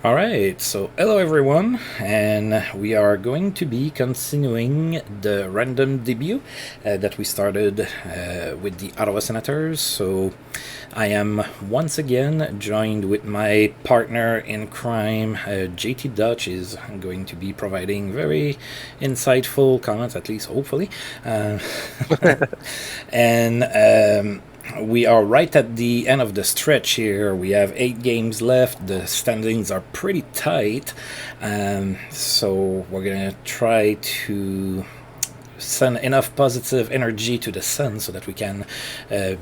All right, so hello everyone, and we are going to be continuing the random debut that we started with the Ottawa Senators. So I am once again joined with my partner in crime, JTDutch is going to be providing very insightful comments, at least hopefully. And we are right at the end of the stretch here. We have 8 games left. The standings are pretty tight. So we're going to try to send enough positive energy to the Sun so that we can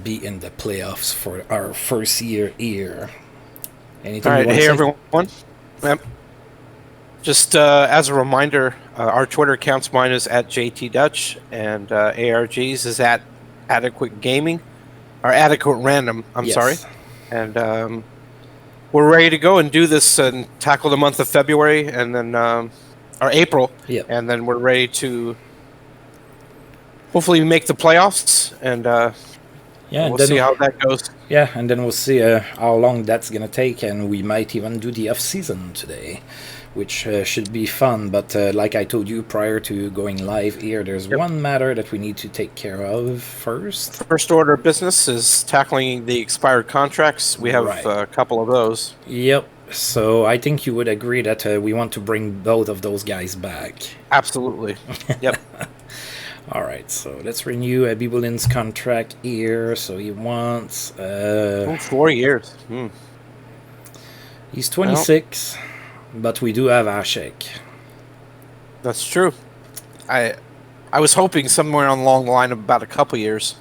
be in the playoffs for our first year here. Anything All you right, want hey to say? everyone. Just as a reminder, our Twitter account's mine is at JTDutch, and ARG's is at Adequate Gaming, or Adequate Random. I'm sorry, Yes. and we're ready to go and do this and tackle the month of February and then or April, Yep. and then we're ready to hopefully make the playoffs, and Yeah, we'll and see then how that goes. yeah, and then we'll see how long that's gonna take, and we might even do the off season today, which should be fun. But like I told you prior to going live here, there's Yep. one matter that we need to take care of first. First order of business is tackling the expired contracts. We have Right. a couple of those. Yep. So I think you would agree that we want to bring both of those guys back. Absolutely. Yep. All right, so let's renew Bibulin's contract here. So he wants. 4 years. He's 26, but we do have Ashek. That's true. I was hoping somewhere along the line of about a couple years.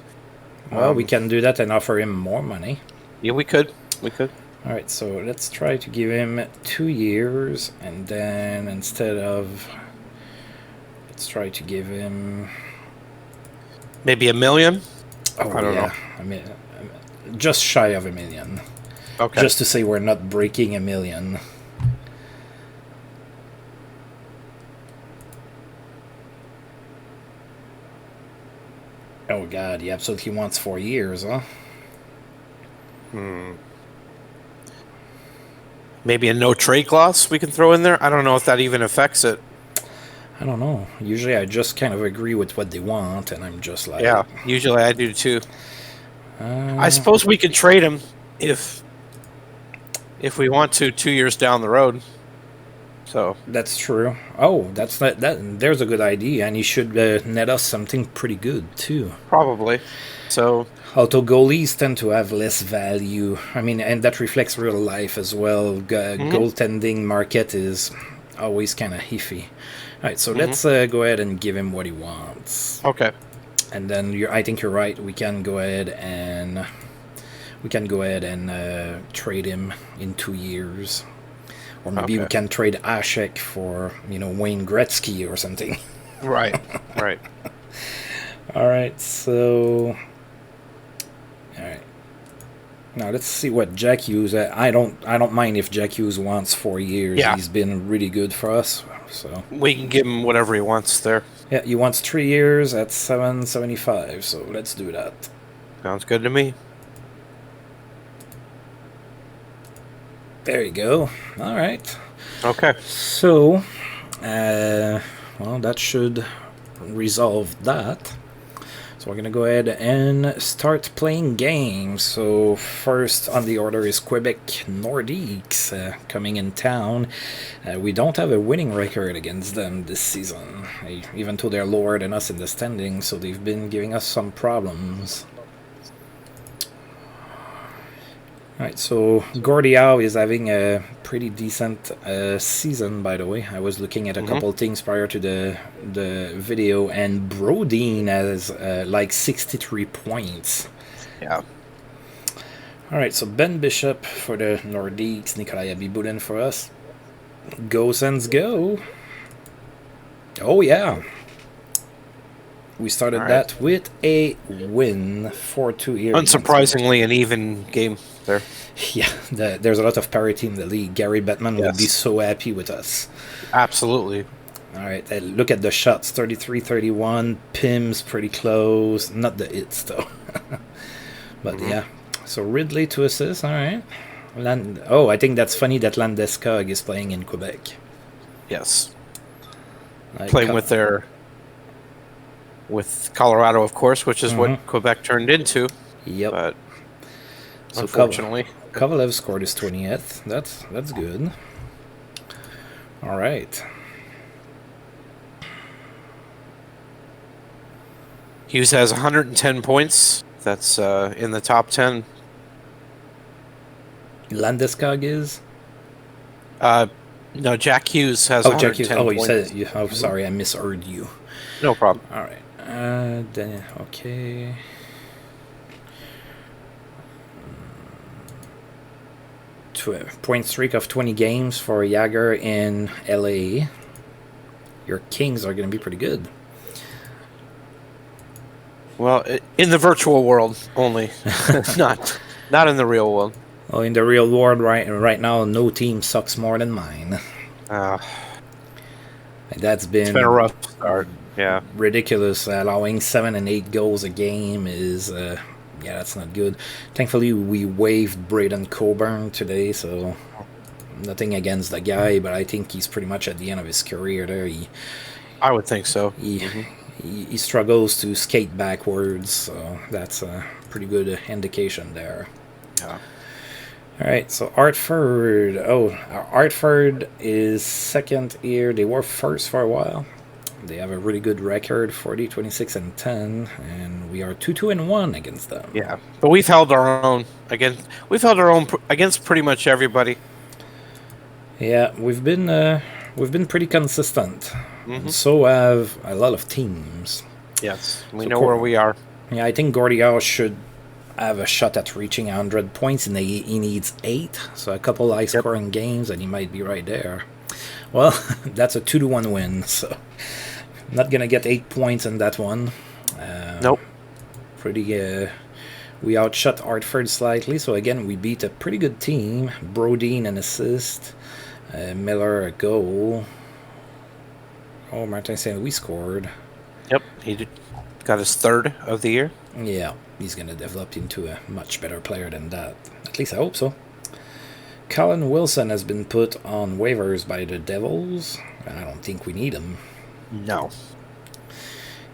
Well, we can do that and offer him more money. Yeah, we could. We could. All right, so let's try to give him 2 years, and then instead of, let's try to give him. Maybe $1 million. Oh, I don't know. I mean, just shy of $1 million. Okay. Just to say we're not breaking $1 million. Oh God, he absolutely wants 4 years, huh? Maybe a no trade clause we can throw in there. I don't know if that even affects it. I don't know. Usually I just kind of agree with what they want, and I'm just like... Yeah. Usually I do too. I suppose we could trade him if we want to 2 years down the road. So That's true. Oh, that's not, that. There's a good idea, and he should net us something pretty good too. probably. So Although goalies tend to have less value. I mean, and that reflects real life as well. Goaltending market is always kind of iffy. All right, so let's go ahead and give him what he wants, okay. and then I think you're right. We can go ahead and trade him in 2 years. Or maybe we Okay. can trade Ashek for, Wayne Gretzky or something. Right. Right. All right, so... All right. Now let's see what Jack Hughes... I don't mind if Jack Hughes wants 4 years. Yeah. He's been really good for us. So We can give him whatever he wants there. yeah, he wants 3 years at $775. So let's do that. Sounds good to me. There you go. All right. Okay. So, well, that should resolve that. So we're going to go ahead and start playing games. So first on the order is Quebec Nordiques coming in town. We don't have a winning record against them this season, even though they're lower than us in the standings, so they've been giving us some problems. Alright, so Gordie Howe is having a pretty decent season, by the way. I was looking at a couple things prior to the video, and Brodeen has like 63 points. Yeah. Alright, so Ben Bishop for the Nordiques, Nikolai Abibulin for us. Go Sens go! Oh yeah! We started that with a win, 4-2 here. Unsurprisingly, an even game there. Yeah, there's a lot of parity in the league. Gary Bettman would be so happy with us. Absolutely. All right, look at the shots, 33-31. Pim's pretty close. Not the hits, though. But yeah, so Ridley to assist, all right. I think that's funny that Landeskog is playing in Quebec. Yes. Like, Playing with Colorado, of course, which is what Quebec turned into. Yep. But So unfortunately, Kovalev scored his 20th. That's good. All right. Hughes has 110 points. That's in the top 10. Landeskog is? No, Jack Hughes has Jack Hughes. 110 Oh, points. you said it. Oh, sorry, I misheard you. No problem. All right. Then, okay. Point streak of 20 games for Jagger in LA. Your Kings are going to be pretty good. Well, in the virtual world only, not in the real world. Well, in the real world right now, no team sucks more than mine. That's It's been a rough start. Yeah, ridiculous. Allowing 7 and 8 goals a game is, that's not good. Thankfully, we waived Braden Coburn today, so nothing against the guy, but I think he's pretty much at the end of his career there. I would think so. He struggles to skate backwards, so that's a pretty good indication there. Yeah. All right, so Hartford. Hartford is second here. They were first for a while. They have a really good record, 40, 26, and 10, and we are 2-2-1 against them. Yeah, but we've held our own against. We've held our own against pretty much everybody. Yeah, we've been pretty consistent. And so have a lot of teams. Yes, we know where we are. Yeah, I think Gordillo should have a shot at reaching 100 points, and he needs 8. So a couple high-scoring games, and he might be right there. Well, that's a 2-1 win, so not gonna get 8 points in that one. Nope. We outshot Hartford slightly, so again we beat a pretty good team. Brodeen an assist, Miller a goal. Oh, Martin St. Louis scored. Yep, he got his 3rd of the year. Yeah, he's gonna develop into a much better player than that. At least I hope so. Colin Wilson has been put on waivers by the Devils. I don't think we need him. No.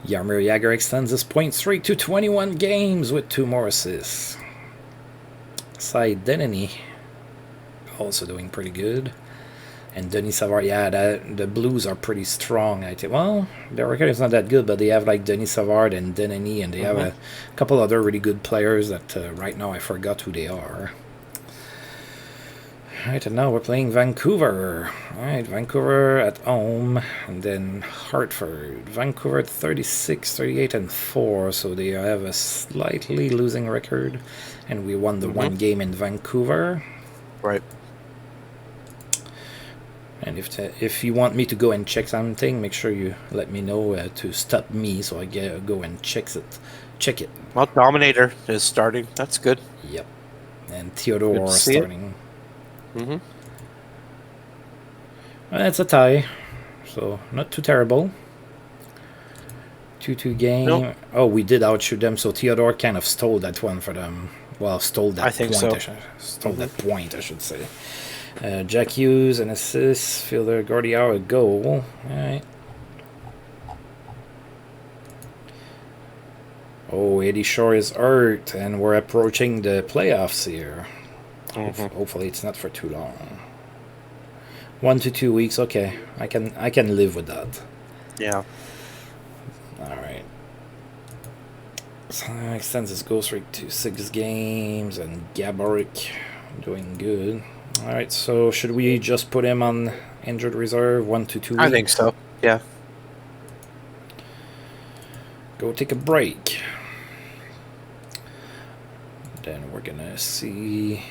Jaromir Jagr extends his point streak to 21 games with 2 more assists. Cy Denny also doing pretty good. And Denis Savard, the Blues are pretty strong. I think. Well, their record is not that good, but they have like Denis Savard and Denny, and they have a couple other really good players that right now I forgot who they are. Alright, and now we're playing Vancouver. Alright, Vancouver at home, and then Hartford. Vancouver 36, 38, and 4, so they have a slightly losing record, and we won the one game in Vancouver. Right. And if you want me to go and check something, make sure you let me know to stop me, so I go and check it. Well, Dominator is starting. That's good. Yep. And Theodore starting. Mm-hmm. Well, it's a tie, so not too terrible. 2-2 game. Nope. Oh, we did outshoot them, so Theodore kind of stole that one for them. Well, stole that I think point. so. Stole that point, I should say. Jack Hughes, an assist. Fielder Gordillo, a goal. All right. Oh, Eddie Shore is hurt, and we're approaching the playoffs here. Hopefully it's not for too long. 1 to 2 weeks, okay. I can live with that. Yeah. Alright. So extends his goal streak to 6 games, and Gaborik doing good. Alright, so should we just put him on injured reserve 1 to 2 weeks? I think so, yeah. Go take a break. Then we're gonna see.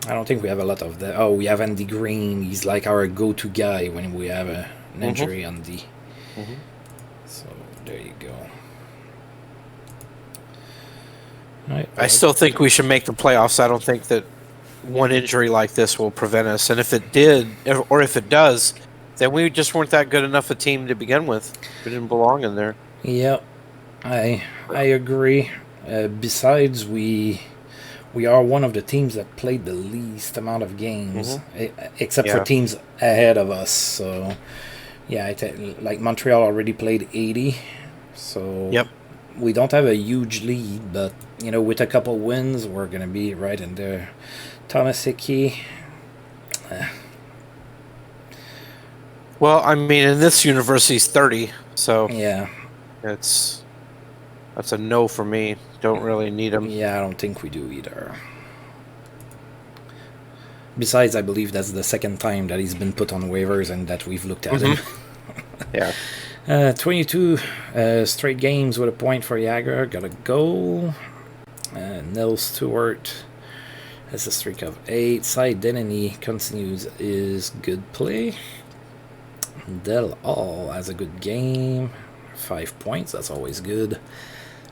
I don't think we have a lot of that. Oh, we have Andy Green. He's like our go-to guy when we have an injury on D. So there you go. Right, I still think we should make the playoffs. I don't think that one injury like this will prevent us. And if it did, or if it does, then we just weren't that good enough a team to begin with. We didn't belong in there. Yep, I agree. Besides, we we are one of the teams that played the least amount of games, except for Yeah. teams ahead of us. So, yeah, like Montreal already played 80, so Yep. we don't have a huge lead, but with a couple wins, we're gonna be right in there. Thomas Hickey. Well, I mean, in this universe, he's 30, so Yeah, that's a no for me. Don't really need him. yeah, I don't think we do either. Besides, I believe that's the second time that he's been put on waivers and that we've looked at him. Yeah. 22 straight games with a point for Jagger. Got a goal. Nell Stewart has a streak of 8. Cy Denny continues his good play. Del All has a good game. 5 points, that's always good.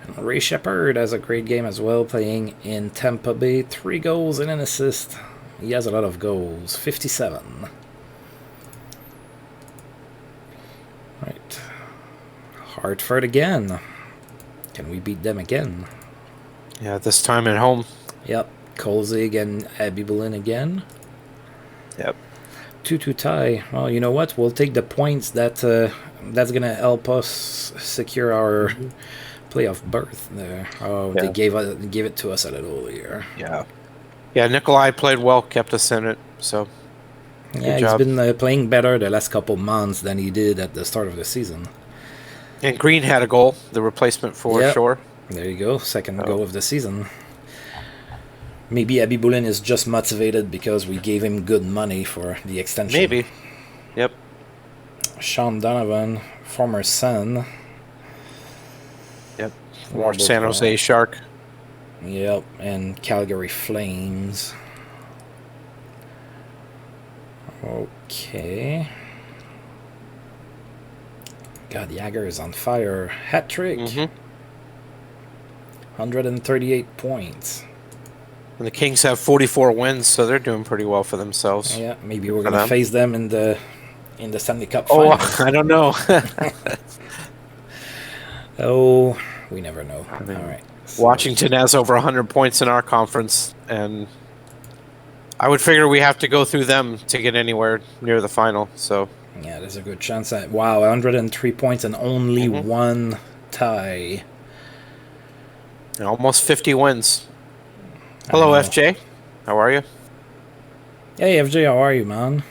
And Ray Shepard has a great game as well, playing in Tampa Bay. 3 goals and an assist. He has a lot of goals. 57. Right. Hartford again. Can we beat them again? Yeah, this time at home. Yep. Kolzig and Abby Boleyn again. Yep. 2-2 tie. Well, you know what? We'll take the points that's going to help us secure our playoff berth there. Oh, Yeah. they gave it to us a little earlier. Yeah. Yeah, Nikolai played well, kept us in it, so Yeah, he's been playing better the last couple months than he did at the start of the season. And Green had a goal, the replacement for Shore. There you go. Second goal of the season. Maybe Abby Boleyn is just motivated because we gave him good money for the extension. Maybe. Yep. Sean Donovan, former Sun. Yep. More San Jose Shark. Yep, and Calgary Flames. Okay. God, Jagger is on fire. Hat trick. 138 points. And the Kings have 44 wins, so they're doing pretty well for themselves. Yeah, maybe we're gonna face them in the Stanley Cup final. Oh, I don't know. Oh, we never know. All right. So Washington has over 100 points in our conference, and I would figure we have to go through them to get anywhere near the final. So yeah, there's a good chance that 103 points and only one tie. And almost 50 wins. Hello, FJ. How are you? Hey, FJ, how are you, man?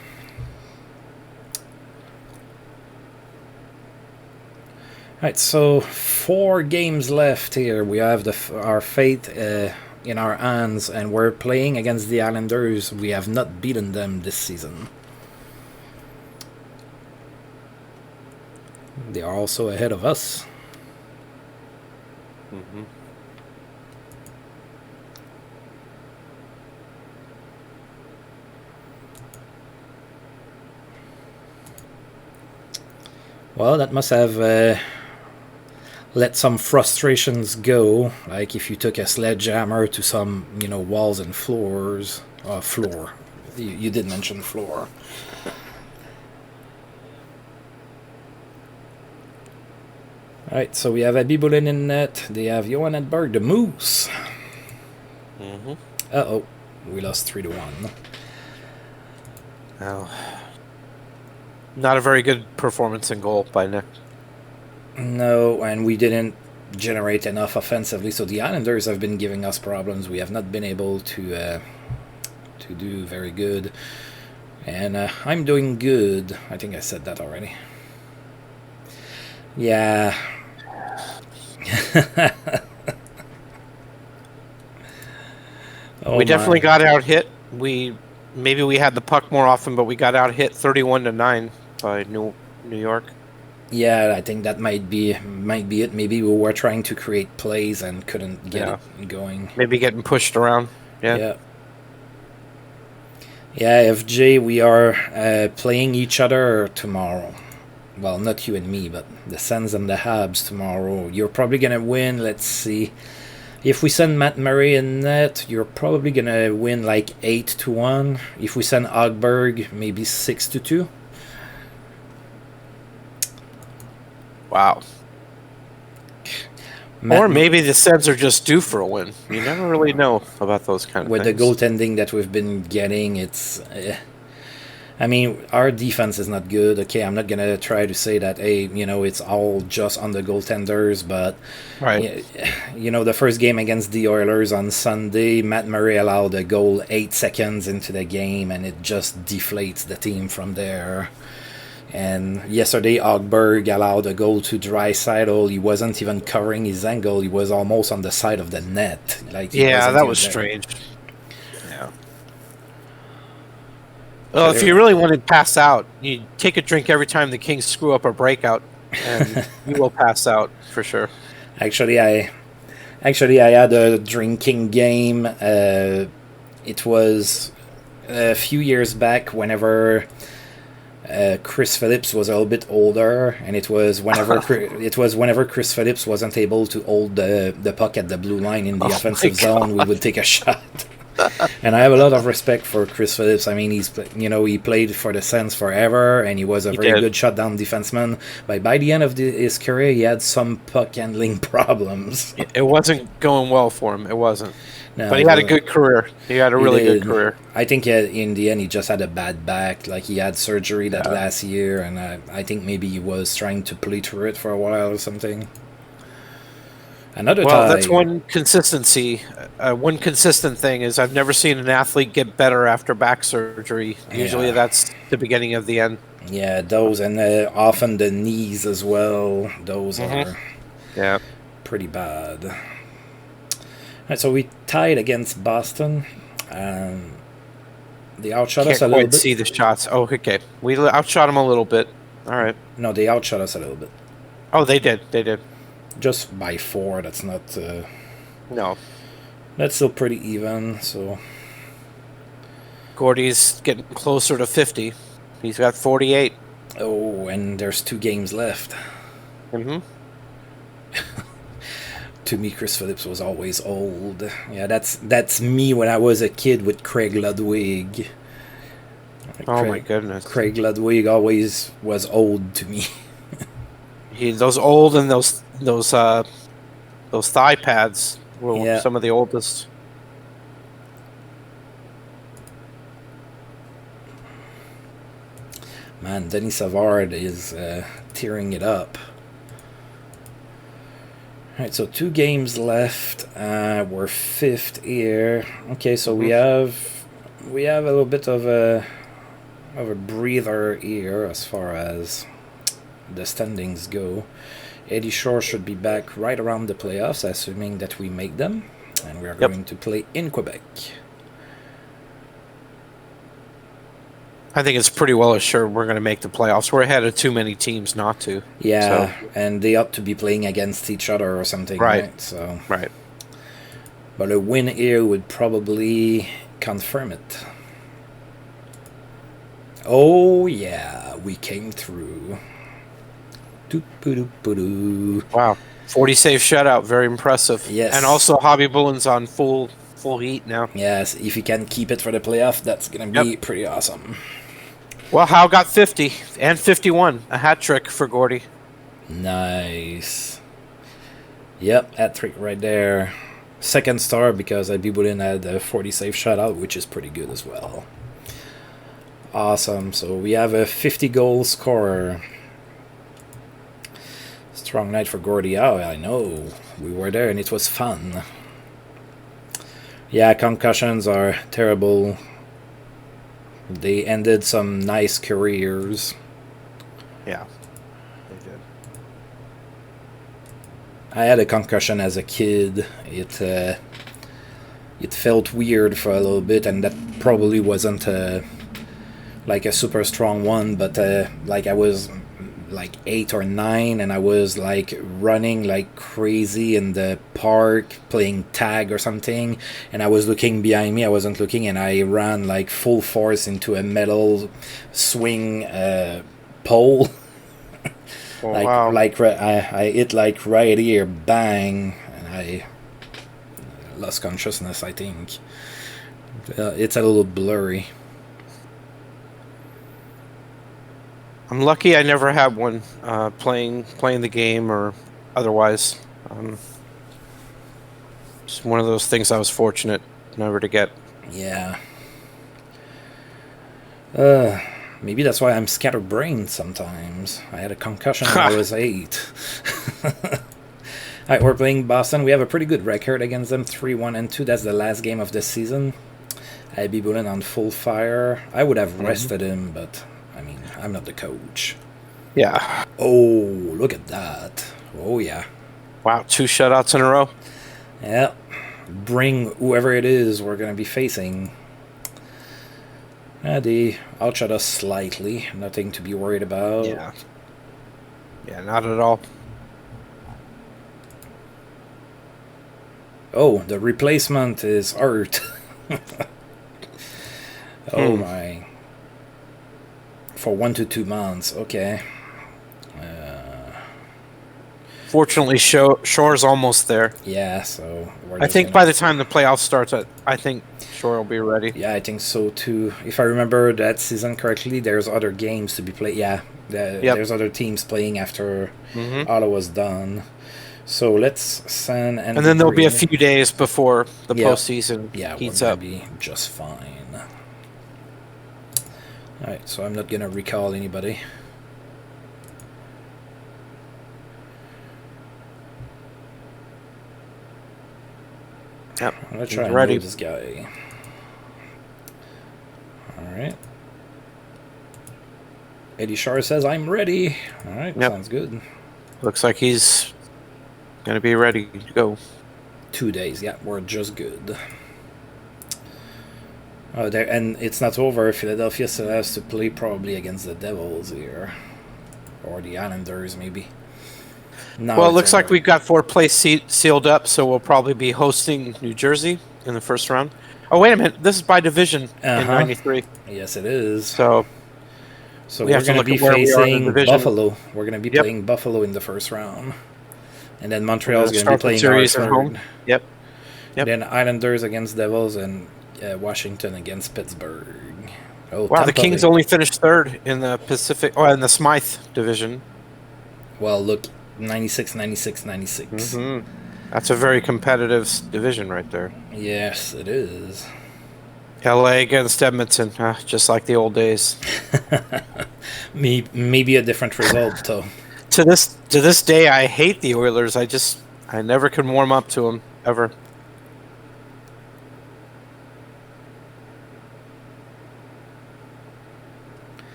Alright, so 4 games left here. We have our fate in our hands, and we're playing against the Islanders. We have not beaten them this season. They are also ahead of us. Well, that must have let some frustrations go. Like if you took a sledgehammer to some, walls and floors. Floor. You did mention floor. Alright, so we have Abby Boleyn in net. They have Johan Edberg, the Moose. Uh-oh. We lost 3-1. Oh. Not a very good performance in goal by Nick. No, and we didn't generate enough offensively, so the Islanders have been giving us problems. We have not been able to do very good. And I'm doing good. I think I said that already. Yeah. We definitely got out hit. Maybe we had the puck more often, but we got out hit 31-9 by New York. Yeah, I think that might be it. Maybe we were trying to create plays and couldn't get it going. Maybe getting pushed around. Yeah, FJ, we are playing each other tomorrow. Well, not you and me, but the Sens and the Habs tomorrow. You're probably going to win. Let's see. If we send Matt Murray in net, you're probably going to win like 8-1. If we send Ogberg, maybe 6-2. Wow. Or maybe the Sens are just due for a win. You never really know about those kind of with things. the goaltending that we've been getting, it's. I mean, our defense is not good. Okay, I'm not gonna try to say that. Hey, it's all just on the goaltenders, but Right. the first game against the Oilers on Sunday, Matt Murray allowed a goal 8 seconds into the game, and it just deflates the team from there. And yesterday, Ogberg allowed a goal to Draisaitl. He wasn't even covering his angle. He was almost on the side of the net. Yeah, that was strange. Yeah. Well, if you really want to pass out, you take a drink every time the Kings screw up a breakout, and you will pass out for sure. Actually, I had a drinking game. It was a few years back, whenever Chris Phillips was a little bit older, and it was whenever Chris Phillips wasn't able to hold the puck at the blue line in the offensive zone, we would take a shot. And I have a lot of respect for Chris Phillips. I mean, he played for the Sens forever, and he was a very good shutdown defenseman. But by the end of his career, he had some puck handling problems. It wasn't going well for him. It wasn't. No, but he had a good career. He had a really good career. I think in the end he just had a bad back. Like, he had surgery that last year, and I think maybe he was trying to play through it for a while or something. That's one consistency. One consistent thing is I've never seen an athlete get better after back surgery. Usually that's the beginning of the end. Yeah, those, and often the knees as well. Those are pretty bad. All right, so we tied against Boston. They outshot us a little bit. Can't quite see the shots. Oh, okay. We outshot them a little bit. All right. No, they outshot us a little bit. Oh, they did. They did. Just by 4. That's not. No. That's still pretty even. So. Gordy's getting closer to 50. He's got 48. Oh, and there's 2 games left. Mm-hmm. To me, Chris Phillips was always old. Yeah, that's me when I was a kid with Craig Ludwig. My goodness. Craig Ludwig always was old to me. Those old and those thigh pads were some of the oldest. Man, Denis Savard is tearing it up. All right, so 2 games left. We're 5th here. Okay, so we have a little bit of a breather here as far as the standings go. Eddie Shore should be back right around the playoffs, assuming that we make them, and we are going to play in Quebec. I think it's pretty well assured we're going to make the playoffs. We're ahead of too many teams not to. Yeah, and they ought to be playing against each other or something, right? So, right. But a win here would probably confirm it. Oh yeah, we came through. Wow, 40 save shutout, very impressive. Yes, and also Hobby Bullen's on full heat now. Yes, if he can keep it for the playoff, that's gonna be pretty awesome. Well, Howe got 50 and 51, a hat trick for Gordy. Nice. Yep, hat trick right there. Second star because Hobby Bullen had a 40 save shutout, which is pretty good as well. Awesome. So we have a 50 goal scorer. Strong night for Gordy. Oh, I know. We were there and it was fun. Yeah, concussions are terrible. They ended some nice careers. Yeah, they did. I had a concussion as a kid. It felt weird for a little bit, and that probably wasn't like a super strong one, but like I was like 8 or 9, and I was like running like crazy in the park playing tag or something, and I was looking behind me. I wasn't looking, and I ran like full force into a metal swing pole. Oh, wow. I hit like right here, bang, and I lost consciousness, I think. It's a little blurry. I'm lucky I never had one playing the game or otherwise. It's one of those things I was fortunate never to get. Yeah. Maybe that's why I'm scatterbrained sometimes. I had a concussion when I was 8. Alright, we're playing Boston. We have a pretty good record against them, 3-1-2. That's the last game of the season. Abby Bullen on full fire. I would have rested him, but I mean, I'm not the coach. Yeah. Oh, look at that. Oh, yeah. Wow, 2 shutouts in a row. Yeah. Bring whoever it is we're going to be facing. They outshot us slightly. Nothing to be worried about. Yeah. Yeah, not at all. Oh, the replacement is Art. Oh my. For 1 to 2 months. Okay. Fortunately, Shore's almost there. Yeah, so I think by the time the playoffs starts, I think Shore will be ready. Yeah, I think so too. If I remember that season correctly, there's other games to be played. Yeah, there's other teams playing after Ottawa's done. So let's send and then there'll be a few days before the postseason heats up. Be just fine. All right, so I'm not gonna recall anybody. Yep, I'm gonna try and ready. move this guy. All right. Eddie Shar says I'm ready. All right, sounds good. Looks like he's gonna be ready to go. 2 days. Yeah, we're just good. Oh, there, and it's not over. Philadelphia still has to play probably against the Devils here, or the Islanders maybe. No, well, it looks like we've got 4th place sealed up, so we'll probably be hosting New Jersey in the first round. Oh, wait a minute. This is by division in 93. Yes, it is. So we're going to be facing Buffalo. We're going to be playing Buffalo in the first round. And then Montreal's going to be playing series at home. Yep. Then Islanders against Devils and Washington against Pittsburgh. Oh, wow, the Kings only finished 3rd in the Pacific, in the Smythe division. Well, look, 96, 96, 96. That's a very competitive division right there. Yes, it is. LA against Edmonton, just like the old days. Maybe a different result, though. To this day, I hate the Oilers. I never can warm up to them, ever.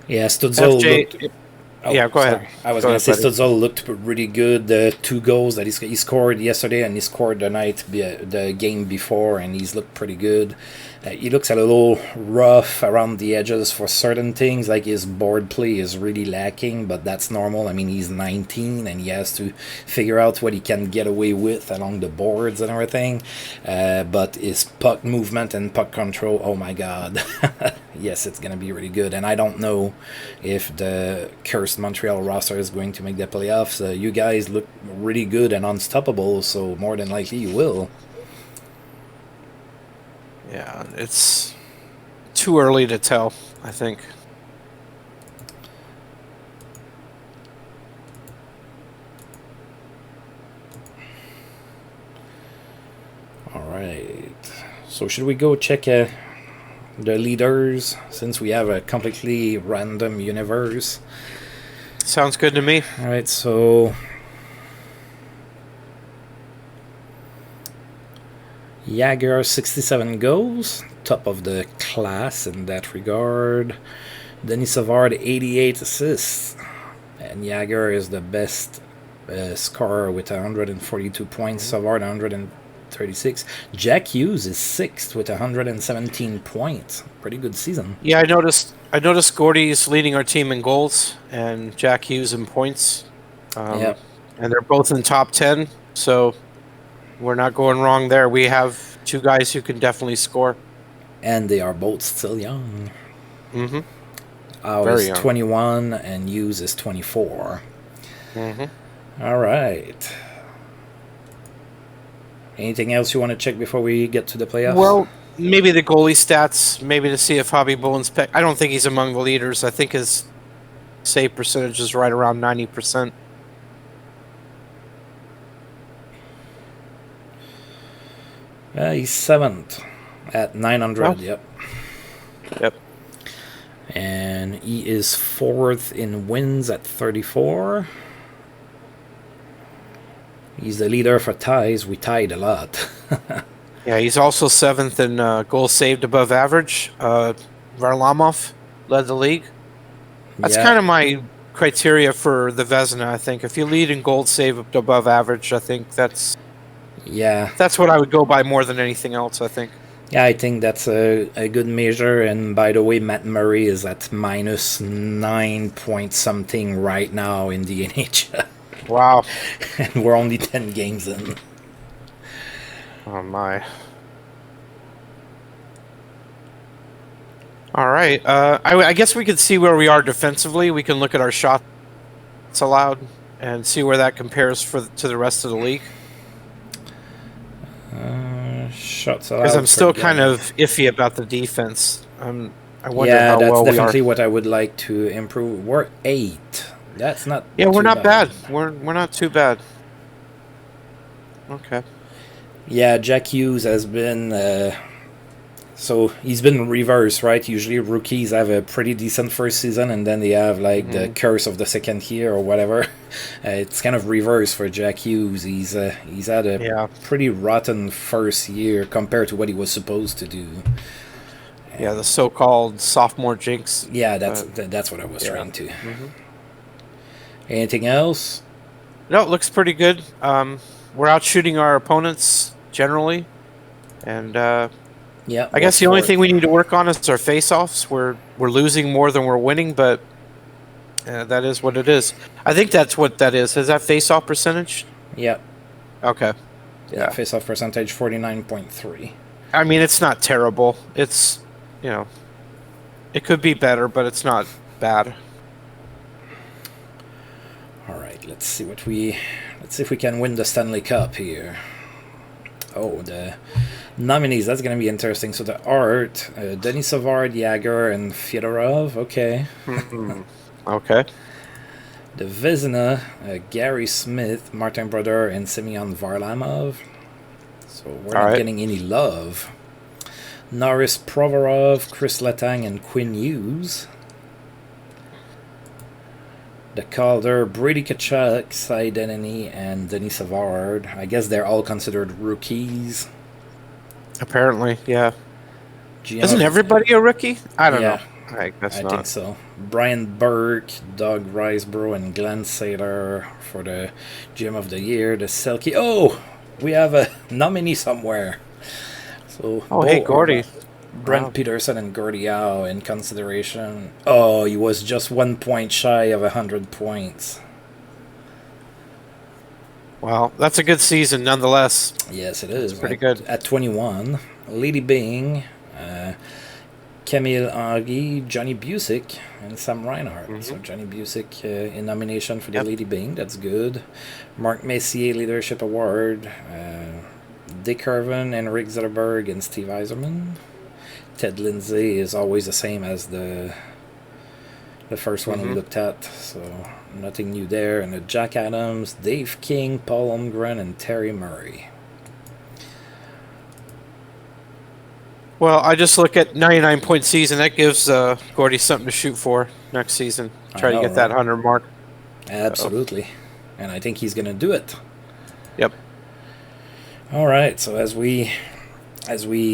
Yeah, Studzol go ahead. I was going to say Studzol looked really good. The 2 goals that he scored yesterday and he scored the game before, and he's looked pretty good. He looks a little rough around the edges for certain things, like his board play is really lacking, but that's normal. I mean, he's 19 and he has to figure out what he can get away with along the boards and everything. But his puck movement and puck control, oh my god. Yes, it's going to be really good. And I don't know if the cursed Montreal roster is going to make the playoffs. You guys look really good and unstoppable, so more than likely you will. Yeah, it's too early to tell, I think. All right. So should we go check the leaders, since we have a completely random universe? Sounds good to me. All right, so Jagger 67 goals, top of the class in that regard. Denis Savard 88 assists, and Jagger is the best scorer with 142 points. Savard 136. Jack Hughes is 6th with 117 points. Pretty good season. Yeah, I noticed Gordy's leading our team in goals and Jack Hughes in points. And they're both in top 10, so we're not going wrong there. We have 2 guys who can definitely score. And they are both still young. Mm-hmm. Very young. 21 and Hughes is 24. Mm-hmm. All right. Anything else you want to check before we get to the playoffs? Well, maybe the goalie stats, maybe to see if Hobby Bullen's pick. I don't think he's among the leaders. I think his save percentage is right around 90%. He's 7th at 900. Oh. Yep. Yep. And he is 4th in wins at 34. He's the leader for ties. We tied a lot. Yeah, he's also 7th in goals saved above average. Varlamov led the league. That's Yeah. kind of my criteria for the Vezina, I think. If you lead in goals saved above average, I think that's what I would go by more than anything else, I think. Yeah, I think that's a good measure. And by the way, Matt Murray is at minus 9 point something right now in the NHL. Wow. And we're only 10 games in. Oh, my. All right. I guess we could see where we are defensively. We can look at our shots allowed and see where that compares to the rest of the league. Shots allowed. Because I'm still kind of iffy about the defense. I wonder yeah, how that's well definitely we are. what I would like to improve. We're 8. That's not. Yeah, we're too not bad. We're not too bad. Okay. Yeah, Jack Hughes has been. So he's been reversed, right? Usually rookies have a pretty decent first season, and then they have like the curse of the second year or whatever. It's kind of reversed for Jack Hughes. He's had a pretty rotten first year compared to what he was supposed to do. Yeah, the so-called sophomore jinx. Yeah, that's what I was trying to. Anything else? No, it looks pretty good. We're out shooting our opponents generally, and yeah, I guess the only thing we need to work on is our face-offs. We're losing more than we're winning, but that is what it is. I think that's what that is. Is that face-off percentage? Yeah. Okay. Yeah, face-off percentage 49.3. I mean, it's not terrible. It's, it could be better, but it's not bad. All right, let's see if we can win the Stanley Cup here. Oh, the nominees, that's going to be interesting. So the Art, Denis Savard, Yager, and Fyodorov. Okay. Okay. The Vezina, Gary Smith, Martin Brodeur, and Semyon Varlamov. So we're not getting any love. Norris Provorov, Chris Letang, and Quinn Hughes. The Calder, Brady Tkachuk, Cy Denny, and Denis Savard. I guess they're all considered rookies. Apparently, yeah. GM Isn't everybody a rookie? I don't know. I guess not. I think so. Brian Burke, Doug Riseborough, and Glenn Saylor for the GM of the Year. The Selkie. Oh, we have a nominee somewhere. So. Oh, hey, Gordy. Brent Peterson and Gordie Howe in consideration. Oh, he was just 1 point shy of 100 points. Well, that's a good season nonetheless. Yes, it is. It's pretty good. At 21, Lady Bing, Camille Henry, Johnny Busick, and Sam Reinhart. So Johnny Busick in nomination for the Lady Bing. That's good. Mark Messier Leadership Award. Dick Irvin, Henrik Zetterberg, and Steve Yzerman. Ted Lindsay is always the same as the first one we looked at, so nothing new there. And Jack Adams, Dave King, Paul Holmgren, and Terry Murray. Well, I just look at 99-point season. That gives Gordy something to shoot for next season. Try to get that 100 mark. Absolutely. And I think he's going to do it. Yep. All right, so as we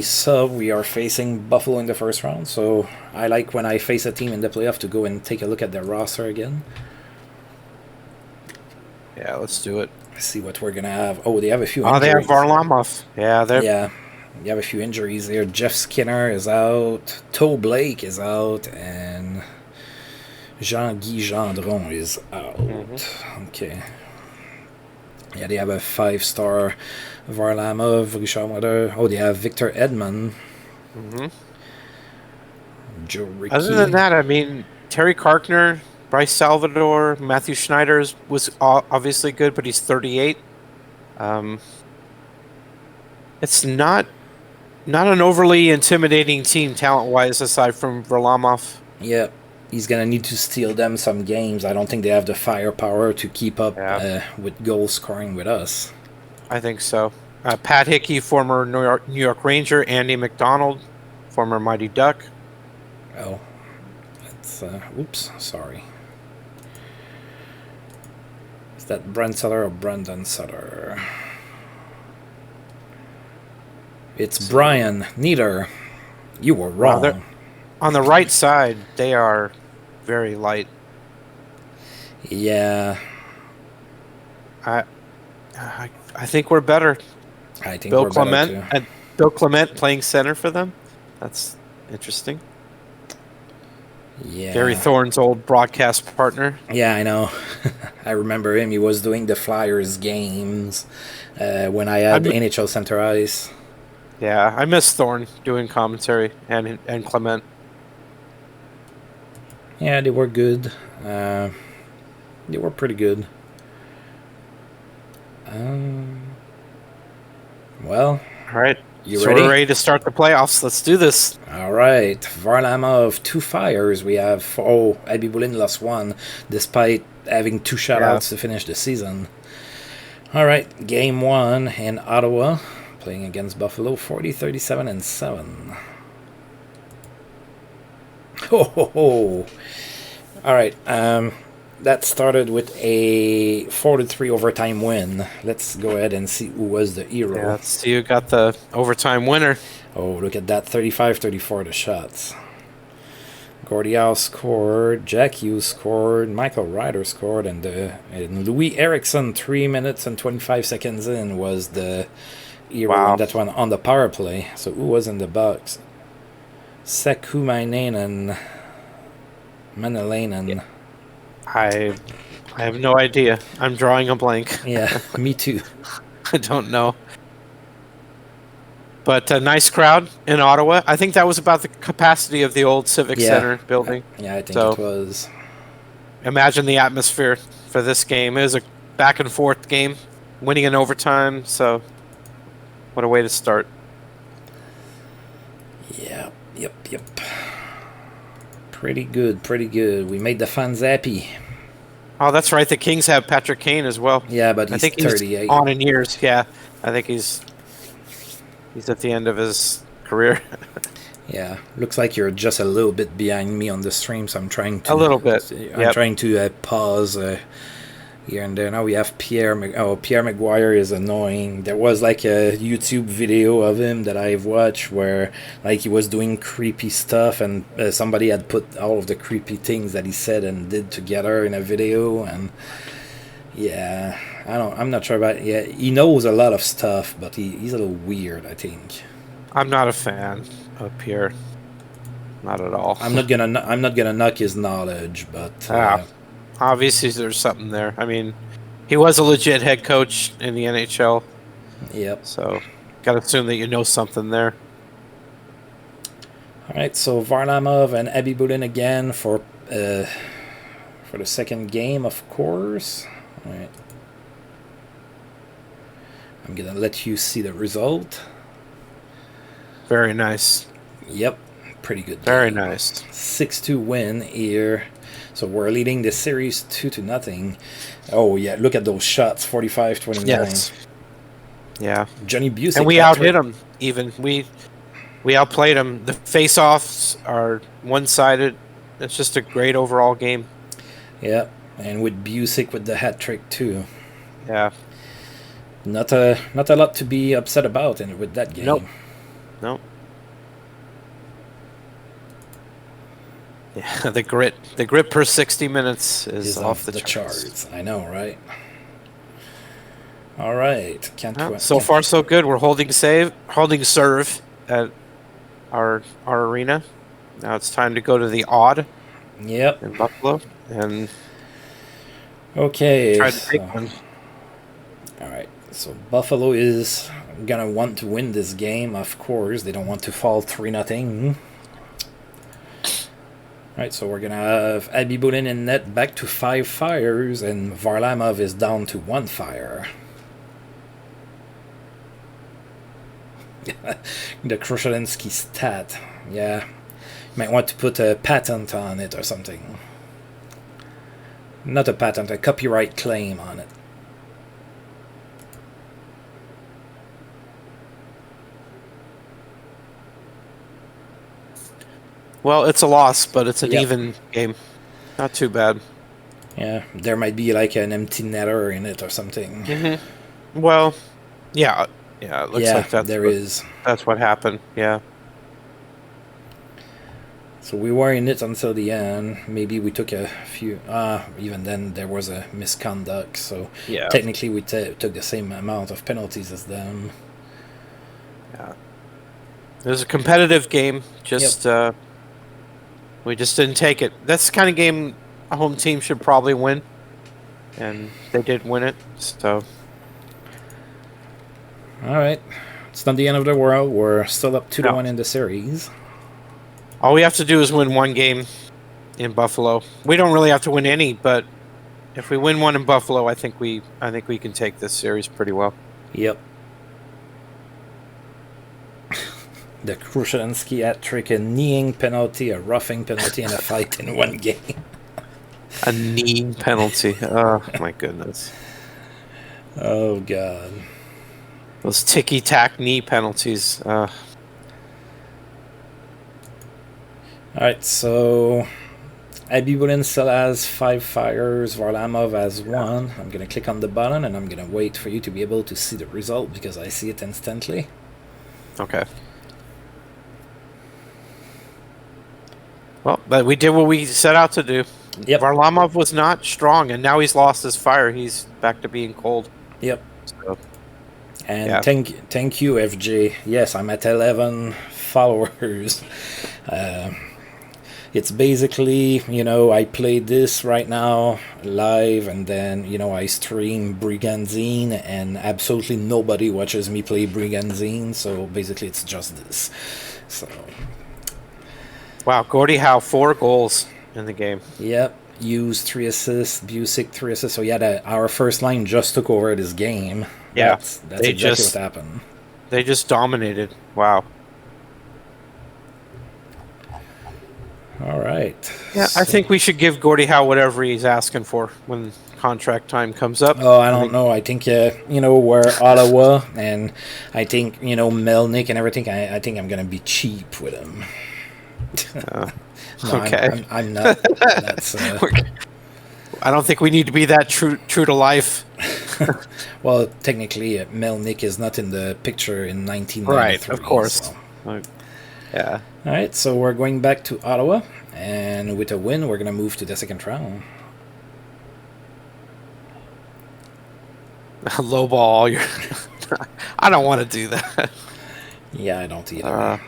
sub, we are facing Buffalo in the first round. So I like when I face a team in the playoff to go and take a look at their roster again. Yeah, let's do it. See what we're gonna have. Oh, they have a few injuries. Oh, they have Varlamov. Yeah, you have a few injuries there. Jeff Skinner is out. Toe Blake is out, and Jean-Guy Gendron is out. Okay. Yeah, they have a 5-star Varlamov, Richard Water. Oh, they have Victor Edmond. Joe Rickey. Other than that, I mean, Terry Karkner, Bryce Salvador, Matthew Schneider was obviously good, but he's 38. It's not an overly intimidating team talent-wise, aside from Varlamov. Yeah. He's going to need to steal them some games. I don't think they have the firepower to keep up with goal scoring with us. I think so. Pat Hickey, former New York Ranger. Andy McDonald, former Mighty Duck. Oh, that's oops, sorry. Is that Brent Sutter or Brendan Sutter? It's Brian. Neither. You were wrong. On the right side, they are very light. Yeah. I think we're better. I think Bill we're Clement better too. and Bill Clement playing center for them. That's interesting. Yeah. Gary Thorne's old broadcast partner. Yeah, I know. I remember him. He was doing the Flyers games when I had NHL Center Ice. Yeah, I miss Thorne doing commentary and Clement. Yeah, they were good. They were pretty good. Well, all right. You ready? We're ready to start the playoffs. Let's do this. All right. Varlamov, 2 fires. We have... Oh, Abibulin lost 1, despite having 2 shutouts to finish the season. All right. Game 1 in Ottawa, playing against Buffalo, 40-37 and 7. Ho, ho, ho. All right. That started with a 4-3 overtime win. Let's go ahead and see who was the hero. Yeah, let's see who got the overtime winner. Oh, look at that, 35-34 the shots. Gordie Howe scored, Jack Hughes scored, Michael Ryder scored, and Louis Eriksson, 3 minutes and 25 seconds in, was the hero in that one on the power play. So who was in the box? Sakumainen and Manalainen. I have no idea. I'm drawing a blank. Yeah, me too. I don't know. But a nice crowd in Ottawa. I think that was about the capacity of the old Civic Center building. Yeah, I think it was. Imagine the atmosphere for this game. It was a back and forth game, winning in overtime. So, what a way to start. Yeah, yep. Pretty good. We made the fans happy. Oh, that's right. The Kings have Patrick Kane as well. Yeah, but he's 38. He's on in years. Yeah, I think he's at the end of his career. Yeah, looks like you're just a little bit behind me on the stream, so I'm trying to... A little bit. I'm trying to pause here and there. Now we have Pierre Maguire is annoying. There was like a YouTube video of him that I've watched where like he was doing creepy stuff, and somebody had put all of the creepy things that he said and did together in a video, and yeah, I'm not sure about it. Yeah, he knows a lot of stuff, but he's a little weird, I think. I'm not a fan of Pierre. Not at all. I'm not gonna knock his knowledge, but obviously there's something there. I mean, he was a legit head coach in the NHL. Yep. So, gotta assume that you know something there. All right, so Varlamov and Abibulin again for the second game, of course. All right. I'm gonna let you see the result. Very nice. Yep, pretty good game. Very nice. 6-2 win here. So we're leading the series 2-0. Oh yeah, look at those shots, 45-29. Yes. Yeah. Johnny Busick. And we outhit them. Even we outplayed them. The face-offs are one-sided. It's just a great overall game. Yeah, and with Busick with the hat trick too. Yeah. Not a lot to be upset about with that game. Nope. Yeah, the grit per 60 minutes is off the charts. I know, right? All right, so far so good. We're holding serve at our arena. Now it's time to go to the odd. Yep. In Buffalo and okay. Try to take one. All right. So Buffalo is gonna want to win this game, of course. They don't want to fall 3-0. Right, so we're gonna have Abibulin in net back to 5 fires, and Varlamov is down to 1 fire. The Krushelinski stat. Yeah. Might want to put a patent on it or something. Not a patent, a copyright claim on it. Well, it's a loss, but it's an Yep. even game. Not too bad. Yeah, there might be like an empty netter in it or something. Well, yeah, it looks like that's what happened. Yeah. So we were in it until the end. Maybe we took a few. Even then, there was a misconduct. So Yeah. technically, we took the same amount of penalties as them. Yeah. It was a competitive game. Just we just didn't take it. That's the kind of game a home team should probably win, and they did win it. So. All right, it's not the end of the world. We're still up 2-1 in the series. All we have to do is win one game in Buffalo. We don't really have to win any, but if we win one in Buffalo, I think we can take this series pretty well. Yep. The Krushansky hat-trick, a kneeing penalty, a roughing penalty, and a fight in one game. A knee penalty. Oh, my goodness. Oh, God. Those ticky-tack knee penalties. All right, so Abibulin still has 5 fires, Varlamov has 1. I'm going to click on the button, and I'm going to wait for you to be able to see the result, because I see it instantly. Okay. Well, but we did what we set out to do. Yep. Varlamov was not strong, and now he's lost his fire. He's back to being cold. Yep. So, and yeah. thank you, FJ. Yes, I'm at 11 followers. It's basically, I play this right now live, and then, I stream Brigandine, and absolutely nobody watches me play Brigandine, so basically it's just this. So... Wow, Gordie Howe, 4 goals in the game. Yep, Hughes 3 assists, Busick 3 assists. So yeah, our first line just took over this game. Yeah, that's exactly what happened. They just dominated. Wow. All right. Yeah, I think we should give Gordie Howe whatever he's asking for when contract time comes up. Oh, I don't know. I think we're Ottawa, and I think Melnick and everything. I think I'm gonna be cheap with him. No, okay. I'm not. That's. I don't think we need to be that true to life. Well, technically, Melnick is not in the picture in 1993. Right, of course. So. Yeah. All right, so we're going back to Ottawa, and with a win, we're gonna move to the second round. Low ball. I don't want to do that. Yeah, I don't either.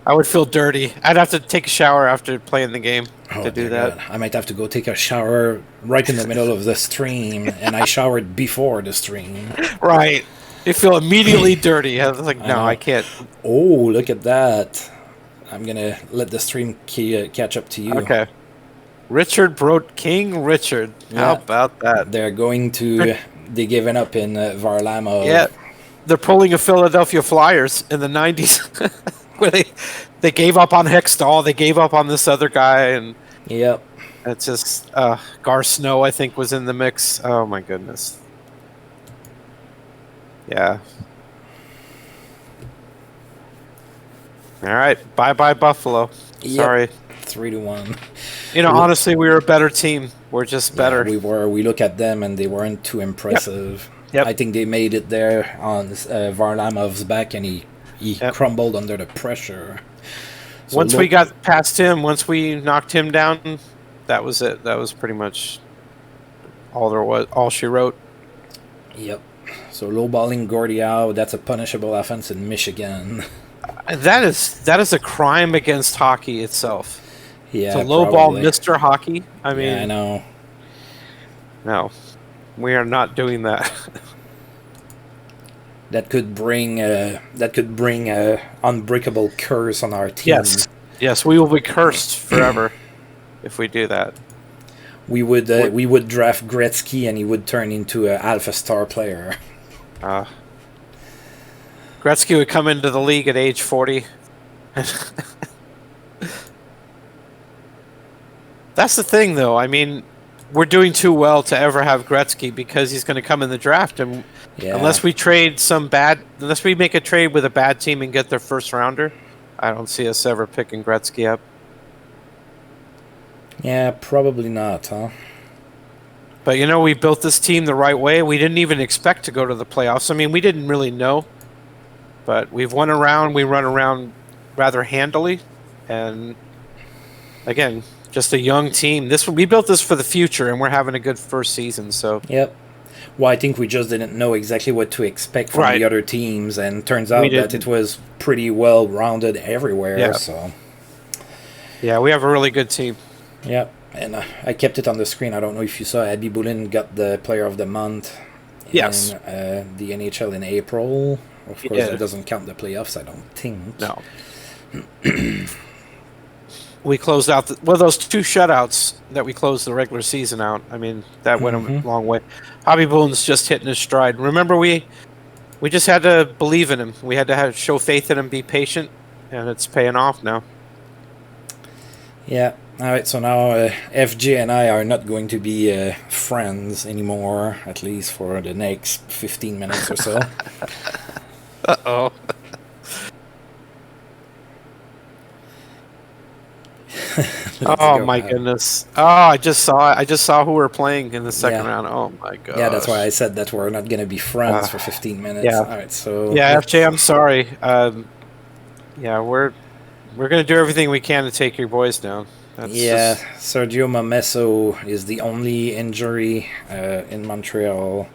I would feel dirty. I'd have to take a shower after playing the game to do that. God. I might have to go take a shower right in the middle of the stream, and I showered before the stream. Right. You feel immediately dirty. I was like, no, I can't. Oh, look at that. I'm going to let the stream catch up to you. Okay. Richard broke King Richard. Yeah. How about that? They're going to... They given up in Varlamov. Yeah. They're pulling a Philadelphia Flyers in the 90s. Where they gave up on Hextall, they gave up on this other guy, and yep, it's just Gar Snow, I think, was in the mix. Oh my goodness. Yeah. All right, bye Buffalo. Yep. Sorry. 3-1. Honestly, we were a better team. We're just better. Yeah, we were. We look at them, and they weren't too impressive. Yep. I think they made it there on Varlamov's back, and he crumbled under the pressure. So once we got past him, once we knocked him down, that was it. That was pretty much all she wrote. Yep. So lowballing Gordie Howe, that's a punishable offense in Michigan. That is a crime against hockey itself. Yeah. To lowball Mr. Hockey. I mean, yeah, I know. No, we are not doing that. That could bring a unbreakable curse on our team. Yes, we will be cursed forever if we do that. We would draft Gretzky, and he would turn into an alpha star player. Gretzky would come into the league at age 40. That's the thing, though. I mean, we're doing too well to ever have Gretzky because he's going to come in the draft, and unless we make a trade with a bad team and get their first rounder, I don't see us ever picking Gretzky up. Yeah, probably not, huh? But we built this team the right way. We didn't even expect to go to the playoffs. I mean, we didn't really know, but we've won around. We run around rather handily, and again, just a young team. We built this for the future, and we're having a good first season. So Yep. Well, I think we just didn't know exactly what to expect from Right. the other teams, and turns We out that didn't. it was pretty well rounded everywhere. Yeah. So yeah, we have a really good team. Yep. And I kept it on the screen. I don't know if you saw Abby Boulin got the Player of the Month Yes. in the NHL in April. Of He course, did. that doesn't count the playoffs, I don't think. No. We closed out those 2 shutouts that we closed the regular season out. I mean, that went a long way. Hobby Boone's just hitting his stride. Remember, we just had to believe in him. We had to show faith in him, be patient, and it's paying off now. Yeah. All right. So now FJ and I are not going to be friends anymore, at least for the next 15 minutes or so. Uh-oh. Oh my goodness! Oh, I just saw who we're playing in the second round. Oh my god! Yeah, that's why I said that we're not going to be friends for 15 minutes. Yeah. All right. So FJ, I'm sorry. Yeah, we're gonna do everything we can to take your boys down. Sergio Mamesso is the only injury in Montreal.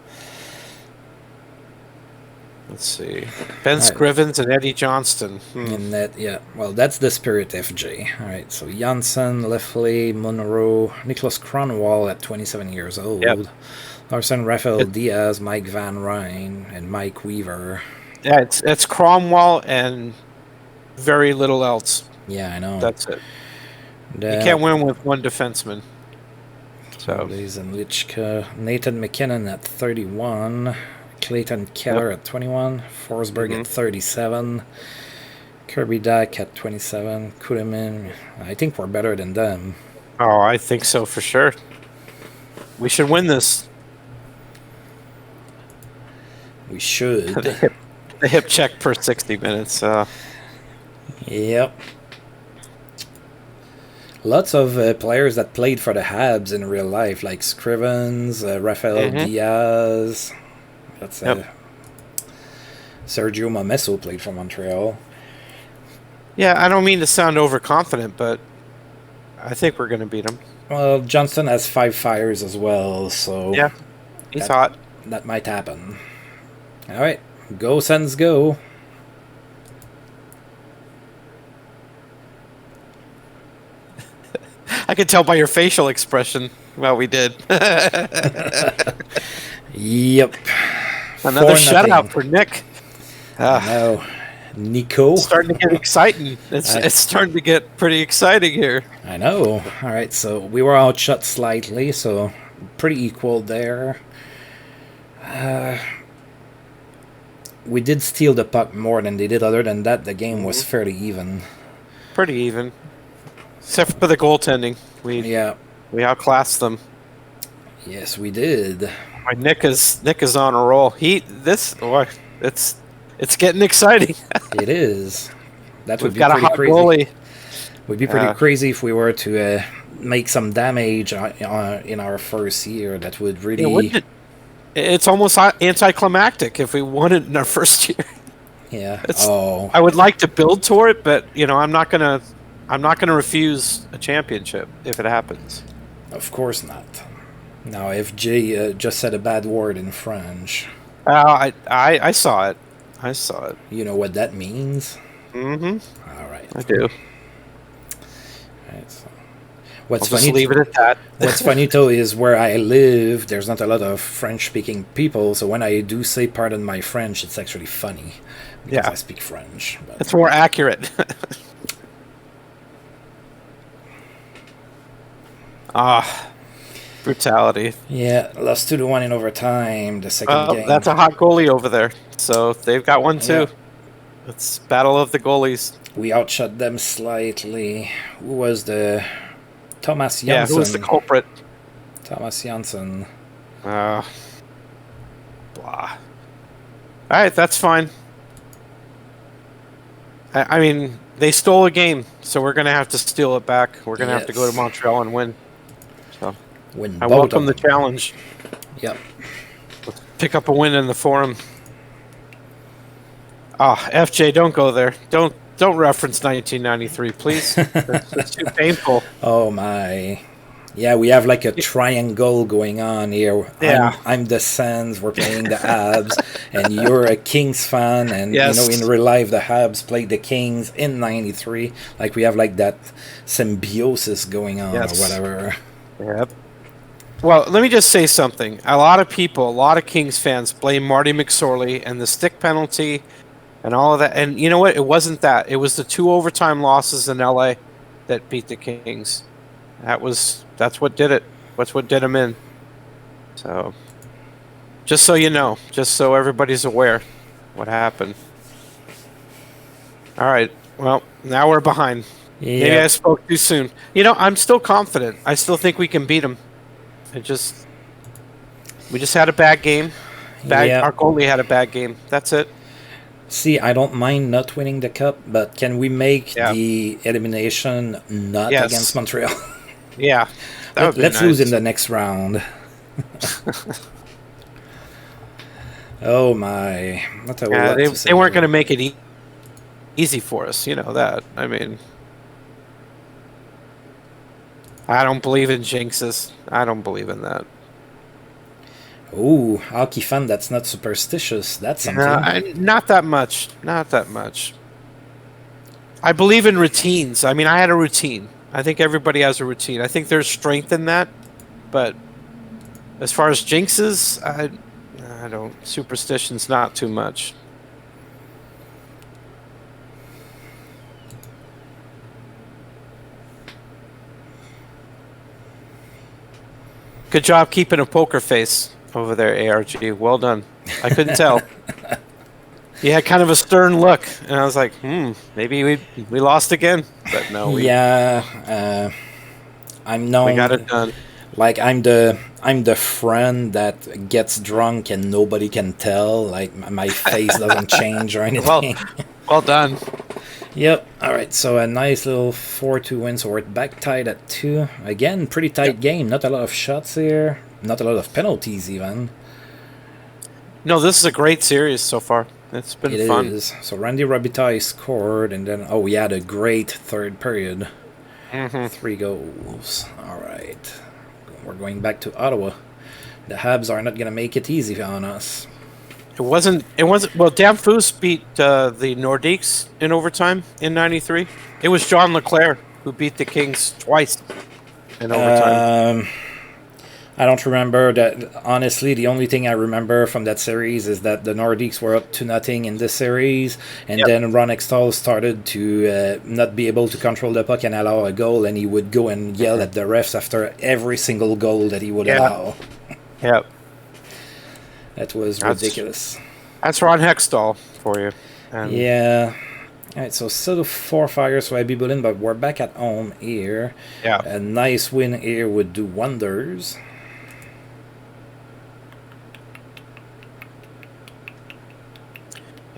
Let's see. Ben Scrivens and Eddie Johnston. In that, yeah. Well, that's the spirit, FJ. All right, so Janssen, Leffley, Monroe, Nicholas Cronwall at 27 years old. Yep. Larson, Rafael Diaz, Mike Van Ryn, and Mike Weaver. Yeah, it's Cromwell and very little else. Yeah, I know. That's it. You can't win with one defenseman. So and Lichka, Nathan McKinnon at 31. Clayton Keller at 21, Forsberg at 37, Kirby Dack at 27, Kudemin. I think we're better than them. Oh, I think so for sure. We should win this. We should. the hip check per 60 minutes. Yep. Lots of players that played for the Habs in real life, like Scrivens, Rafael Diaz. That's Sergio Mamesso played for Montreal. Yeah, I don't mean to sound overconfident, but I think we're going to beat them. Well, Johnston has 5 fires as well, so yeah, he's hot. That might happen. All right, go Sens, go! I could tell by your facial expression. Well, we did. Yep. Another shutout for Nick. No, Nico. It's starting to get exciting. It's starting to get pretty exciting here. I know. All right, so we were outshot slightly, so pretty equal there. We did steal the puck more than they did. Other than that, the game was fairly even. Pretty even. Except for the goaltending. We outclassed them. Yes, we did. Nick is on a roll. It's getting exciting. It is. That would We've be got pretty a hot crazy. goalie. Would be pretty crazy if we were to make some damage in our first year. That would really. It's almost anticlimactic if we won it in our first year. Yeah. I would like to build toward it, but I'm not gonna refuse a championship if it happens. Of course not. Now, if Jay just said a bad word in French. I saw it. I saw it. You know what that means? Mm-hmm. All right. I do. Right, so. I'll just leave it at that. What's funny, though, is where I live, there's not a lot of French-speaking people, so when I do say pardon my French, it's actually funny. Because I speak French. But. It's more accurate. Brutality. Yeah, lost 2-1 in overtime, the second game. That's a hot goalie over there. So they've got one too. Yeah. It's battle of the goalies. We outshot them slightly. Who was the... Thomas Janssen. Yeah, who was the culprit? Thomas Janssen. Blah. Alright, that's fine. I mean, they stole a game, so we're going to have to steal it back. We're going to have to go Yes. to Montreal and win. So Win I both welcome the of them. challenge. Yep. Let's pick up a win in the forum. Ah, FJ, don't go there. Don't reference 1993, please. That's too painful. Oh my. Yeah, we have like a triangle going on here. Yeah. I'm the Sens, we're playing the Habs, and you're a Kings fan, and Yes. in real life the Habs played the Kings in '93. Like we have like that symbiosis going on Yes. or whatever. Yep. Well, let me just say something. A lot of people, a lot of Kings fans blame Marty McSorley and the stick penalty and all of that. And you know what? It wasn't that. It was the 2 overtime losses in LA that beat the Kings. That's what did it. That's what did them in. So, just so you know, just so everybody's aware what happened. All right. Well, now we're behind. Maybe I spoke too soon. I'm still confident. I still think we can beat them. We just had a bad game. Our goalie had a bad game. That's it. See, I don't mind not winning the cup, but can we make the elimination not against Montreal? Yeah. Let's lose in the next round. Oh my. They weren't going to make it easy for us. You know that. I mean, I don't believe in jinxes. I don't believe in that. Ooh, hockey fan, that's not superstitious. That's something. Not that much. Not that much. I believe in routines. I mean, I had a routine. I think everybody has a routine. I think there's strength in that. But as far as jinxes, I don't. Superstition's not too much. Good job keeping a poker face over there, ARG. Well done. I couldn't tell. You had kind of a stern look, and I was like, maybe we lost again. But no, I'm known. We got it done. Like I'm the friend that gets drunk and nobody can tell. Like my face doesn't change or anything. Well done. Yep. All right. So a nice little 4-2 win. So we're back tied at 2. Again, pretty tight game. Not a lot of shots here. Not a lot of penalties even. No, this is a great series so far. It's been fun. It is. So Randy Robitaille scored, and then we had a great third period. 3 goals. All right. We're going back to Ottawa. The Habs are not gonna make it easy on us. It wasn't. Well, Danfus beat the Nordiques in overtime in '93. It was John Leclerc who beat the Kings twice in overtime. I don't remember that. Honestly, the only thing I remember from that series is that the Nordiques were up 2-0 in this series, and then Ron Extall started to not be able to control the puck and allow a goal, and he would go and yell at the refs after every single goal that he would allow. Yep. That was ridiculous. That's Ron Hextall for you. Yeah. All right, so still 4 fires for Abby Bullen, but we're back at home here. Yeah. A nice win here would do wonders.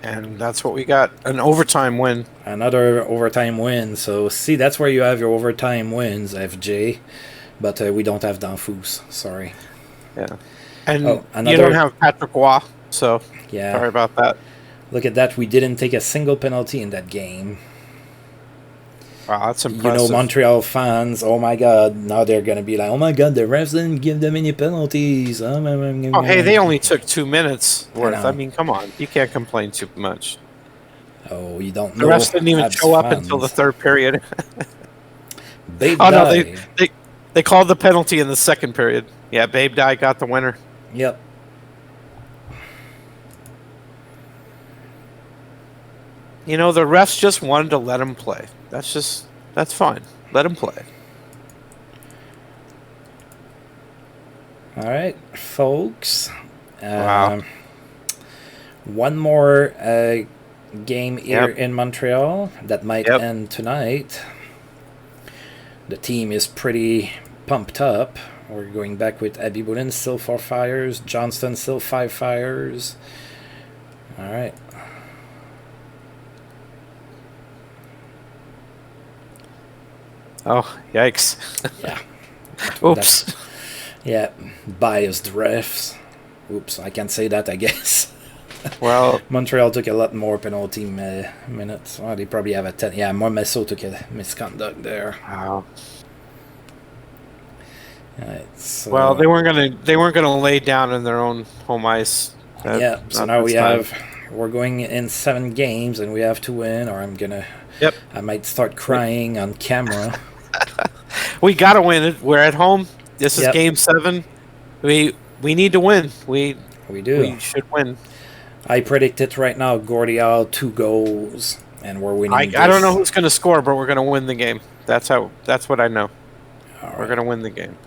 And that's what we got. An overtime win. Another overtime win. So, see, that's where you have your overtime wins, FJ. But we don't have Danfus. Sorry. Yeah. And you don't have Patrick Waugh, so sorry about that. Look at that. We didn't take a single penalty in that game. Wow, that's impressive. Montreal fans, oh my God, now they're going to be like, oh my God, the refs didn't give them any penalties. Oh, hey, they only took 2 minutes worth. I mean, come on. You can't complain too much. Oh, you don't know. The refs didn't even show up until the third period. No, they called the penalty in the second period. Yeah, Babe Dye got the winner. Yep. The refs just wanted to let him play. That's fine. Let him play. All right, folks. Wow. One more game here in Montreal that might end tonight. The team is pretty pumped up. We're going back with Abby Bullen, still 4 fires. Johnston, still 5 fires. All right. Oh, yikes. Yeah. Oops. Yeah, biased refs. Oops, I can't say that, I guess. Well, Montreal took a lot more penalty minutes. Well, they probably have a 10. Yeah, Momesso took a misconduct there. wow. Right, so, Well, they weren't gonna lay down in their own home ice. yeah, so Not now this time. we're going in 7 games and we have to win, or Yep. I might start crying on camera. We gotta win it. We're at home. This is Yep. game 7. We need to win. We do. We should win. I predict it right now, Gordie Howe, 2 goals, and we're winning. I don't know who's gonna score, but we're gonna win the game. That's what I know. All We're right. gonna win the game.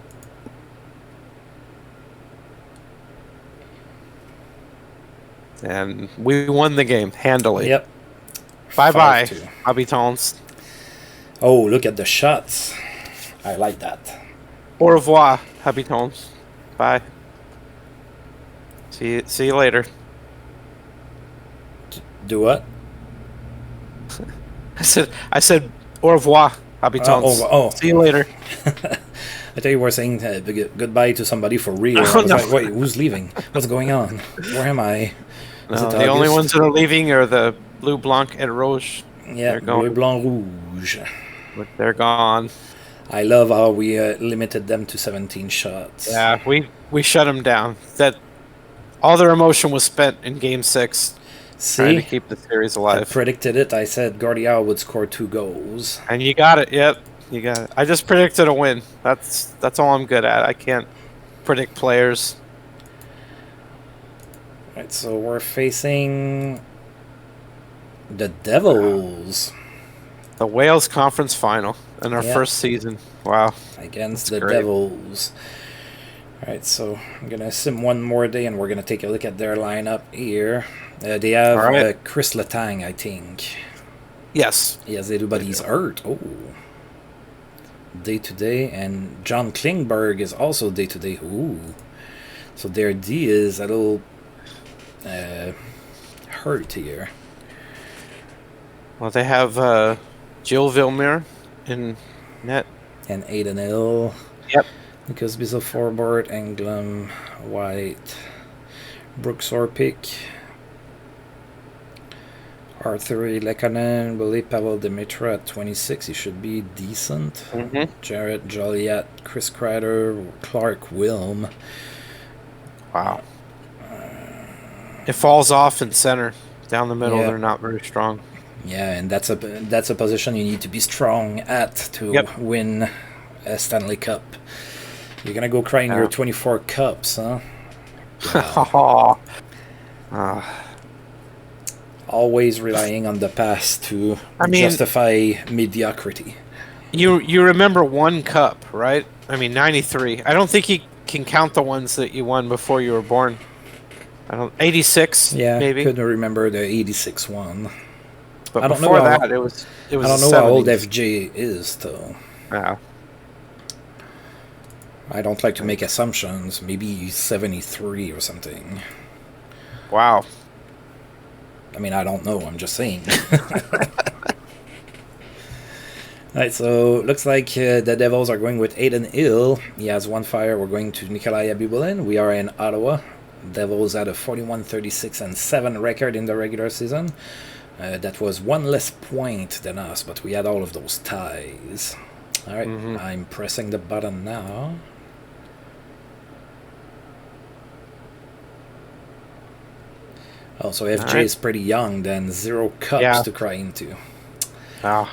And we won the game handily. Yep. Bye-bye, 5-2. habitants. Oh, look at the shots. I like that. Au revoir, habitants. Bye. See you later. Do what? I said au revoir, habitants. Oh. See you later. I thought you were saying goodbye to somebody for real. Oh, I was no. like, wait, who's leaving? What's going on? Where am I? Is No, it the only August? ones that are leaving are the Blue, Blanc, and Rouge. Yeah, They're going. Bleu, Blanc, Rouge. But they're gone. I love how we limited them to 17 shots. Yeah, we shut them down. That all their emotion was spent in Game 6, trying to See? keep the series I alive. predicted it. I said Gordie Howe would score 2 goals. And you got it. Yep, you got it. I just predicted a win. That's all I'm good at. I can't predict players. Right, so we're facing the Devils The Wales Conference Final in our Yeah. first season. Wow. against That's the great. Devils. Alright, so I'm going to sim one more day and we're going to take a look at their lineup here. They have All right. Chris Letang, I think. Yes. Yes, everybody's hurt. Oh. Day to day, and John Klingberg is also day to day. Ooh. So their D is a little hurt here. Well, they have Jill Vilmere in net. And Aiden Hill. Yep. Lucas Bizzle forward, Englum, White, Brooks Orpik, Arthur Lekanen, Willie Pavel Dimitra at 26. He should be decent. Mm-hmm. Jarrett Joliet, Chris Kreider, Clark Wilm. Wow. It falls off in center. Down the middle, Yeah. they're not very strong. Yeah, and that's a position you need to be strong at to Yep. win a Stanley Cup. You're gonna go crying your Yeah. 24 cups, huh? Always relying on the past to I mean- justify mediocrity. You remember one cup, right? I mean, 93. I don't think you can count the ones that you won before you were born. 86, Yeah, maybe. couldn't remember the 86 one. But I don't know before how- that, it was I don't the know how old 70s. FJ is, though. Yeah. I don't like to make assumptions. Maybe he's 73 or something. Wow. I mean, I don't know. I'm just saying. Alright, so looks like the Devils are going with Aiden Hill. He has 1 fire. We're going to Nikolai Abibulin. We are in Ottawa. Devils had a 41-36-7 record in the regular season. That was 1 less point than us, but we had all of those ties. Alright, I'm pressing the button now. Oh, so FJ Alright. is pretty young, then 0 cups Yeah. to cry into. Ah.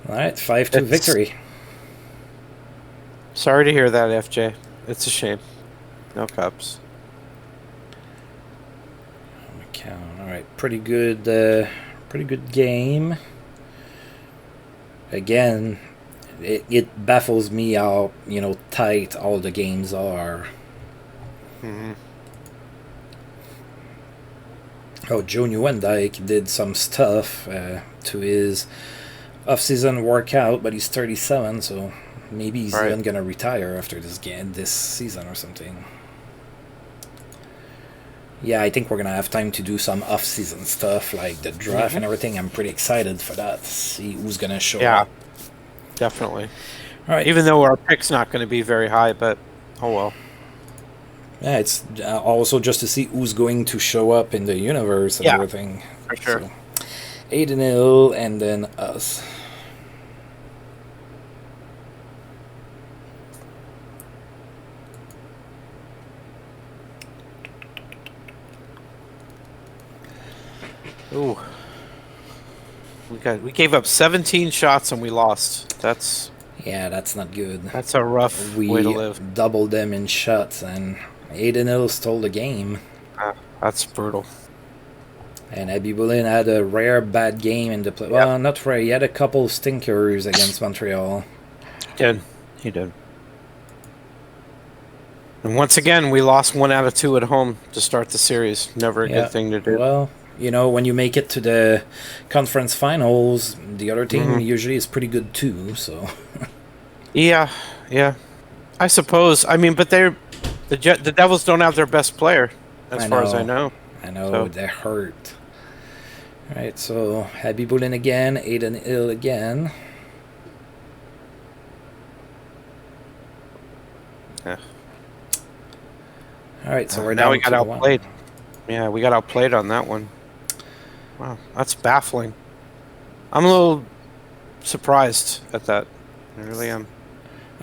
Alright, 5-2 It's- victory. Sorry to hear that, FJ. It's a shame. No cups. Alright, pretty good game. Again, it baffles me how, tight all the games are. Mm-hmm. Oh, Joe Nieuwendyk did some stuff to his off-season workout, but he's 37, so maybe he's Right. even gonna retire after this season or something. Yeah, I think we're gonna have time to do some off-season stuff like the draft and everything. I'm pretty excited for that. See who's gonna show Yeah. up. definitely. All right. Even though our pick's not going to be very high, but oh well. Yeah, it's also just to see who's going to show up in the universe and Yeah, everything. for sure. So, 8-0, and then us. Ooh. We gave up 17 shots and we lost. That's not good. That's a rough We way to live. doubled them in shots, and 8-0 stole the game. That's brutal. And Abibulin had a rare bad game in the play. Well, not rare. He had a couple stinkers against Montreal. He did. And once again, we lost 1 out of 2 at home to start the series. Never a good thing to do. Well, when you make it to the conference finals, the other team usually is pretty good too. So. Yeah. I suppose. I mean, but the Devils don't have their best player, as far as I know. I know, they're hurt. All right, so Habibulin again, 8-0 again. Yeah. All right, so we're now down we got to outplayed. 1. Yeah, we got outplayed on that one. Wow, that's baffling. I'm a little surprised at that. I really am.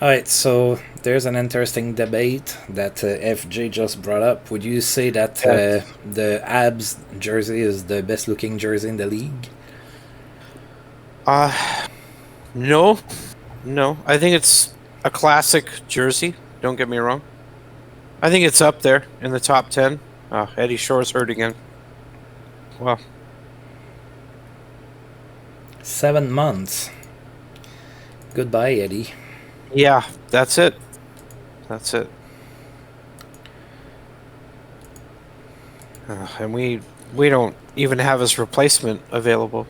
All right, so there's an interesting debate that FJ just brought up. Would you say that the Abs jersey is the best looking jersey in the league? No. I think it's a classic jersey. Don't get me wrong. I think it's up there in the top 10. Eddie Shore's hurt again. Wow. 7 months. Goodbye, Eddie. Yeah, that's it. And we don't even have his replacement available.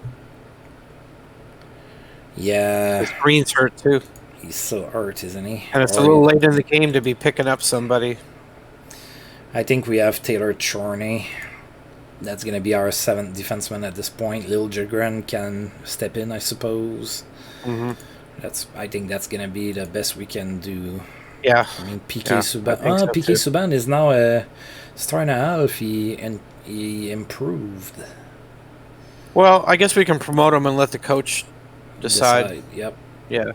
Yeah. His Green's hurt too. He's so hurt, isn't he? And it's a little late in the game to be picking up somebody. I think we have Taylor Chorney. That's going to be our 7th defenseman at this point. Lil Jagren can step in, I suppose. I think that's going to be the best we can do. Yeah. I mean, PK Subban. PK Subban is now a star and a half. He improved. Well, I guess we can promote him and let the coach decide. Yep. Yeah.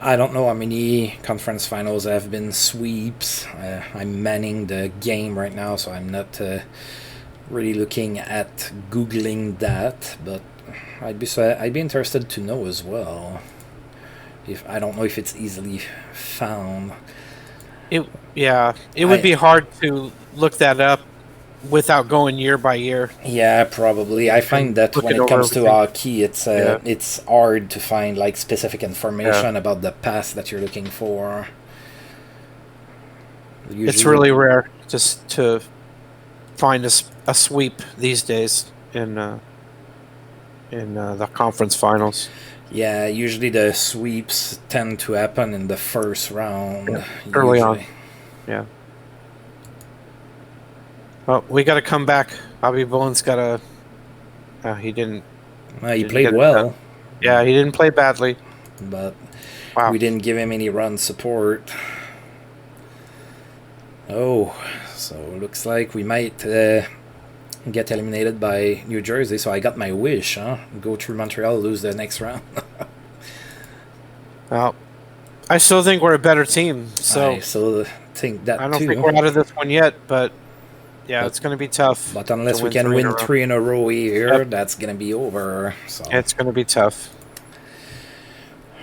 I don't know how many conference finals have been sweeps. I'm manning the game right now, so I'm not really looking at Googling that, but I'd be interested to know as well. I don't know if it's easily found. It would be hard to look that up without going year by year. Yeah, probably. I find that when it comes to hockey, it's hard to find like specific information about the pass that you're looking for. Usually, it's really rare just to find a sweep these days in the conference finals. Yeah, usually the sweeps tend to happen in the first round. Early on. Yeah. Well, we got to come back. Bobby Bullen's got to... he didn't... He played well. Yeah, he didn't play badly. But we didn't give him any run support. Oh, so looks like we might get eliminated by New Jersey. So I got my wish, huh? Go through Montreal, lose the next round. Well, I still think we're a better team. So I still think that I don't think we're out of this one yet, but... Yeah, it's going to be tough. But unless we can win 3 in a row here, that's going to be over. So it's going to be tough.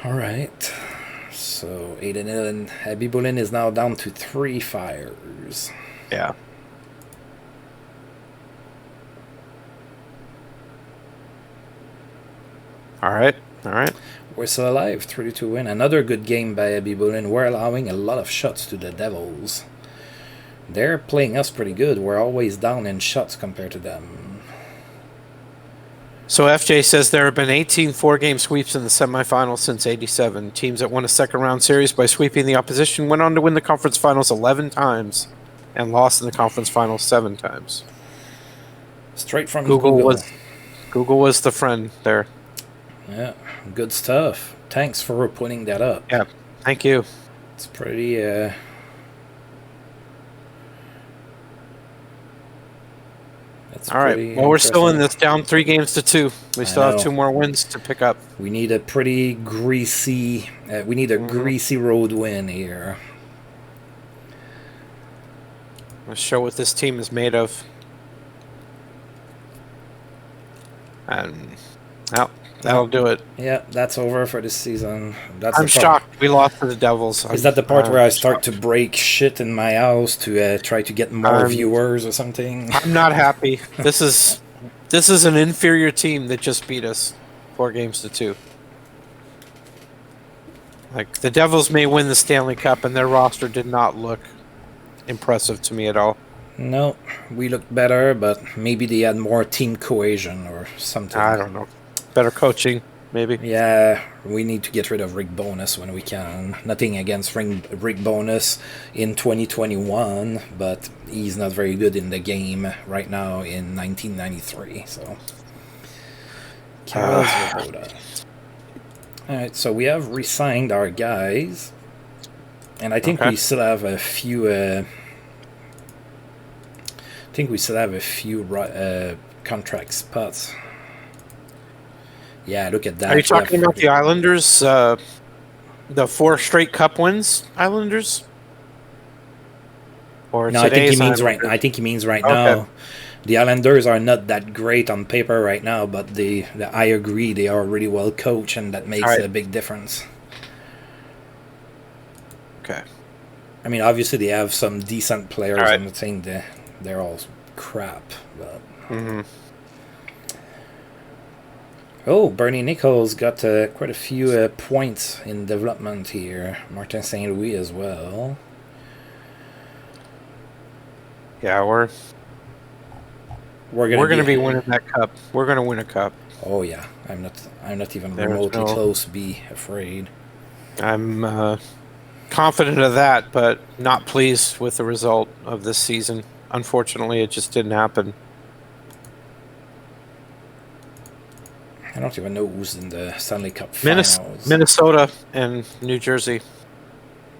All right. So 8-0, and Habibulin is now down to 3 fires. Yeah. All right. We're still alive, 3-2 win. Another good game by Habibulin. We're allowing a lot of shots to the Devils. They're playing us pretty good. We're always down in shots compared to them. So FJ says there have been 18 4-game sweeps in the semifinals since '87. Teams that won a second-round series by sweeping the opposition went on to win the conference finals 11 times and lost in the conference finals 7 times. Straight from Google. Google was the friend there. Yeah, good stuff. Thanks for pointing that up. Yeah, thank you. It's pretty. All right. Well, we're still in this, down 3-2. We still have 2 more wins to pick up. We need a pretty greasy. We need a greasy road win here. Let's show what this team is made of. And that'll do it. Yeah, that's over for this season. I'm shocked we lost to the Devils. Is that the part where I start to break shit in my house to try to get more viewers or something? I'm not happy. This is an inferior team that just beat us 4-2. Like, the Devils may win the Stanley Cup, and their roster did not look impressive to me at all. No, we looked better, but maybe they had more team cohesion or something. I don't know. Better coaching, maybe. Yeah, we need to get rid of Rick Bonus when we can. Nothing against Rick Bonus in 2021, but he's not very good in the game right now in 1993. So, alright, so we have re-signed our guys, and I think we still have a few. Contract spots. Yeah, look at that. Are you talking about the Islanders? The 4 straight Cup wins, Islanders? Or no, I think he means right now. The Islanders are not that great on paper right now, but I agree they are really well coached, and that makes a big difference. Okay. I mean, obviously they have some decent players. I'm not saying they're all crap, but. Oh, Bernie Nichols got quite a few points in development here. Martin St. Louis as well. Yeah, we're gonna be winning that cup. We're gonna win a cup. Oh yeah, I'm not even remotely close to be afraid. I'm confident of that, but not pleased with the result of this season. Unfortunately, it just didn't happen. I don't even know who's in the Stanley Cup finals. Minnesota and New Jersey.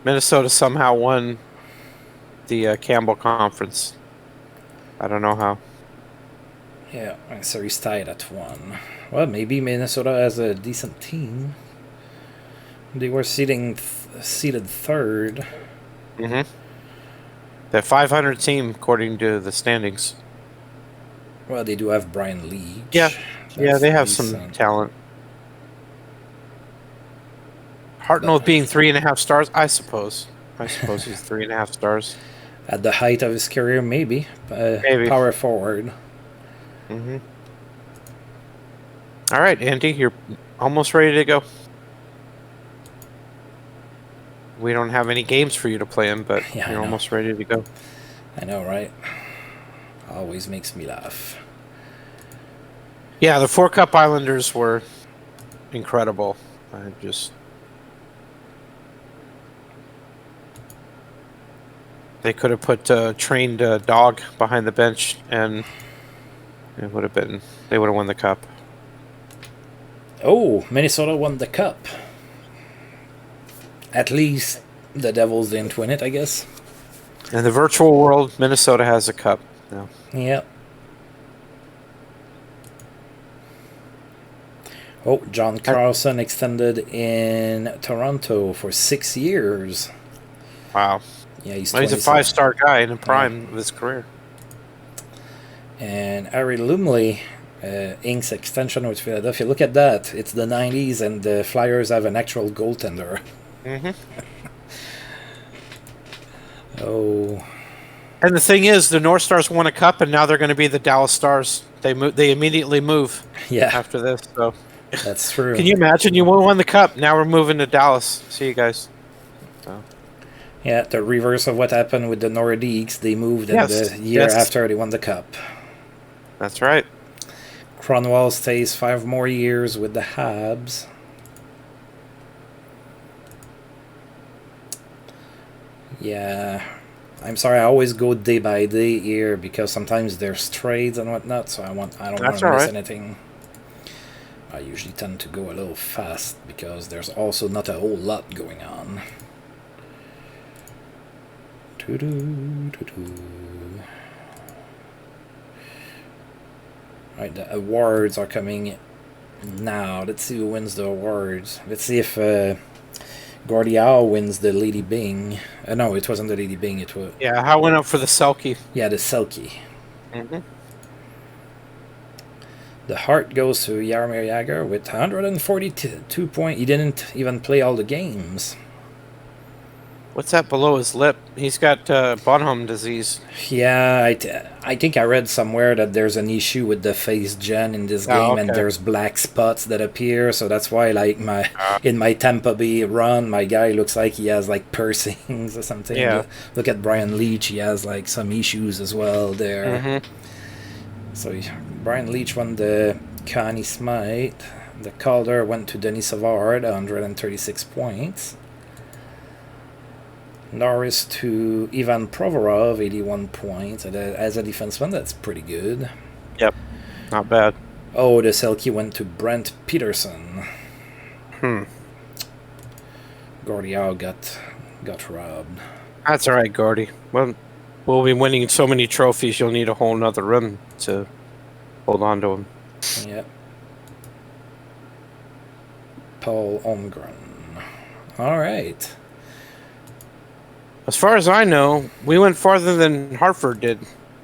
Minnesota somehow won the Campbell Conference. I don't know how. Yeah, so he's tied at 1. Well, maybe Minnesota has a decent team. They were seeded 3rd. The 500 team, according to the standings. Well, they do have Brian Leach. Yeah, they have some talent. Hartnell being 3.5 stars, I suppose. He's 3.5 stars. At the height of his career, maybe. Power forward. All right, Andy, you're almost ready to go. We don't have any games for you to play in, but you're almost ready to go. I know, right? Always makes me laugh. Yeah, the 4 Cup Islanders were incredible. They could have put a trained dog behind the bench, and they would have won the cup. Oh, Minnesota won the cup. At least the Devils didn't win it, I guess. In the virtual world, Minnesota has a cup now. Yep. Oh, John Carlson extended in Toronto for 6 years. Wow. Yeah, he's a 5-star guy in the prime of his career. And Harry Lumley inks extension with Philadelphia. Look at that. It's the 90s, and the Flyers have an actual goaltender. Oh. And the thing is, the North Stars won a cup, and now they're going to be the Dallas Stars. They immediately move after this. So that's true. Can you imagine? You won the cup. Now we're moving to Dallas. See you guys. So. Yeah, the reverse of what happened with the Nordiques. They moved in the year after they won the cup. That's right. Cronwall stays 5 more years with the Habs. Yeah, I'm sorry. I always go day by day here because sometimes there's trades and whatnot. So I don't want to miss anything. I usually tend to go a little fast because there's also not a whole lot going on. Right, the awards are coming now. Let's see who wins the awards. Let's see if Gordie Howe wins the Lady Bing. No, it wasn't the Lady Bing. It was. Yeah, I went up for the Selkie. Yeah, the Selkie. Mm-hmm. The heart goes to Jaromir Jagr with 142 points. He didn't even play all the games. What's that below his lip? He's got Bonhomme disease. Yeah, I think I read somewhere that there's an issue with the face gen in this game, and there's black spots that appear. So that's why, like, in my Tampa Bay run, my guy looks like he has like piercings or something. Yeah. Look at Brian Leach; he has like some issues as well there. Mm-hmm. So Brian Leach won the Connie Smythe. The Calder went to Denis Savard, 136 points. Norris to Ivan Provorov, 81 points. As a defenseman, that's pretty good. Yep, not bad. Oh, the Selkie went to Brent Peterson. Gordie Howe got robbed. That's all right, Gordy. Well, we'll be winning so many trophies, you'll need a whole nother room to hold on to him. Yep. Paul Holmgren. All right. As far as I know, we went farther than Hartford did.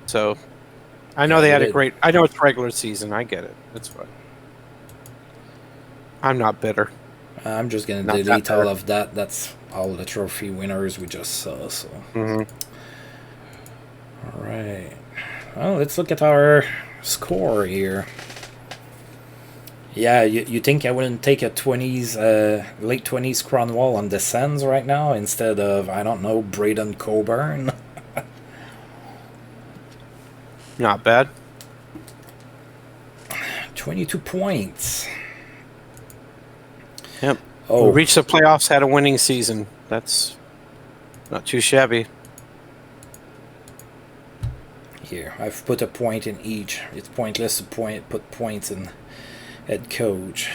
So, I know they had a great... I know it's regular season. I get it. That's fine. I'm not bitter. I'm just going to delete all of that. That's all the trophy winners we just saw. So. Mm-hmm. All right. Well, let's look at our score here. Yeah, you think I wouldn't take a late 20s Cronwall on the Sens right now instead of, I don't know, Braden Coburn? Not bad. 22 points. Yep. Oh, we reached the playoffs, had a winning season. That's not too shabby. Here, I've put a point in each. It's pointless to put points in head coach.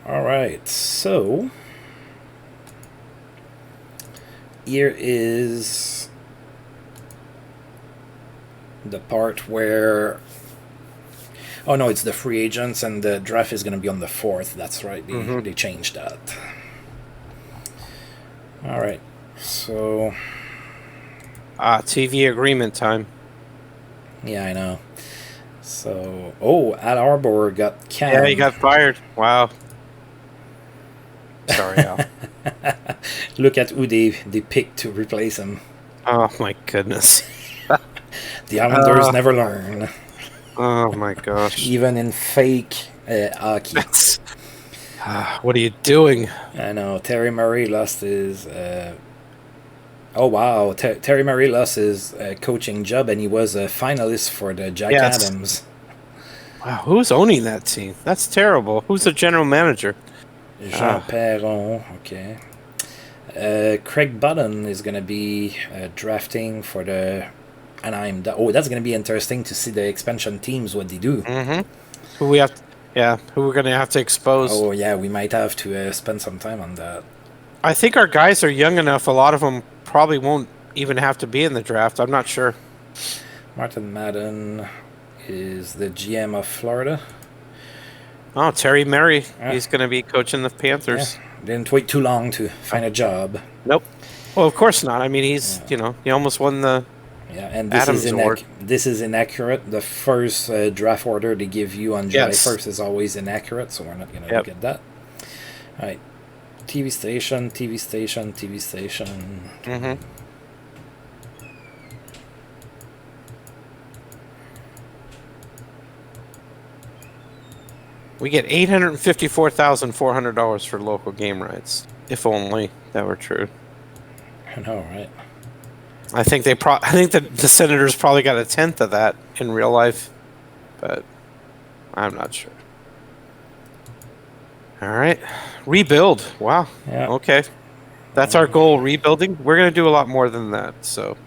All right, so here is the part where... Oh no, it's the free agents, and the draft is going to be on the 4th. That's right, they changed that. All right, so... TV agreement time. Yeah, I know. So, Al Arbor got canned. Yeah, he got fired. Wow. Sorry, Al. Look at who they picked to replace him. Oh, my goodness. The Islanders never learn. Oh, my gosh. Even in fake hockey. What are you doing? I know. Terry Murray lost his... Oh, wow. Terry Murray lost his coaching job, and he was a finalist for the Jack Adams. Wow, who's owning that team? That's terrible. Who's the general manager? Jean Perron, okay. Craig Button is going to be drafting for the Anaheim. That's going to be interesting to see the expansion teams, what they do. Mm-hmm. Who we're going to have to expose. Oh, yeah, we might have to spend some time on that. I think our guys are young enough. A lot of them probably won't even have to be in the draft. I'm not sure. Martin Madden is the GM of Florida. Oh, Terry Murray. Yeah. He's going to be coaching the Panthers. Yeah. Didn't wait too long to find a job. Nope. Well, of course not. I mean, he's, he almost won the and Adams Award. This is inaccurate. The first draft order they give you on July 1st is always inaccurate, so we're not going to look at that. All right. TV station. Mm-hmm. We get $854,400 for local game rights. If only that were true. I know, right? I think I think the Senators probably got a tenth of that in real life, but I'm not sure. All right, rebuild. Wow. Yeah. Okay, that's our goal. Rebuilding. We're gonna do a lot more than that. So.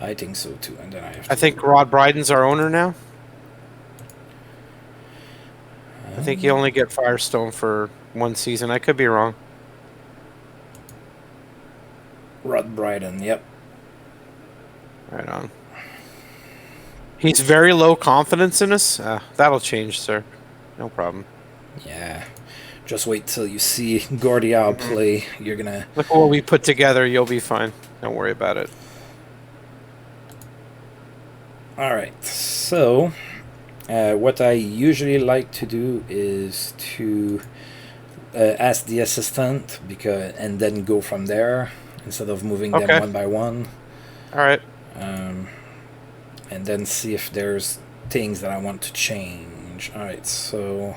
I think so too. And then I think Rod Bryden's our owner now. I think you only get Firestone for 1 season. I could be wrong. Rod Bryden, yep. Right on. He's very low confidence in us. That'll change, sir. No problem. Yeah. Just wait till you see Gordillo play. You're gonna look at what we put together. You'll be fine. Don't worry about it. All right. So, what I usually like to do is to ask the assistant and then go from there instead of moving them one by one. All right. And then see if there's things that I want to change. All right. So.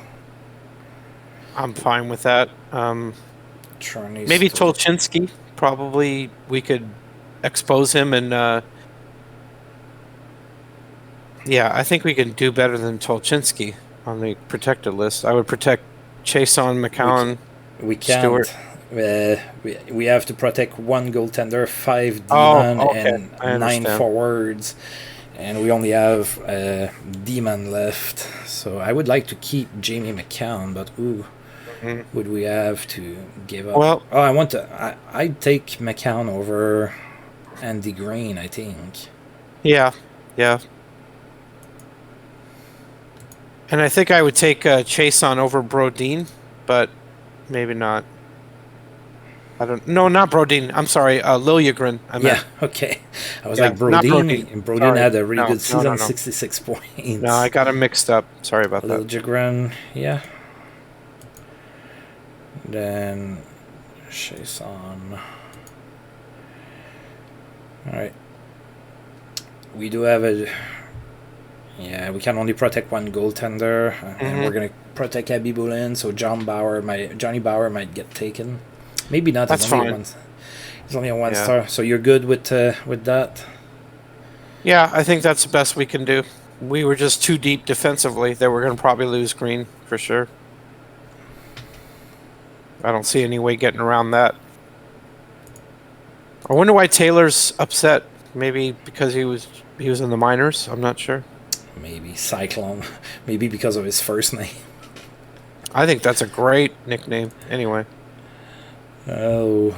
I'm fine with that. Maybe Tolchinsky. Probably we could expose him and. Yeah, I think we can do better than Tolchinsky on the protected list. I would protect Chason, McCown. We can't. We have to protect 1 goaltender, 5 D-man, and 9 forwards. And we only have D-man left. So I would like to keep Jamie McCown, but would we have to give up? Well, I'd take McCown over Andy Green, I think. Yeah. And I think I would take Chason over Brodin, but maybe not. No, not Brodin. I'm sorry, Liljegren. Okay. I was like Brodin. Brodin had a really good season, 66 points. No, I got him mixed up. Sorry about that. Liljegren, yeah. Then Chason. All right. We do have a... Yeah, we can only protect 1 goaltender, and we're gonna protect Abby Boulin, so Johnny Bauer might get taken. Maybe not. That's fine. He's only a 1 star, so you're good with that. Yeah, I think that's the best we can do. We were just too deep defensively that we're gonna probably lose Green for sure. I don't see any way getting around that. I wonder why Taylor's upset. Maybe because he was in the minors. I'm not sure. Maybe Cyclone. Maybe because of his first name. I think that's a great nickname. Anyway. Oh,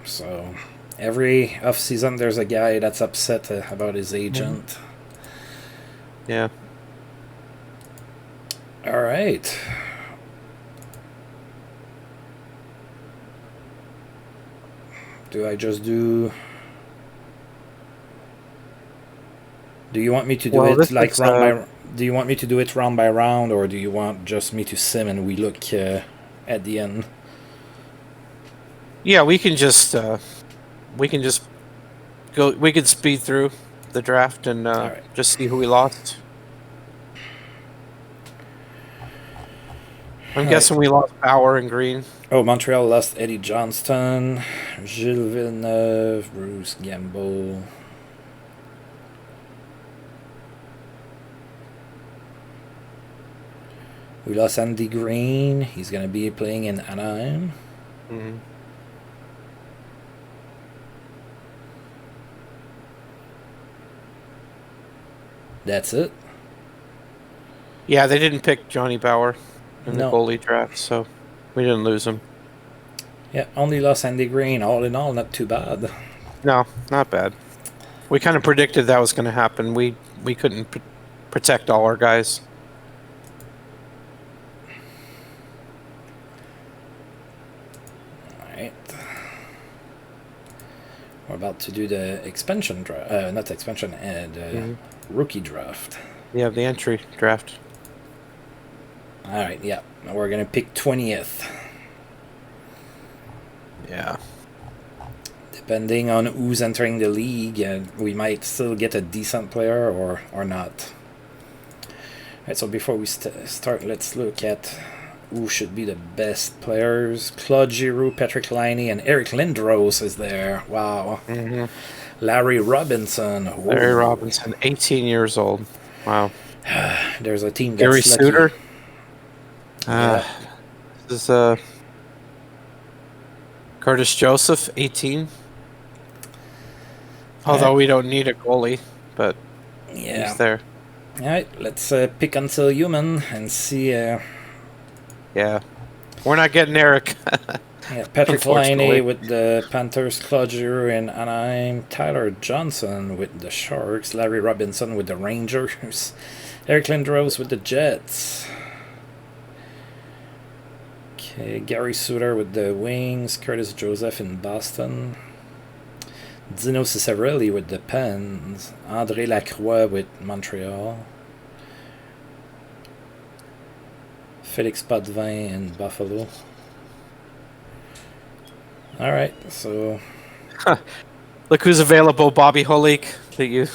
so every off season there's a guy that's upset about his agent. Yeah. All right. Do I just do... Do you want me to do it like round by... Do you want me to do it round by round, or do you want just me to sim and we look at the end? Yeah, we can just go. We could speed through the draft and just see who we lost. I'm guessing we lost Bauer and Green. Oh, Montreal lost Eddie Johnston, Gilles Villeneuve, Bruce Gamble. We lost Andy Green. He's going to be playing in Anaheim. Mm-hmm. That's it. Yeah, they didn't pick Johnny Bauer in the goalie draft, so we didn't lose him. Yeah, only lost Andy Green. All in all, not too bad. No, not bad. We kind of predicted that was going to happen. We couldn't protect all our guys. We're about to do the expansion draft, not expansion, and rookie draft. Yeah, the entry draft. All right, yeah. We're going to pick 20th. Yeah. Depending on who's entering the league, we might still get a decent player or not. All right, so before we start, let's look at who should be the best players. Claude Giroux, Patrick Laine, and Eric Lindros is there. Wow. Mm-hmm. Larry Robinson. Ooh. Larry Robinson, 18 years old. Wow. There's a team that's Gary lucky. Suter. This is Curtis Joseph, 18. Although we don't need a goalie, but Yeah. he's there. All right, let's pick until human and see. Yeah. We're not getting Eric. Yeah, Patrick Unfortunately. Laine with the Panthers, Claude Giroux in Anaheim, Tyler Johnson with the Sharks, Larry Robinson with the Rangers, Eric Lindros with the Jets. Okay, Gary Suter with the Wings, Curtis Joseph in Boston, Dino Ciccarelli with the Pens, André Lacroix with Montreal, Félix Potvin in Buffalo. All right, so Look who's available, Bobby Holik. That you.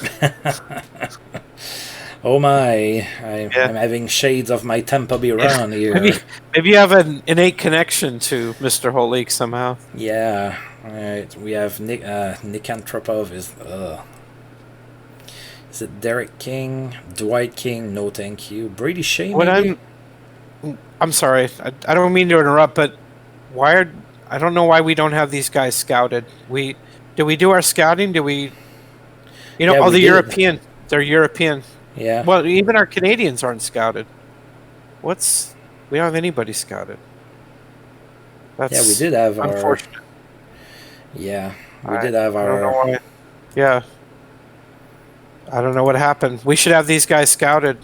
oh my, I'm having shades of my Tampa Bay run here. Maybe you have an innate connection to Mr. Holik somehow. Yeah, all right. We have Nick Antropov is it Derek King, Dwight King? No, thank you. Brady Shea. I'm sorry. I don't mean to interrupt, but I don't know why we don't have these guys scouted. Did we do our scouting? Did we? Yeah, the European. They're European. Yeah. Well, even our Canadians aren't scouted. We don't have anybody scouted. Yeah, we did have unfortunate. Yeah, we did have our. I don't know why. Yeah. I don't know what happened. We should have these guys scouted.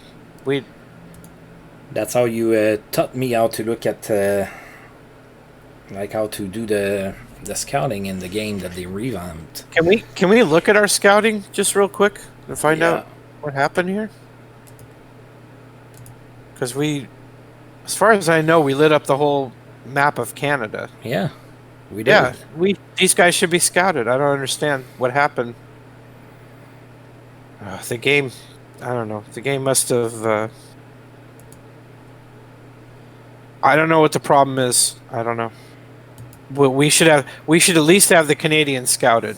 That's how you taught me how to look at, like how to do the scouting in the game that they revamped. Can we look at our scouting just real quick and find out what happened here? Because as far as I know, we lit up the whole map of Canada. Yeah, we did. Yeah, these guys should be scouted. I don't understand what happened. The game, I don't know. The game must have. I don't know what the problem is. I don't know. We should at least have the Canadians scouted.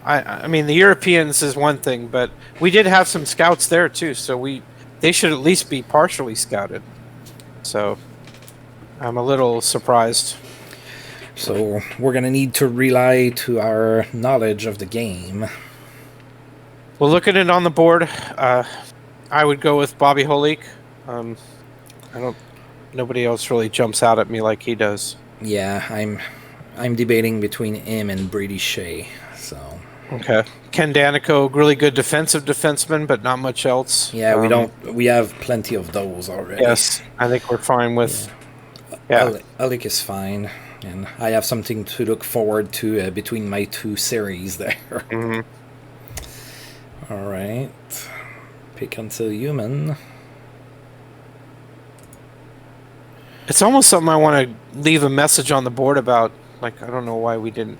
I mean, the Europeans is one thing, but we did have some scouts there too, so they should at least be partially scouted. So I'm a little surprised. So we're gonna need to rely to our knowledge of the game. Well, looking at it on the board, I would go with Bobby Holik. Nobody else really jumps out at me like he does. Yeah, I'm debating between him and Brady Shea. So okay, Ken Danico, really good defensive defenseman, but not much else. Yeah, we have plenty of those already. Yes, I think we're fine with. Yeah, Alec is fine, and I have something to look forward to between my two series there. Mm-hmm. All right, pick until human. It's almost something I want to leave a message on the board about. Like, I don't know why we didn't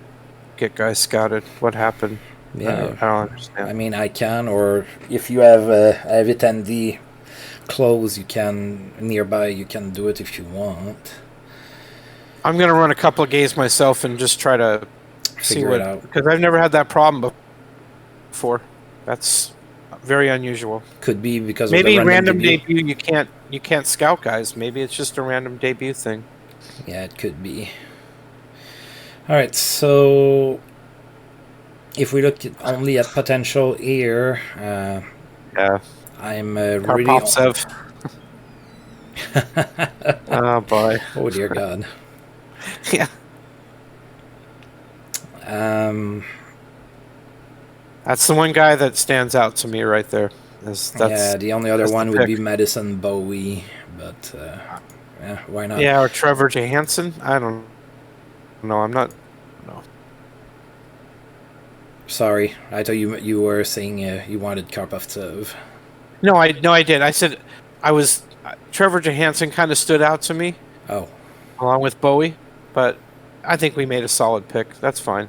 get guys scouted. What happened? Yeah, I don't understand. I mean, I can, or if you have attendee close, you can nearby. You can do it if you want. I'm gonna run a couple of games myself and just try to figure it out, because I've never had that problem before. That's very unusual. Could be because maybe of the random debut. You can't scout guys. Maybe it's just a random debut thing. Yeah, it could be. All right, so if we look only at potential here, yeah, I'm really. Karpovtsev. Oh boy! Oh dear God! Yeah. That's the one guy that stands out to me right there. Yeah, the only other one would be Madison Bowie, but yeah, why not? Yeah, or Trevor Johansson. I don't know. I'm not. No. Sorry, I thought you were saying you wanted Karpovtsev. No, I did. I said Trevor Johansson kind of stood out to me. Oh. Along with Bowie, but I think we made a solid pick. That's fine.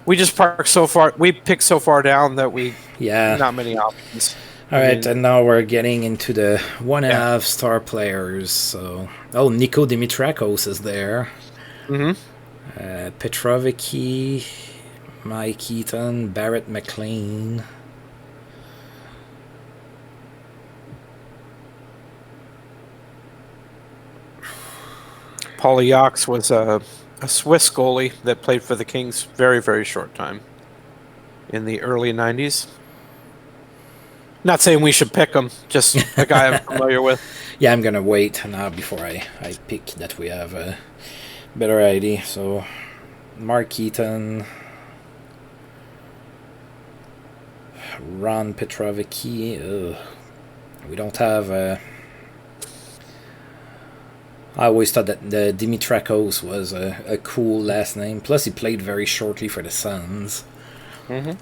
We just parked so far. We picked so far down that not many options. All right, and now we're getting into the 1.5 star players. So, Nico Dimitrakos is there. Mm-hmm. Petrovicki, Mike Eaton, Barrett McLean. Polyak was a Swiss goalie that played for the Kings very, very short time. in the early 90s. Not saying we should pick him, just a guy I'm familiar with. Yeah, I'm gonna wait now before I pick that we have a better idea. So, Mark Eaton, Ron Petrovicki. We don't have. I always thought that the Dimitrakos was a cool last name. Plus, he played very shortly for the Suns. Mm-hmm.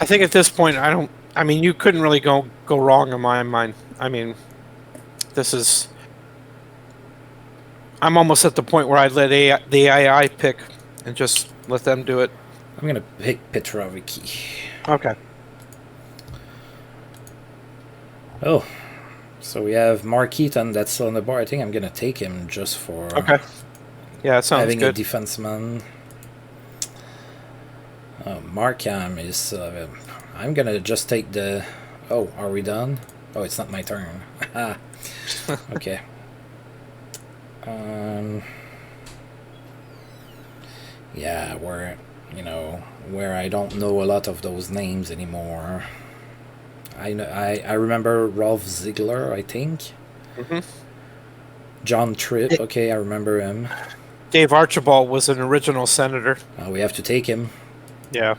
I think at this point, I mean, you couldn't really go wrong in my mind. I mean, this is. I'm almost at the point where I'd let the AI pick and just let them do it. I'm gonna pick Petrovicki. Okay. Oh, so we have Mark Eaton that's still on the board. I think I'm gonna take him just for Yeah, it sounds having good. a defenseman. Markham is. I'm gonna just take the. Oh, are we done? Oh, it's not my turn. Okay. Yeah, where I don't know a lot of those names anymore. I remember Rolf Ziegler, I think. Mm-hmm. John Tripp, okay, I remember him. Dave Archibald was an original Senator. We have to take him. Yeah.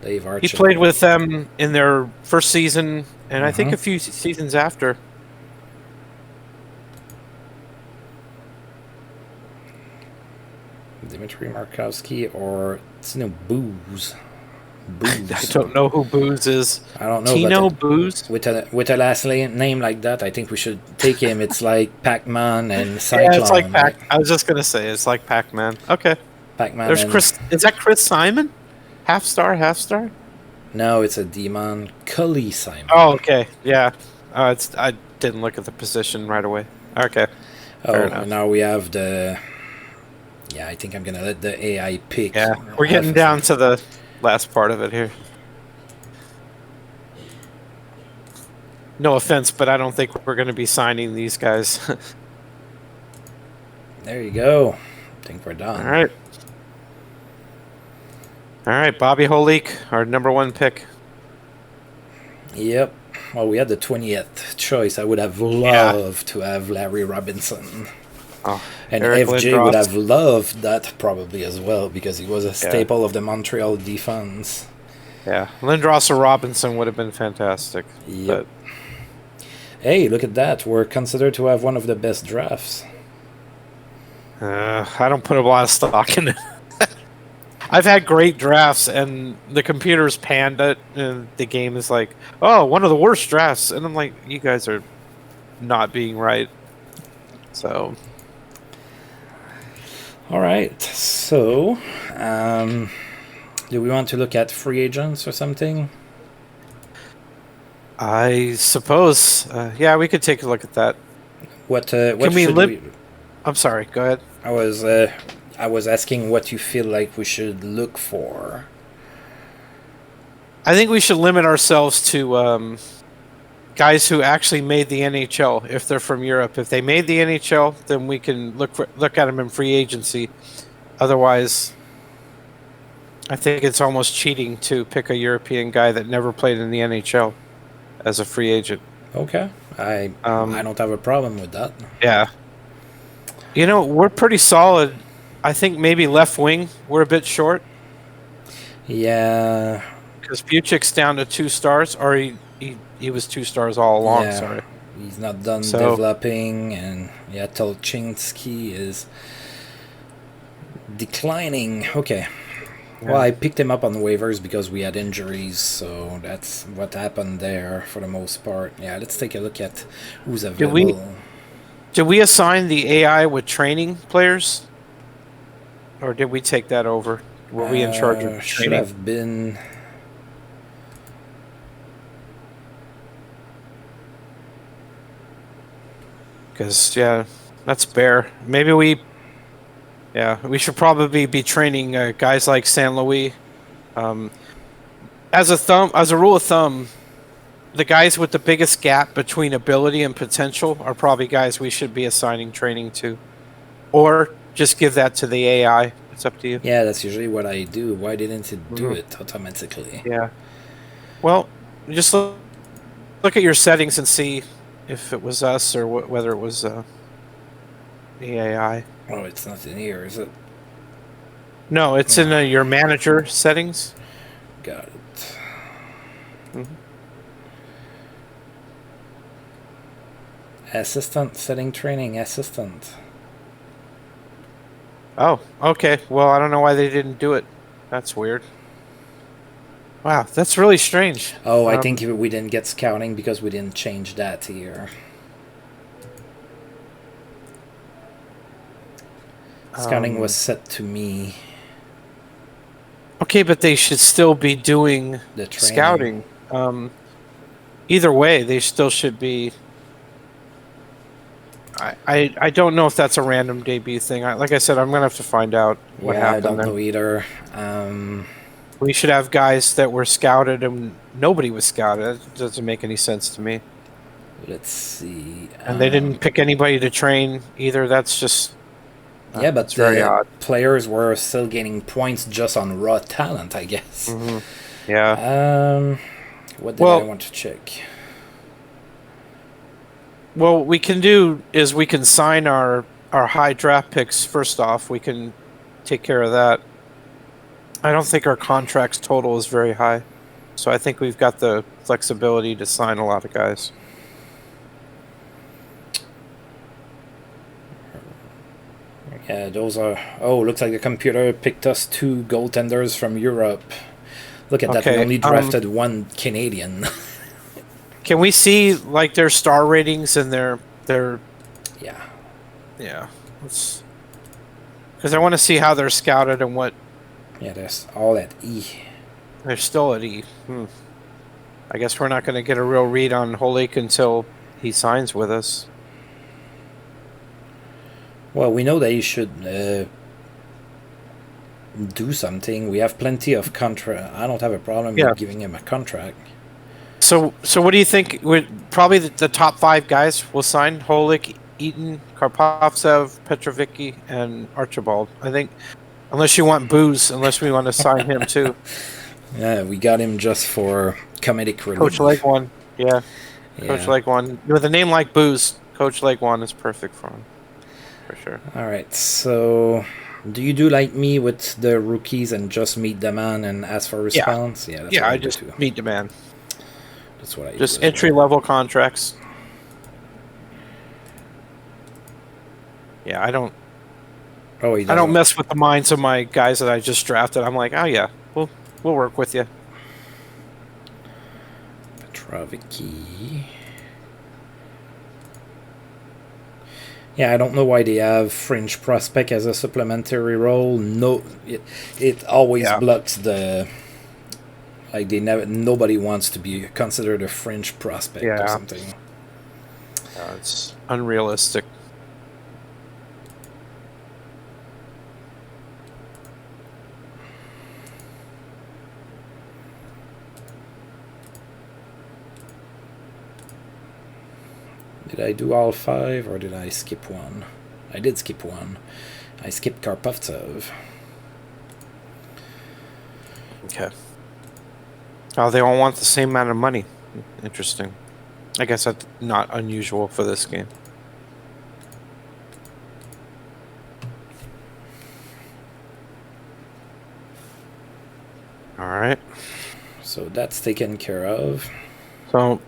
Dave Archibald. He played with them in their first season, and I think a few seasons after. Dmitry Markovsky or Tino Booze. I don't know who Booze is. I don't know. Tino Booze? With a last name like that, I think we should take him. It's like Pac-Man and Cyclone. Yeah, it's like Pac. I was just gonna say it's like Pac-Man. Okay. Pac-Man. There's Chris. Is that Chris Simon? Half star? No, it's a demon. Cully Simon. Oh, okay. Yeah. I didn't look at the position right away. Okay. Oh, now we have the. Yeah, I think I'm gonna let the AI pick. Yeah, we're getting down to the last part of it here. No offense, but I don't think we're going to be signing these guys. There you go. I think we're done. All right, Bobby Holik, our #1 pick. Yep. Well, we had the 20th choice. I would have loved to have Larry Robinson. Oh, and Eric FJ Lindros would have loved that probably as well because he was a staple of the Montreal defense. Yeah, Lindros or Robinson would have been fantastic. Yep. Hey, look at that. We're considered to have one of the best drafts. I don't put a lot of stock in it. I've had great drafts, and the computer's panned it, and the game is like, oh, one of the worst drafts. And I'm like, you guys are not being right. So... All right, so do we want to look at free agents or something? I suppose, yeah, we could take a look at that. What should we... I'm sorry, go ahead. I was asking what you feel like we should look for. I think we should limit ourselves to guys who actually made the NHL. If they're from Europe, if they made the NHL, then we can look at them in free agency. Otherwise, I think it's almost cheating to pick a European guy that never played in the NHL as a free agent. Okay, I don't have a problem with that. Yeah, we're pretty solid. I think maybe left wing we're a bit short. Yeah, because Puchik's down to 2 stars, or he was 2 stars all along. Yeah, sorry, he's not done developing, and Tolchinsky is declining. Okay. Yeah. Well, I picked him up on waivers because we had injuries, so that's what happened there for the most part. Yeah, let's take a look at who's available. Did we assign the AI with training players? Or did we take that over? Were we in charge of training? Should have been... Because, yeah, that's bare. Maybe we should probably be training guys like San Luis. As a rule of thumb, the guys with the biggest gap between ability and potential are probably guys we should be assigning training to. Or just give that to the AI. It's up to you. Yeah, that's usually what I do. Why didn't it do it automatically? Yeah. Well, just look at your settings and see if it was us or whether it was the AI. Oh, it's not in here, is it? No, it's in your manager settings. Got it. Assistant, setting training, assistant. Oh, okay. Well, I don't know why they didn't do it. That's weird. Wow, that's really strange. Oh, I think we didn't get scouting because we didn't change that here. Scouting was set to me. Okay, but they should still be doing The scouting. Either way, they still should be. I don't know if that's a random debut thing. Like I said, I'm gonna have to find out what happened. I don't know either. We should have guys that were scouted and nobody was scouted. That doesn't make any sense to me. Let's see. And they didn't pick anybody to train either. That's just yeah, but very odd. Players were still gaining points just on raw talent, I guess. Yeah. What did I want to check? Well, what we can do is we can sign our high draft picks first off. We can take care of that. I don't think our contract's total is very high. So I think we've got the flexibility to sign a lot of guys. Yeah, those are... Oh, looks like the computer picked us 2 goaltenders from Europe. Look at that, we only drafted 1 Canadian. Can we see like their star ratings and their yeah because I want to see how they're scouted and what. Yeah, that's all at E. They're still at E. I guess we're not going to get a real read on Holik until he signs with us. Well, we know that he should do something. We have plenty of contract. I don't have a problem with giving him a contract. So what do you think? Probably the top 5 guys will sign: Holik, Eaton, Karpovtsev, Petrovicki, and Archibald. I think, unless you want Booze, unless we want to sign him too. Yeah, we got him just for comedic relief. Coach Leg One, yeah. Coach Leg One with a name like Booze. Coach Leg One is perfect for him, for sure. All right, so do you do like me with the rookies and just meet the man and ask for a response? Yeah, that's what I just meet the man. That's what I just entry-level contracts. Yeah, I don't. Oh, I don't mess with the minds of my guys that I just drafted. I'm like, oh yeah, we'll work with you. Petrovicki. Yeah, I don't know why they have fringe prospect as a supplementary role. No, it always blocks the. Like nobody wants to be considered a fringe prospect or something. Yeah, it's unrealistic. Did I do all 5 or did I skip one? I did skip one. I skipped Karpovtsev. Okay. Oh, they all want the same amount of money. Interesting. I guess that's not unusual for this game. All right. So that's taken care of. So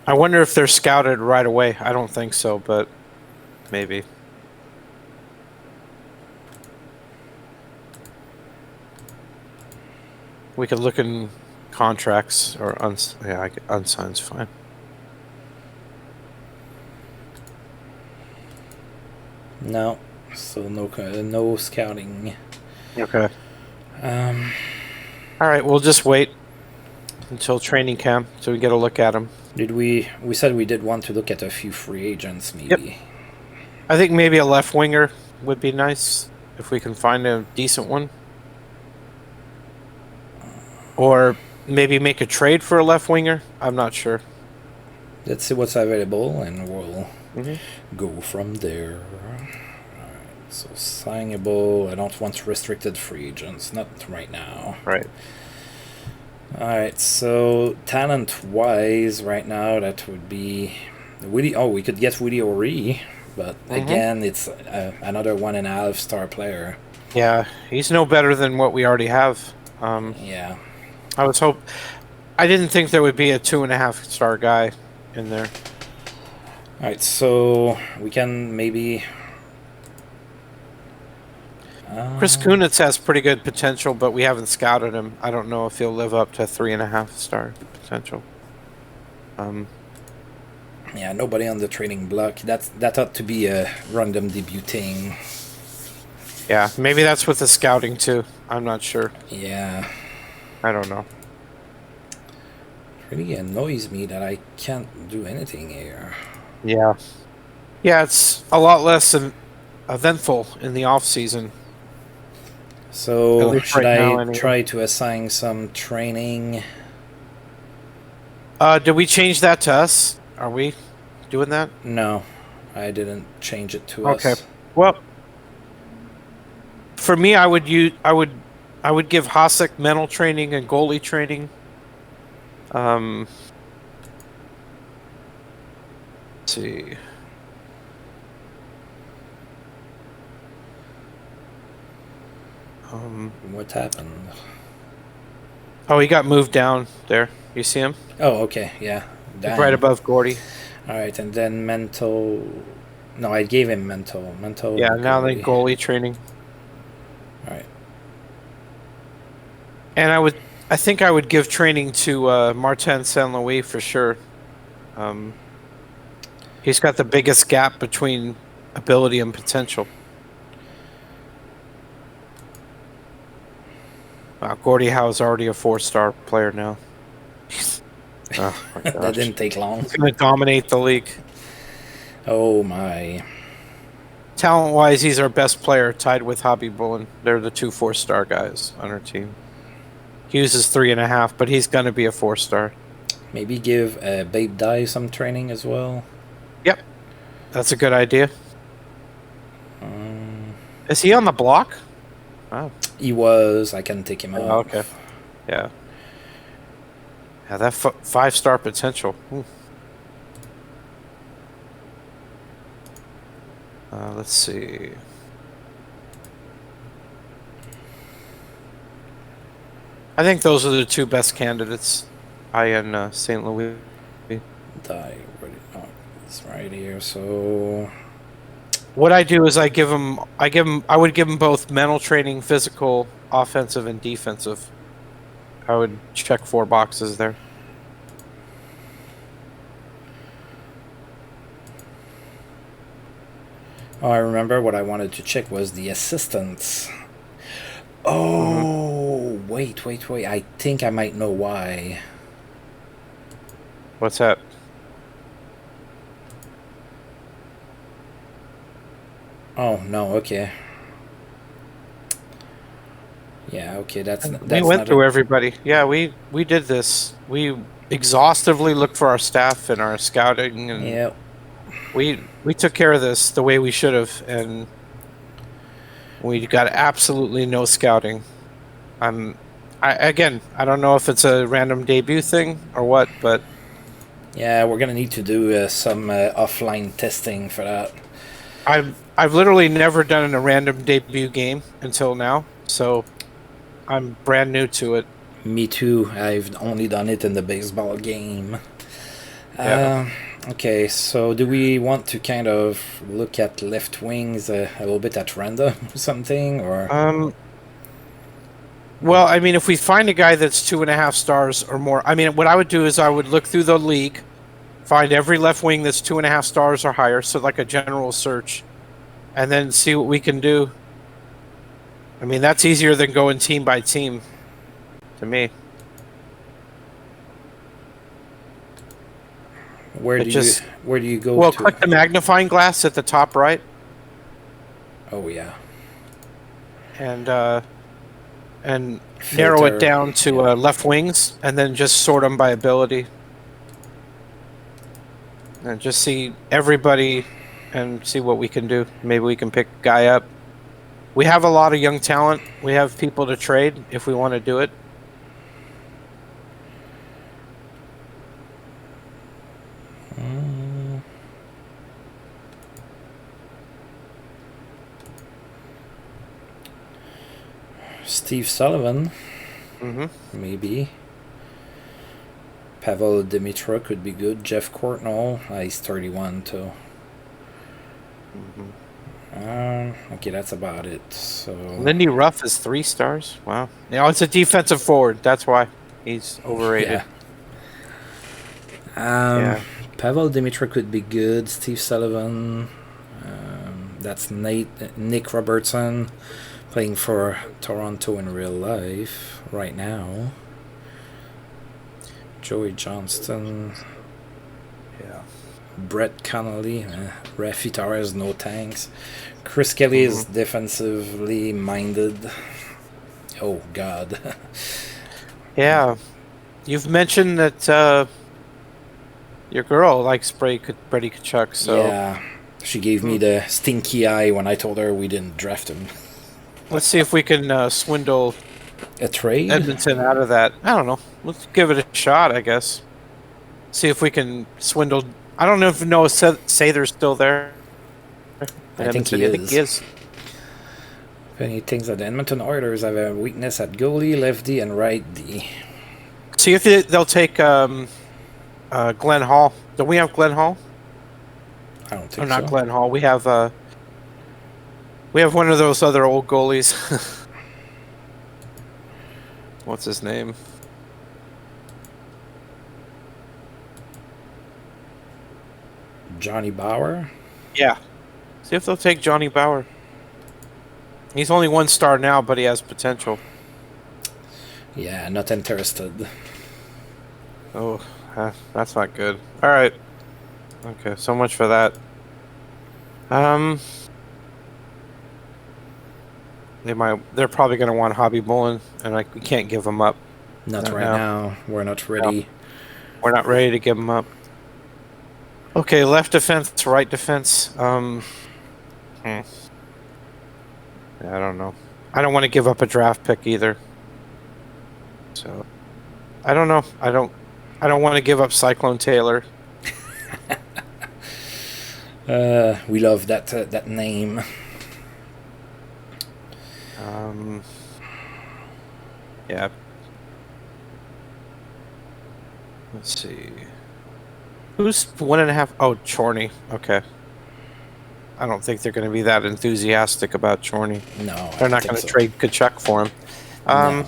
I wonder if they're scouted right away. I don't think so, but maybe. We could look in contracts or unsigned's fine. No, so no scouting. Okay. All right, we'll just wait until training camp so we get a look at them. Did we said we did want to look at a few free agents, maybe. Yep. I think maybe a left winger would be nice if we can find a decent one. Or maybe make a trade for a left winger. I'm not sure. Let's see what's available, and we'll go from there. Alright, So signable. I don't want restricted free agents. Not right now. Right. Alright, so talent-wise, right now, that would be... Woody. Oh, we could get Woody O'Ree, but again, it's another 1.5 star player. Yeah, he's no better than what we already have. Yeah. I didn't think there would be a 2.5 star guy in there. Alright, so we can maybe... Chris Kunitz has pretty good potential, but we haven't scouted him. I don't know if he'll live up to 3.5 star potential. Yeah, nobody on the trading block. That ought to be a random debuting. Yeah, maybe that's with the scouting too. I'm not sure. Yeah. I don't know. It really annoys me that I can't do anything here. Yeah. Yeah, it's a lot less eventful in the off season. So should right now, I anyway. try to assign some training? Did we change that to us? Are we doing that? No, I didn't change it to Okay. us. Well, for me, I would give Hasek mental training and goalie training. Let's see. What happened? Oh, he got moved down there. You see him? Oh, okay, yeah. Damn. Right above Gordy. All right, and then mental. No, I gave him mental. Mental. Yeah, now they goalie training. All right. And I think I would give training to Martin Saint Louis for sure. He's got the biggest gap between ability and potential. Gordie Howe's already a 4-star player now. Oh, my gosh. That didn't take long. He's going to dominate the league. Oh my. Talent-wise, he's our best player, tied with Hobby Bullen. They're the 2 4-star guys on our team. Hughes is 3.5, but he's going to be a 4-star. Maybe give Babe Dye some training as well. Yep, that's a good idea. Is he on the block? Oh. He was. I can take him out. Oh, okay. Yeah. Yeah, that 5-star potential. Let's see. I think those are the 2 best candidates. I and St. Louis. Die. Oh, it's right here. So. What I do is I would give them both mental training, physical, offensive, and defensive. I would check 4 boxes there. Oh, I remember what I wanted to check was the assistants. Oh, wait. I think I might know why. What's that? Oh, no, okay. Yeah, okay, that's we went through everybody. Yeah, we did this. We exhaustively looked for our staff and our scouting, and yeah. We took care of this the way we should have, and we got absolutely no scouting. I don't know if it's a random debut thing or what, but yeah, we're gonna need to do some offline testing for that. I've literally never done a random debut game until now, so I'm brand new to it. Me too. I've only done it in the baseball game. Yeah. Okay, so do we want to kind of look at left wings a little bit at random or something, or? Well, I mean, if we find a guy that's 2.5 stars or more, I mean, what I would do is I would look through the league, find every left wing that's 2.5 stars or higher, so like a general search, and then see what we can do. I mean, that's easier than going team by team, to me. Where do you go? Well, to? click the magnifying glass at the top right. Oh yeah. And narrow it down to left wings, and then just sort them by ability, and just see everybody, and see what we can do. Maybe we can pick a guy up. We have a lot of young talent. We have people to trade if we want to do it. Steve Sullivan, maybe. Pavel Dimitra could be good. Jeff Courtnall, he's 31 too. Okay, that's about it. So Lindy Ruff is 3 stars. Wow. It's a defensive forward. That's why he's overrated. Yeah. Pavel Dimitra could be good. Steve Sullivan. That's Nick Robertson, playing for Toronto in real life right now. Joey Johnston. Yeah. Brett Connolly. Rafi Torres, no thanks. Chris Kelly is defensively minded. Oh, God. Yeah. You've mentioned that your girl likes Brady Tkachuk, so... Yeah. She gave me the stinky eye when I told her we didn't draft him. Let's see if we can swindle a trade Edmonton out of that. I don't know. Let's give it a shot, I guess. See if we can swindle. I don't know if Noah Sather's still there. I think he is. And he thinks that the Edmonton Oilers have a weakness at goalie, left D, and right D. See if they'll take Glenn Hall. Don't we have Glenn Hall? I don't think so. Or not Glenn Hall. We have one of those other old goalies. What's his name? Johnny Bauer? Yeah. See if they'll take Johnny Bauer. He's only 1 star now, but he has potential. Yeah, not interested. Oh, that's not good. All right. Okay, so much for that. They're probably going to want Hobby Bullen, and we can't give them up. Not right now. We're not ready. No. We're not ready to give them up. Okay, left defense, right defense. Yeah, I don't know. I don't want to give up a draft pick either. So, I don't know. I don't want to give up Cyclone Taylor. We love that name. Yeah. Let's see. Who's 1.5? Oh, Chorney. Okay. I don't think they're going to be that enthusiastic about Chorney. No, they're not going to trade Tkachuk for him. No.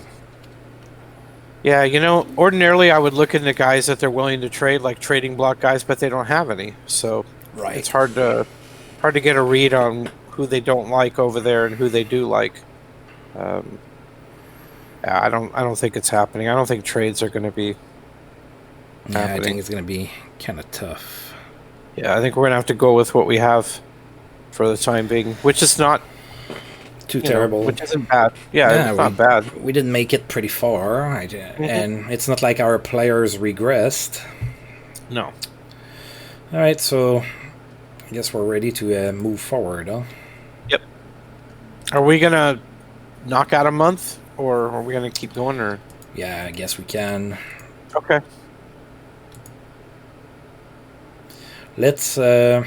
Yeah, ordinarily I would look into guys that they're willing to trade, like trading block guys, but they don't have any. So right. It's hard to get a read on who they don't like over there and who they do like. I don't think it's happening. I don't think trades are going to be happening. I think it's going to be kind of tough. Yeah, I think we're going to have to go with what we have for the time being, which is not too terrible. Which isn't bad. Yeah, it's not bad. We didn't make it pretty far, and it's not like our players regressed. No. All right, so I guess we're ready to move forward, huh? Yep. Are we going to knock out a month, or are we going to keep going? Or yeah, I guess we can. Okay. Let's go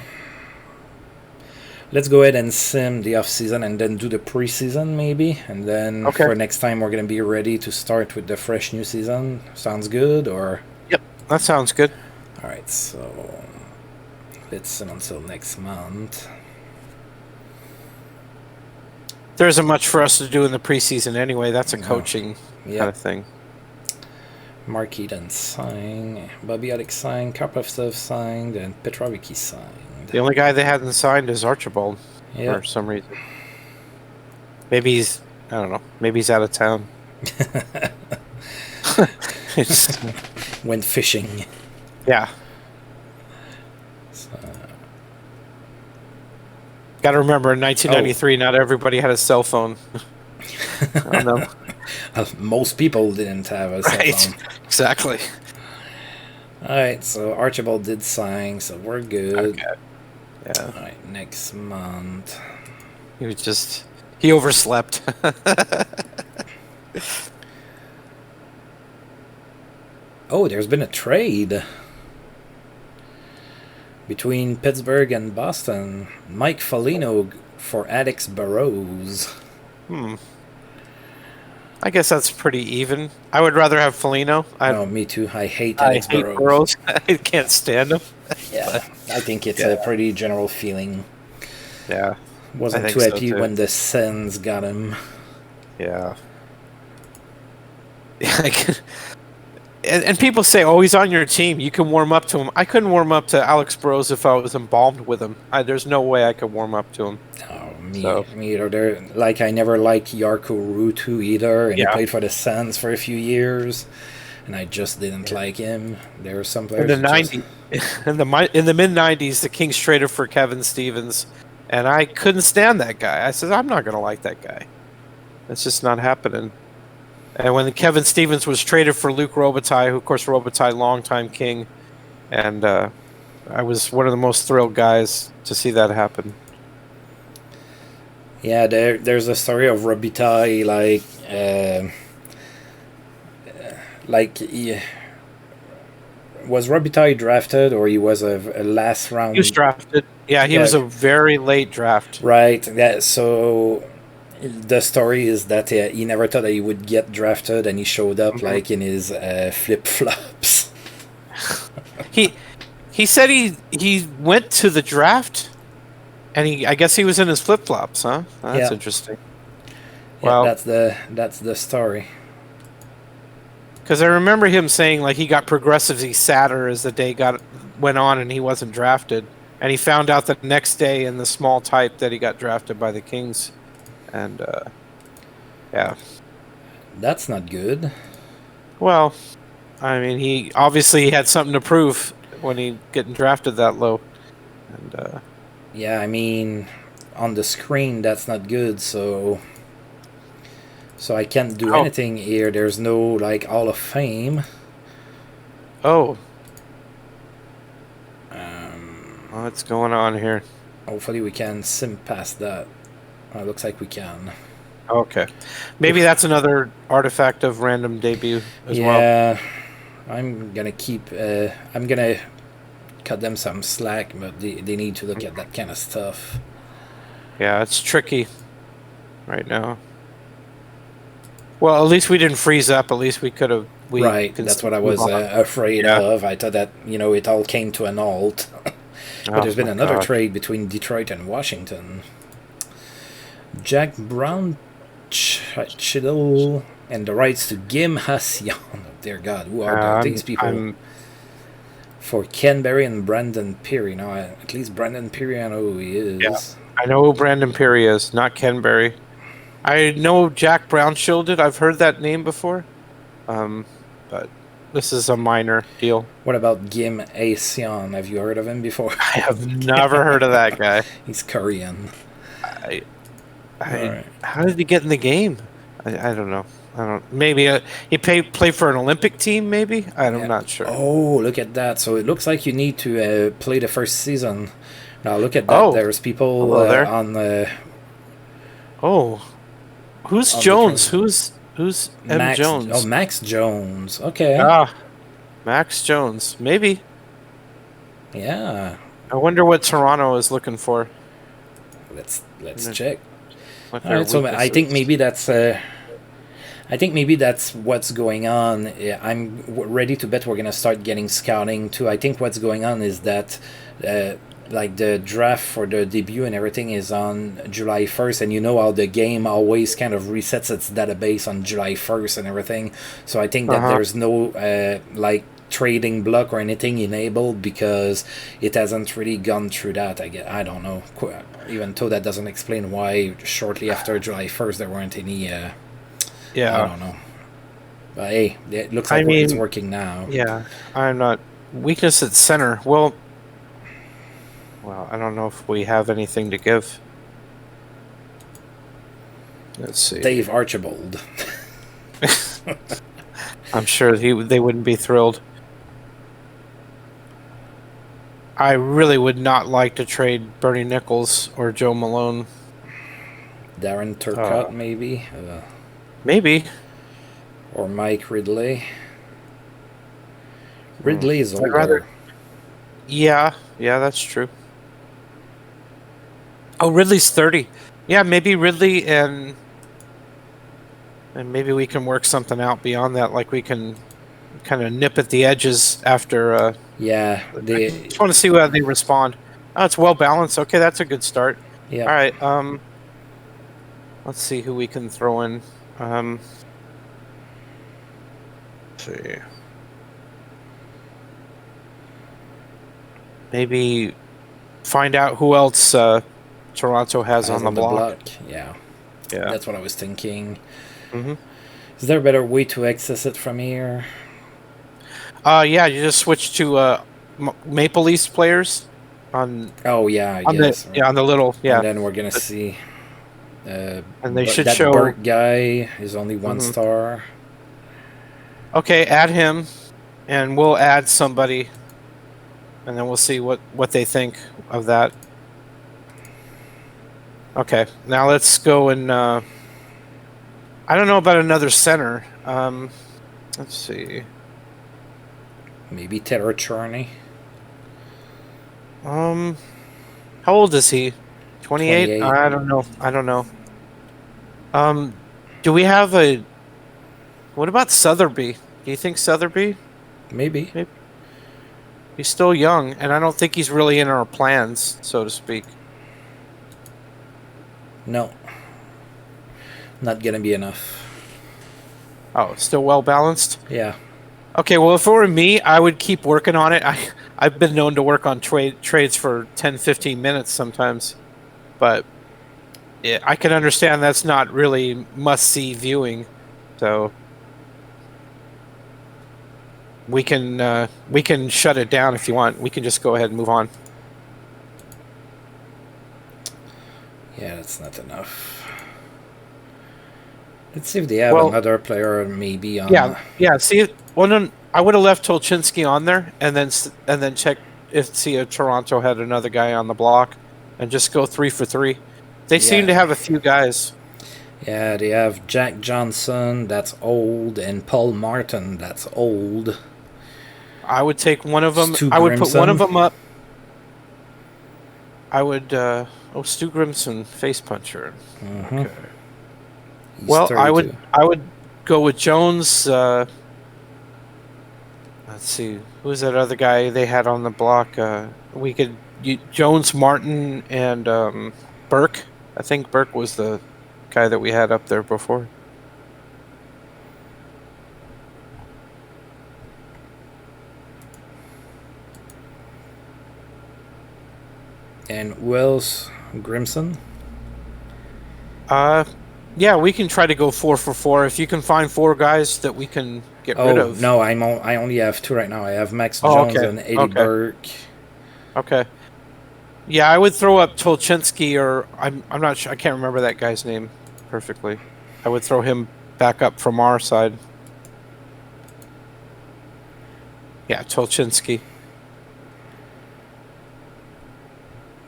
ahead and sim the off season and then do the preseason maybe, and then for next time we're gonna be ready to start with the fresh new season. Sounds good, or? Yep, that sounds good. All right, so let's sim until next month. There isn't much for us to do in the preseason anyway. That's a coaching kind of thing. Mark Eden signed, Bobby Alex signed, Karpovtsov signed, and Petrovicki signed. The only guy they hadn't signed is Archibald for some reason. Maybe he's, I don't know, maybe he's out of town. Went fishing. Yeah. Got to remember, in 1993, not everybody had a cell phone. I don't know. Most people didn't have a cell phone. Exactly. Alright, so Archibald did sign, so we're good. Okay. Yeah. Alright, next month. He was just He overslept. Oh, there's been a trade between Pittsburgh and Boston. Mike Foligno for Alex Burrows. I guess that's pretty even. I would rather have Foligno. Oh, me too. I hate I Alex hate Burrows. Burrows. I can't stand him. Yeah, I think it's Yeah. a pretty general feeling. Yeah. Wasn't I too think so, happy too. when the Sens got him. Yeah. And people say, "Oh, he's on your team. You can warm up to him." I couldn't warm up to Alex Burrows if I was embalmed with him. There's no way I could warm up to him. Oh, me either. Like, I never liked Yarko Rutu either, and he Yeah. played for the Sens for a few years, and I just didn't like him. There were some In players the who just- '90s, in the mid '90s, the Kings traded for Kevin Stevens, and I couldn't stand that guy. I said, "I'm not going to like that guy. It's just not happening." And when Kevin Stevens was traded for Luke Robitaille, who, of course, Robitaille, longtime King, and I was one of the most thrilled guys to see that happen. Yeah, there's a story of Robitaille, was Robitaille drafted, or he was a last round? He was drafted. Yeah, he was a very late draft. Right. Yeah. So the story is that he never thought that he would get drafted, and he showed up like in his flip flops. He said he went to the draft, and I guess he was in his flip flops, huh? That's interesting. Yeah, well, that's the story. Because I remember him saying like he got progressively sadder as the day went on, and he wasn't drafted, and he found out the next day in the small type that he got drafted by the Kings, and yeah, that's not good. Well, I mean, he obviously had something to prove when he getting drafted that low, and yeah, I mean, on the screen that's not good, so I can't do anything here. There's no like Hall of Fame. Oh. What's going on here? Hopefully we can sim past that. It looks like we can. Okay. Maybe that's another artifact of random debut as well. Yeah. I'm gonna I'm gonna cut them some slack, but they need to look at that kind of stuff. Yeah, it's tricky right now. Well, at least we didn't freeze up. At least we could have. Right, that's what I was afraid of. I thought that, it all came to an halt. But there's been another trade between Detroit and Washington. Jack Brown Chidel and the rights to Gim Hassion. Oh, dear God, who are these people? For Ken Berry and Brandon Peary. Now, at least Brandon Peary, I know who he is. Yeah, I know who Brandon Peary is, not Ken Berry. I know Jack Brown shielded. I've heard that name before. But this is a minor deal. What about Gim Hassion? Have you heard of him before? I have never heard of that guy. He's Korean. Right. How did he get in the game? I don't know. Maybe he played for an Olympic team. Maybe I'm not sure. Oh, look at that! So it looks like you need to play the first season. Now look at that. There's people on the. Who's Jones? Who's M. Jones? Oh, Max Jones. Okay. Max Jones. Maybe. Yeah. I wonder what Toronto is looking for. Let's check. All right, so I think maybe that's what's going on. I'm ready to bet we're gonna start getting scouting too. I think what's going on is that like the draft for the debut and everything is on July 1st, and how the game always kind of resets its database on July 1st and everything. So I think that there's no like trading block or anything enabled because it hasn't really gone through that. I don't know. Even though that doesn't explain why shortly after July 1st there weren't any. I don't know. But hey, it looks like it's working now. Yeah, I'm not. Weakness at center. Well, I don't know if we have anything to give. Let's see. Dave Archibald. I'm sure they wouldn't be thrilled. I really would not like to trade Bernie Nichols or Joe Malone. Darren Turcotte, maybe. Maybe. Or Mike Ridley. Ridley is I'd older. rather- Yeah, that's true. Oh, Ridley's 30. Yeah, maybe Ridley and maybe we can work something out beyond that. Like we can kind of nip at the edges after. Yeah, I just want to see how they respond. Oh, it's well balanced. Okay, that's a good start. yeah. All right. Let's see who we can throw in. Let's see. Maybe find out who else Toronto has on the block. Yeah, Yeah. that's what I was thinking. Mm-hmm. Is there a better way to access it from here? Yeah, you just switch to Maple Leafs players on. Oh yeah, on guess. the on the little And then we're gonna see. And they should that show. Burke guy is only one star. Okay, add him, and we'll add somebody, and then we'll see what they think of that. Okay, now let's go and. I don't know about another center. Let's see. Maybe Taylor Charney. How old is he? 28? I don't know. Do we have a... What about Sotheby? Do you think Sotheby? Maybe. He's still young, and I don't think he's really in our plans, so to speak. No. Not gonna be enough. Oh, still well balanced? Yeah. Okay, well, if it were me, I would keep working on it. I've been known to work on trades for 10, 15 minutes sometimes. But yeah, I can understand that's not really must-see viewing. So we can shut it down if you want. We can just go ahead and move on. Yeah, that's not enough. Let's see if they have another player maybe on... Yeah, see, well, no, I would have left Tolchinsky on there and then check see if Toronto had another guy on the block and just go 3 for 3. They seem to have a few guys. Yeah, they have Jack Johnson, that's old, and Paul Martin, that's old. I would take one of them. Stu I would put one of Grimson. them up. I would... Stu Grimson, face puncher. Okay. He's Well, 32. I would go with Jones. Let's see, who's that other guy they had on the block? We could Jones, Martin, and Burke. I think Burke was the guy that we had up there before. And who else? Grimson? Yeah, we can try to go 4 for 4 if you can find 4 guys that we can get rid of. No, I only have 2 right now. I have Max Jones and Eddie Burke. Okay. Yeah, I would throw up Tolchinsky, or I'm not sure. I can't remember that guy's name perfectly. I would throw him back up from our side. Yeah, Tolchinsky.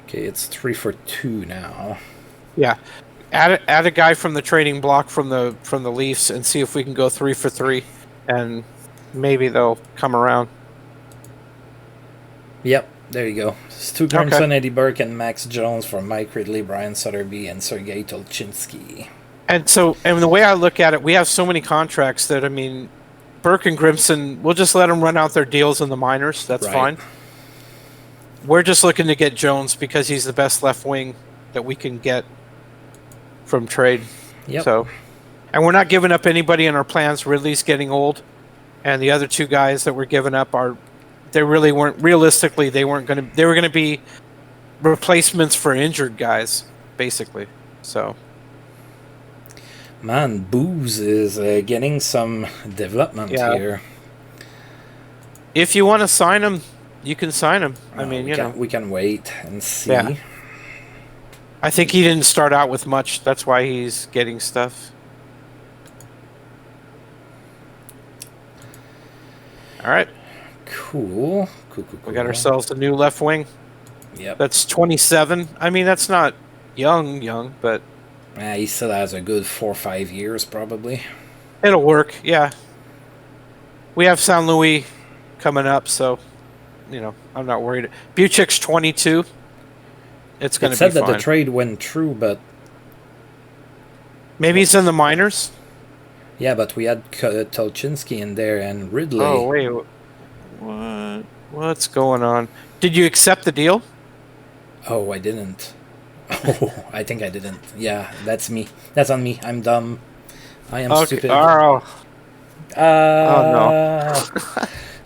Okay, it's 3 for 2 now. Yeah, add a guy from the trading block from the Leafs and see if we can go 3 for 3, and maybe they'll come around. Yep, there you go. Stu Grimson, Eddie Burke, and Max Jones for Mike Ridley, Brian Sotheby, and Sergei Tolchinsky. And the way I look at it, we have so many contracts that, I mean, Burke and Grimson, we'll just let them run out their deals in the minors. That's fine. We're just looking to get Jones because he's the best left wing that we can get from trade. Yep. So, and we're not giving up anybody in our plans. Ridley's getting old, and the other 2 guys that we're giving up they really weren't, realistically, they were going to be replacements for injured guys, basically. So, man, Booze is getting some development here. If you want to sign him, you can sign him. I mean, we can wait and see. Yeah. I think he didn't start out with much. That's why he's getting stuff. All right. Cool. We got ourselves a new left wing. Yep. That's 27. I mean, that's not young, but He still has a good 4 or 5 years, probably. It'll work, yeah. We have San Luis coming up, so I'm not worried. Buchik's 22. It's going It to be said that the fine. trade went through, but Maybe he's in the minors. yeah, but we had Tolchinsky in there and Ridley. Oh wait, what? What's going on? Did you accept the deal? Oh, I didn't. Oh, I think I didn't. Yeah, that's me. That's on me. I'm dumb. I am stupid. Oh no.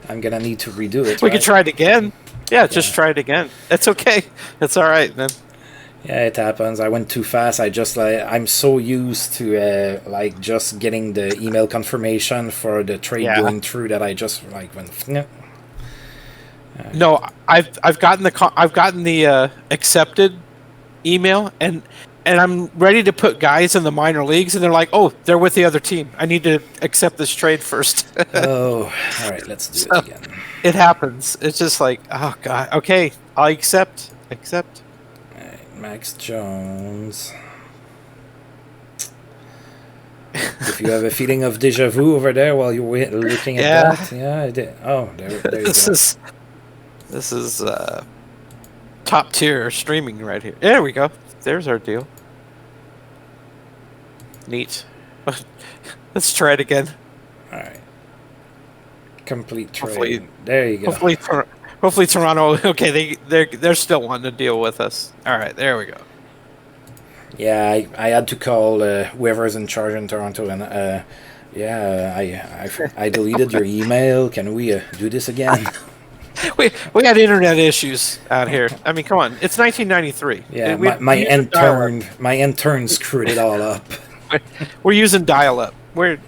I'm gonna need to redo it. We could try it again. Yeah, just try it again. It's okay. It's all right, man. Yeah, it happens. I went too fast. I'm so used to just getting the email confirmation for the trade going through that I just went. No. No, I've gotten the accepted email and I'm ready to put guys in the minor leagues and they're like, oh, they're with the other team. I need to accept this trade first. Oh, all right, let's do it again. It happens. It's just like, oh god, okay, I'll accept. All right, Max Jones. If you have a feeling of deja vu over there while you're looking at that, yeah, I did. Oh, there you go. This is top tier streaming right here. There we go. There's our deal. Neat. Let's try it again. All right. Complete trade. There you go. Hopefully Toronto. Okay, they're still wanting to deal with us. All right, there we go. Yeah, I had to call whoever's in charge in Toronto, and I deleted your email. Can we do this again? We had internet issues out here. I mean, come on, it's 1993. Yeah, my intern screwed it all up. We're using dial-up. We're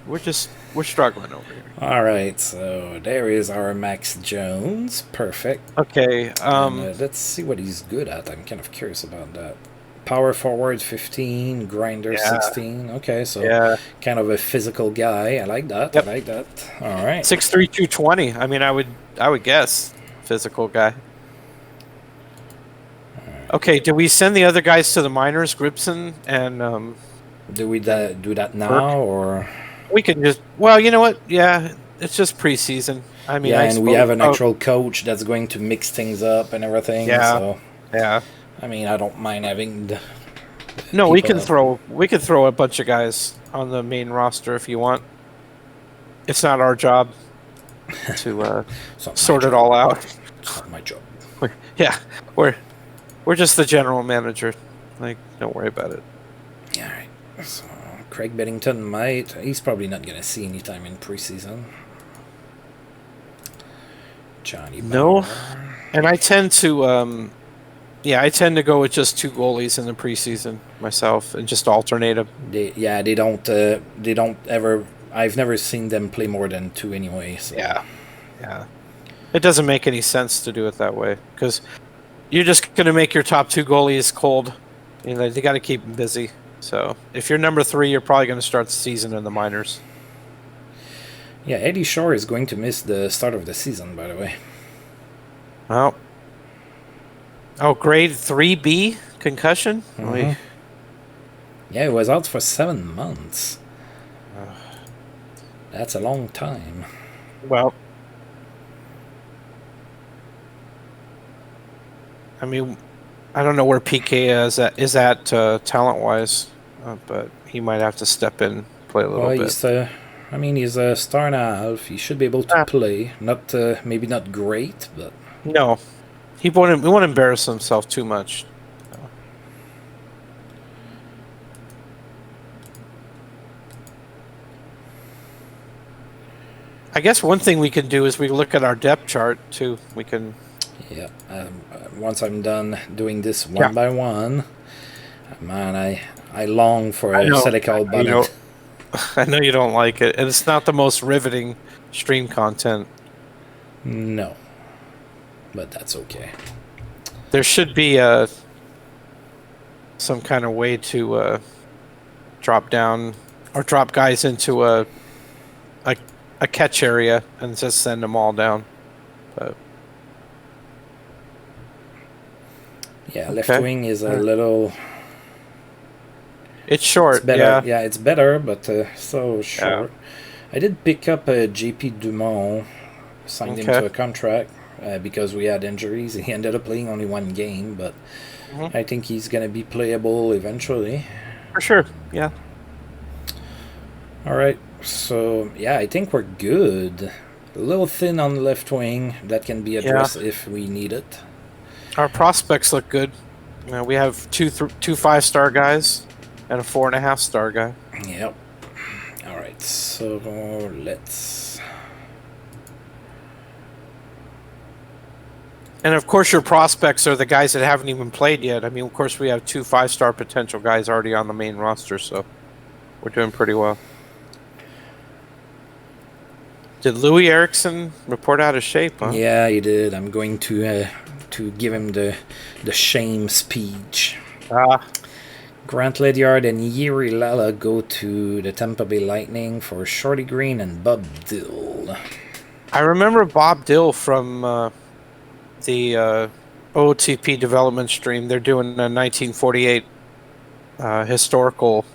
struggling over here. All right, so there is our Max Jones. Perfect. Okay. Let's see what he's good at. I'm kind of curious about that. Power forward 15, grinder 16. Okay, so kind of a physical guy. I like that. Yep. I like that. All right. 6'3", 220. I mean, I would guess physical guy. Okay, do we send the other guys to the minors, Gripson and do we do that now or we can just you know what? Yeah, it's just preseason. I mean, and we have an actual coach that's going to mix things up and everything. Yeah. So yeah. I mean, I don't mind having the we can throw a bunch of guys on the main roster if you want. It's not our job to sort it all out. It's not my job. Yeah, we're just the general manager. Like, don't worry about it. Yeah, all right. So Craig Beddington he's probably not going to see any time in preseason. Johnny Bauer. No, and I tend to I tend to go with just 2 goalies in the preseason myself and just alternate them. They don't ever. I've never seen them play more than 2 anyway. So. Yeah. It doesn't make any sense to do it that way because you're just going to make your top 2 goalies cold. You know, they got to keep them busy. So if you're number 3, you're probably going to start the season in the minors. Yeah, Eddie Shore is going to miss the start of the season, by the way. Oh, grade 3B concussion? Mm-hmm. Yeah, he was out for 7 months. That's a long time. Well, I mean, I don't know where PK is at talent-wise, but he might have to step in, play a little bit. He's a star and a half. He should be able to play. Not maybe not great, but no, he won't embarrass himself too much. I guess one thing we can do is we look at our depth chart too. We can. Yeah. Once I'm done doing this one by one, man, I long for a Sedical button. I know you don't like it, and it's not the most riveting stream content. No, but that's okay. There should be some kind of way to drop down or drop guys into a catch area and just send them all down. But yeah, left wing is a little. It's short. It's better. Yeah. It's better, but so Yeah. short. I did pick up a JP Dumont, signed him to a contract because we had injuries. He ended up playing only one game, but I think he's going to be playable eventually. For sure. Yeah. All right. So, yeah, I think we're good. A little thin on the left wing. That can be addressed if we need it. Our prospects look good. We have two 5-star guys and a 4.5-star guy. Yep. All right. So, let's... And of course, your prospects are the guys that haven't even played yet. I mean, of course, we have 2 5-star potential guys already on the main roster, so we're doing pretty well. Did Louis Erickson report out of shape? Huh? Yeah, he did. I'm going to give him the shame speech. Grant Ledyard and Yuri Lala go to the Tampa Bay Lightning for Shorty Green and Bob Dill. I remember Bob Dill from the OTP development stream. They're doing a 1948 historical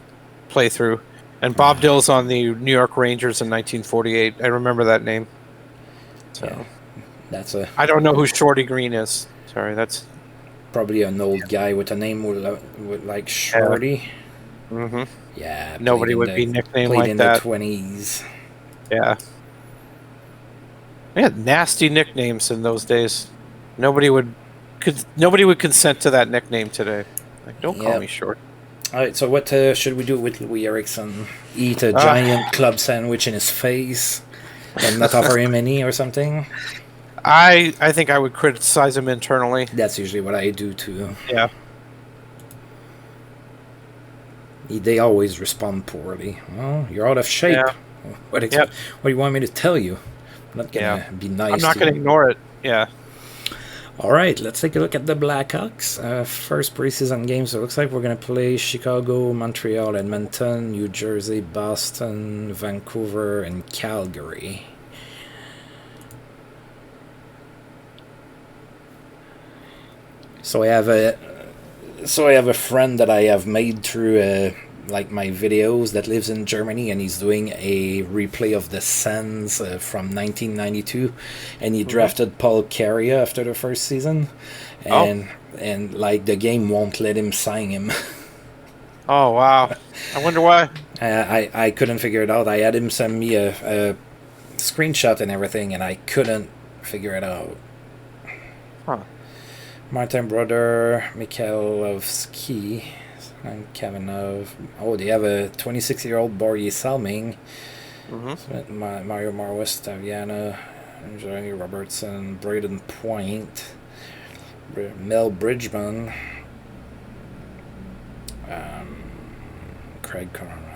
playthrough. And Bob Dill's on the New York Rangers in 1948. I remember that name. So yeah, that's I don't know who Shorty Green is. Sorry, that's probably an old guy with a name with like Shorty. Yeah. Nobody would be nicknamed played like in that. the 20s. Yeah. We had nasty nicknames in those days. Nobody would consent to that nickname today. Like, don't call me Short. All right, so what should we do with Louis Erickson? Eat a giant club sandwich in his face and not offer him any or something? I think I would criticize him internally. That's usually what I do too. Yeah. They always respond poorly. Well, you're out of shape. Yeah. What do you want me to tell you? I'm not going to be nice. I'm not going to ignore it. Yeah. All right, let's take a look at the Blackhawks. First preseason game, so it looks like we're going to play Chicago, Montreal, Edmonton, New Jersey, Boston, Vancouver, and Calgary. So I have a friend that I have made through like my videos that lives in Germany, and he's doing a replay of the Sens from 1992, and he drafted Paul Carrier after the first season, and like the game won't let him sign him. Oh wow! I wonder why. I couldn't figure it out. I had him send me a screenshot and everything, and I couldn't figure it out. Huh. Martin Brodeur, Mikhailovsky, and Kavanagh. Oh, they have a 26-year-old Borje Salming. Mario Marwis, Taviana, Jeremy Robertson, Braden Point, Mel Bridgman, Craig Corona.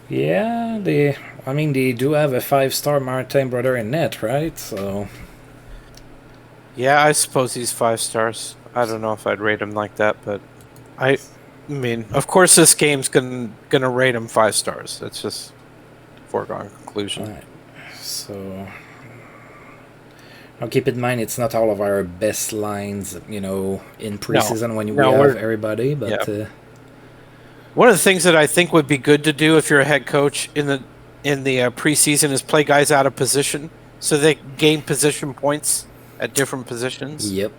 Yeah, they do have a 5-star Martin Brodeur in net, right? So yeah, I suppose he's 5 stars. I don't know if I'd rate him like that, but I mean, of course, this game's gonna rate him 5 stars. That's just foregone conclusion. All right. So now keep in mind, it's not all of our best lines, in preseason when we have everybody, but. Yeah. One of the things that I think would be good to do if you're a head coach in the preseason is play guys out of position so they gain position points at different positions. Yep.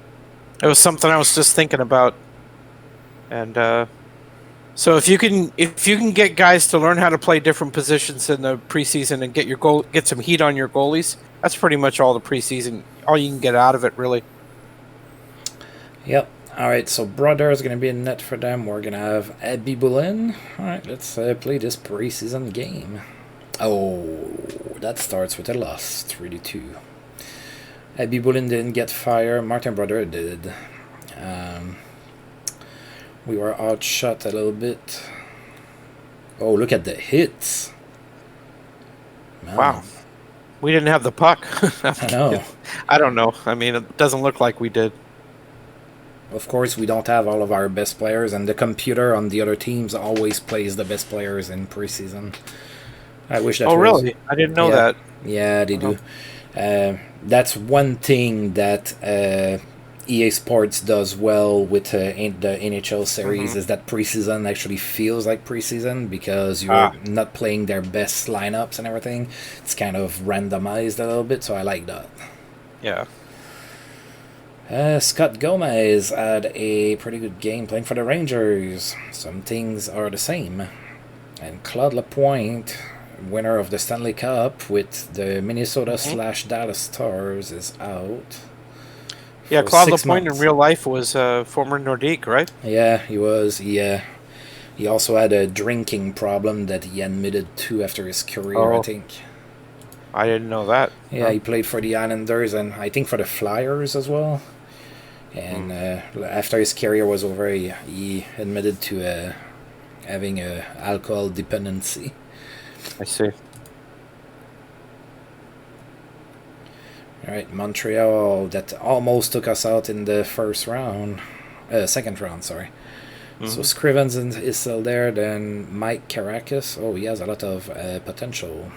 It was something I was just thinking about, and so if you can get guys to learn how to play different positions in the preseason and get some heat on your goalies, that's pretty much all you can get out of it, really. Yep. All right, so Brodeur is going to be in net for them. We're going to have Abby Bullen. All right, let's play this preseason game. Oh, that starts with a loss, 3-2. Abby Bullen didn't get fired. Martin Brodeur did. We were outshot a little bit. Oh, look at the hits. Man. Wow. We didn't have the puck. I know. I don't know. I mean, it doesn't look like we did. Of course, we don't have all of our best players, and the computer on the other teams always plays the best players in preseason. I wish that was... Oh, really? I didn't know that. Yeah, they do. That's one thing that EA Sports does well with the NHL series is that preseason actually feels like preseason because you're not playing their best lineups and everything. It's kind of randomized a little bit, so I like that. Yeah. Scott Gomez had a pretty good game playing for the Rangers. Some things are the same. And Claude Lapointe, winner of the Stanley Cup with the Minnesota / Dallas Stars, is out. Yeah, Claude Lapointe in real life was former Nordique, right? Yeah, he was. He also had a drinking problem that he admitted to after his career, I think. I didn't know that. Yeah, he played for the Islanders and I think for the Flyers as well. And after his career was over, he admitted to having a alcohol dependency. I see. All right, Montreal, that almost took us out in the second round, sorry. So Scrivens is still there, then Mike Caracas. Oh, he has a lot of potential.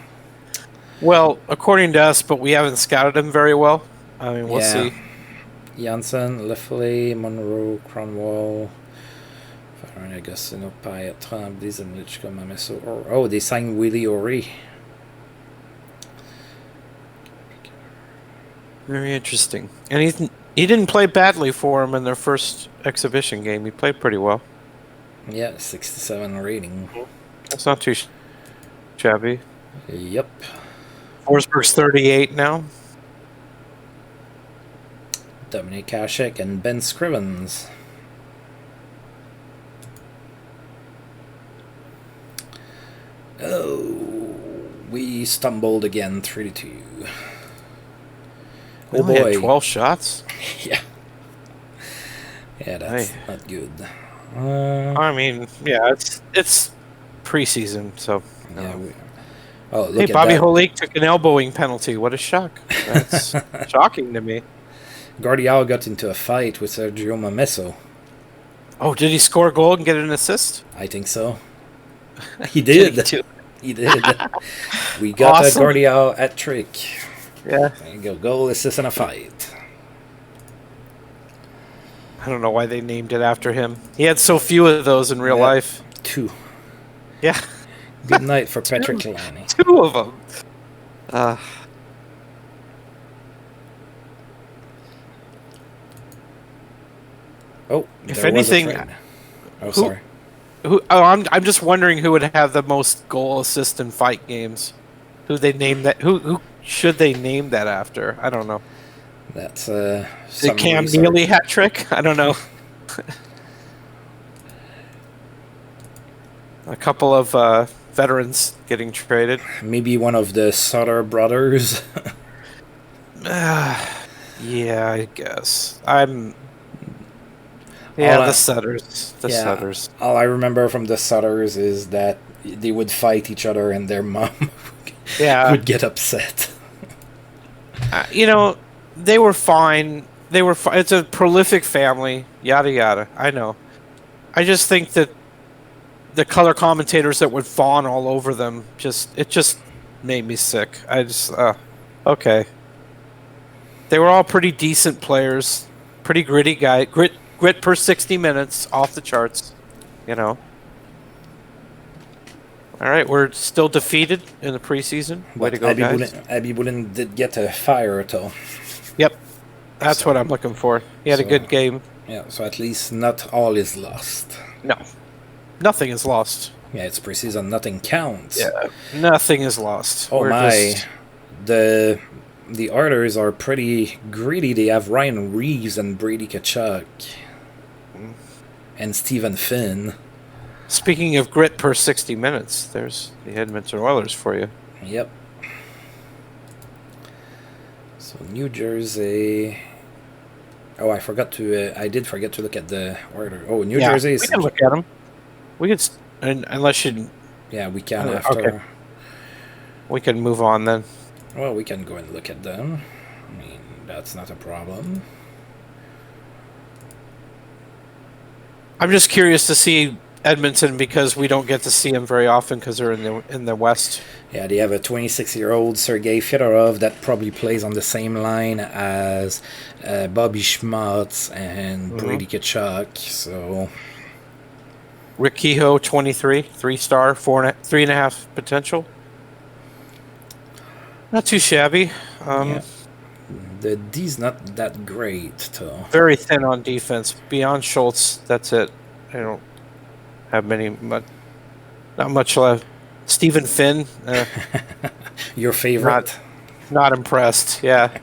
Well, according to us, but we haven't scouted him very well. I mean, we'll see. Janssen, Lefley, Monroe, Cronwall, Agostino, Payet, Tremblay, Zemlichka, Mameso. Oh, they signed Willie O'Ree. Very interesting. And he didn't play badly for him in their first exhibition game. He played pretty well. Yeah, 67 rating. That's not too shabby. Yep. Forsberg's 38 now. Dominic Hasek and Ben Scrivens. Oh, we stumbled again, 3-2. Oh boy, had 12 shots. Yeah. Yeah, that's not good. I mean, yeah, it's preseason, so. Yeah. Hey, Bobby Holik took an elbowing penalty. What a shock! That's shocking to me. Guardiola got into a fight with Sergio Mameso. Oh, did he score a goal and get an assist? I think so. He did. He did. We got awesome. a Guardiola hat trick. Yeah. There you go. Goal, assist, and a fight. I don't know why they named it after him. He had so few of those in real life. 2. Yeah. Good night for Patrick Kalani. 2 of them. Oh, if anything, sorry. I'm just wondering who would have the most goal, assist, and fight games. Who they name that? Who should they name that after? I don't know. That's the Cam Neely hat trick. I don't know. A couple of veterans getting traded. Maybe one of the Sutter brothers. Yeah, I guess. The Sutters. The Sutters. All I remember from the Sutters is that they would fight each other and their mom would get upset. They were fine. It's a prolific family. Yada yada. I know. I just think that the color commentators that would fawn all over them it just made me sick. Okay. They were all pretty decent players, pretty gritty guy. Grit per 60 minutes, off the charts, All right, we're still defeated in the preseason. Way to go, guys. Abby Bullen did get a fire, though. Yep, that's what I'm looking for. He had a good game. Yeah, so at least not all is lost. No, nothing is lost. Yeah, it's preseason. Nothing counts. Yeah, nothing is lost. Oh the Oilers are pretty greedy. They have Ryan Reeves and Brady Tkachuk. And Stephen Finn. Speaking of grit per 60 minutes, there's the Edmonton Oilers for you. Yep. So New Jersey. Oh, I did forget to look at the order. Oh, New Jersey. We can look at them. We could, unless you. Yeah, we can after. Okay. We can move on then. Well, we can go and look at them. I mean, that's not a problem. I'm just curious to see Edmonton because we don't get to see them very often because they're in the West. Yeah, they have a 26-year-old Sergei Fedorov that probably plays on the same line as Bobby Schmutz and Brady Tkachuk. So Rick Kehoe, 23, 3-star, 3.5 potential. Not too shabby. yeah. The D's not that great, though. Very thin on defense. Beyond Schultz, that's it. I don't have not much left. Stephen Finn. Your favorite? Not impressed. Yeah.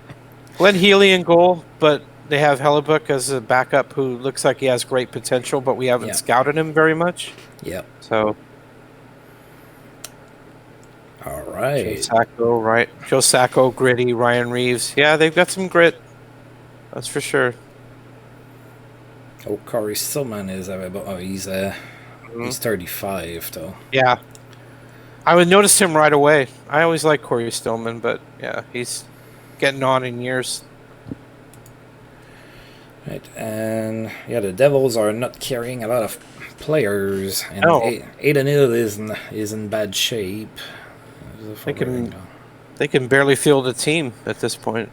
Glenn Healy in goal, but they have Hellebuck as a backup who looks like he has great potential, but we haven't scouted him very much. Yep. So. All right. Joe Sacco, gritty. Ryan Reeves. Yeah, they've got some grit. That's for sure. Oh, Corey Stillman is available. Oh, he's 35, though. Yeah. I would notice him right away. I always like Corey Stillman, but yeah, he's getting on in years. Right, and yeah, the Devils are not carrying a lot of players, and Aiden Hill is in bad shape. They can barely field a team at this point.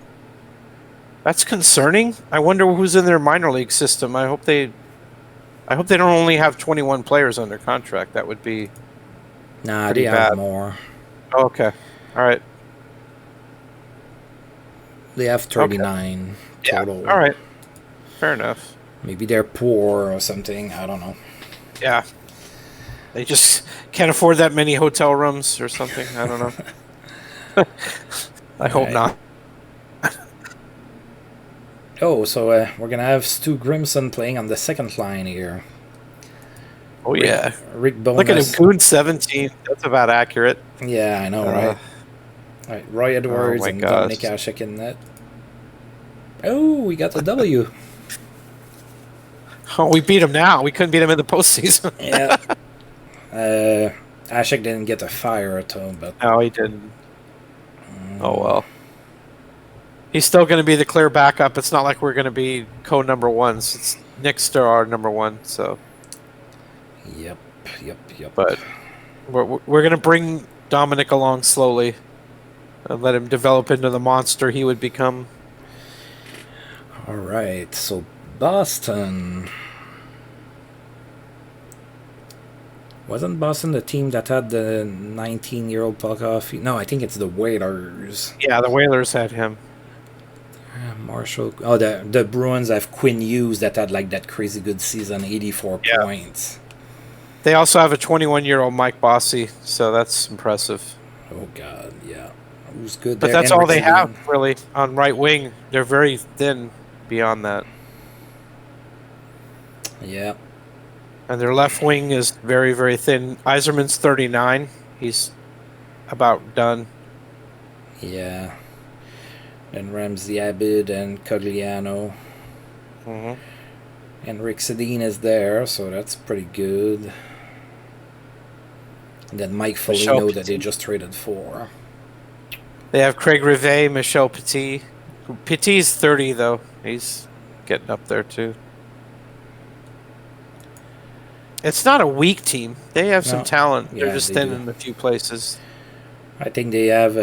That's concerning. I wonder who's in their minor league system. I hope they don't only have 21 players under contract. That would be they have more. Oh, okay. All right. They have 39 total. Yeah. All right. Fair enough. Maybe they're poor or something. I don't know. Yeah. They just can't afford that many hotel rooms or something. I don't know. I hope not. Oh, so we're going to have Stu Grimson playing on the second line here. Oh, yeah. Rick Bonus. Look at him, Goon 17. That's about accurate. Yeah, I know, right? All right, Roy Edwards and Dominic Hasek in net. Oh, we got the W. Oh, we beat him now. We couldn't beat him in the postseason. Yeah. Hasek didn't get a fire at all, but... No, he didn't. Oh, well. He's still going to be the clear backup. It's not like we're going to be co-number ones. It's Nick's still our number one, so... Yep. But we're going to bring Dominic along slowly and let him develop into the monster he would become. All right, so Boston. Wasn't Boston the team that had the 19-year-old Polkoff? No, I think it's the Whalers. Yeah, the Whalers had him. Marshall. Oh, the Bruins have Quinn Hughes that had like that crazy good season, 84 points. They also have a 21-year-old Mike Bossy, so that's impressive. Oh, God, yeah. Who's good but there? That's all they have, really, on right wing. They're very thin beyond that. Yeah. And their left wing is very, very thin. Yzerman's 39. He's about done. Yeah. And Ramsey Abid and Cogliano. Mm-hmm. And Rick Sedin is there, so that's pretty good. And then Mike Foligno that they just traded for. They have Craig Rivet, Michel Petit. Petit's 30, though. He's getting up there, too. It's not a weak team. They have some talent. They're just thin in a few places. I think they have,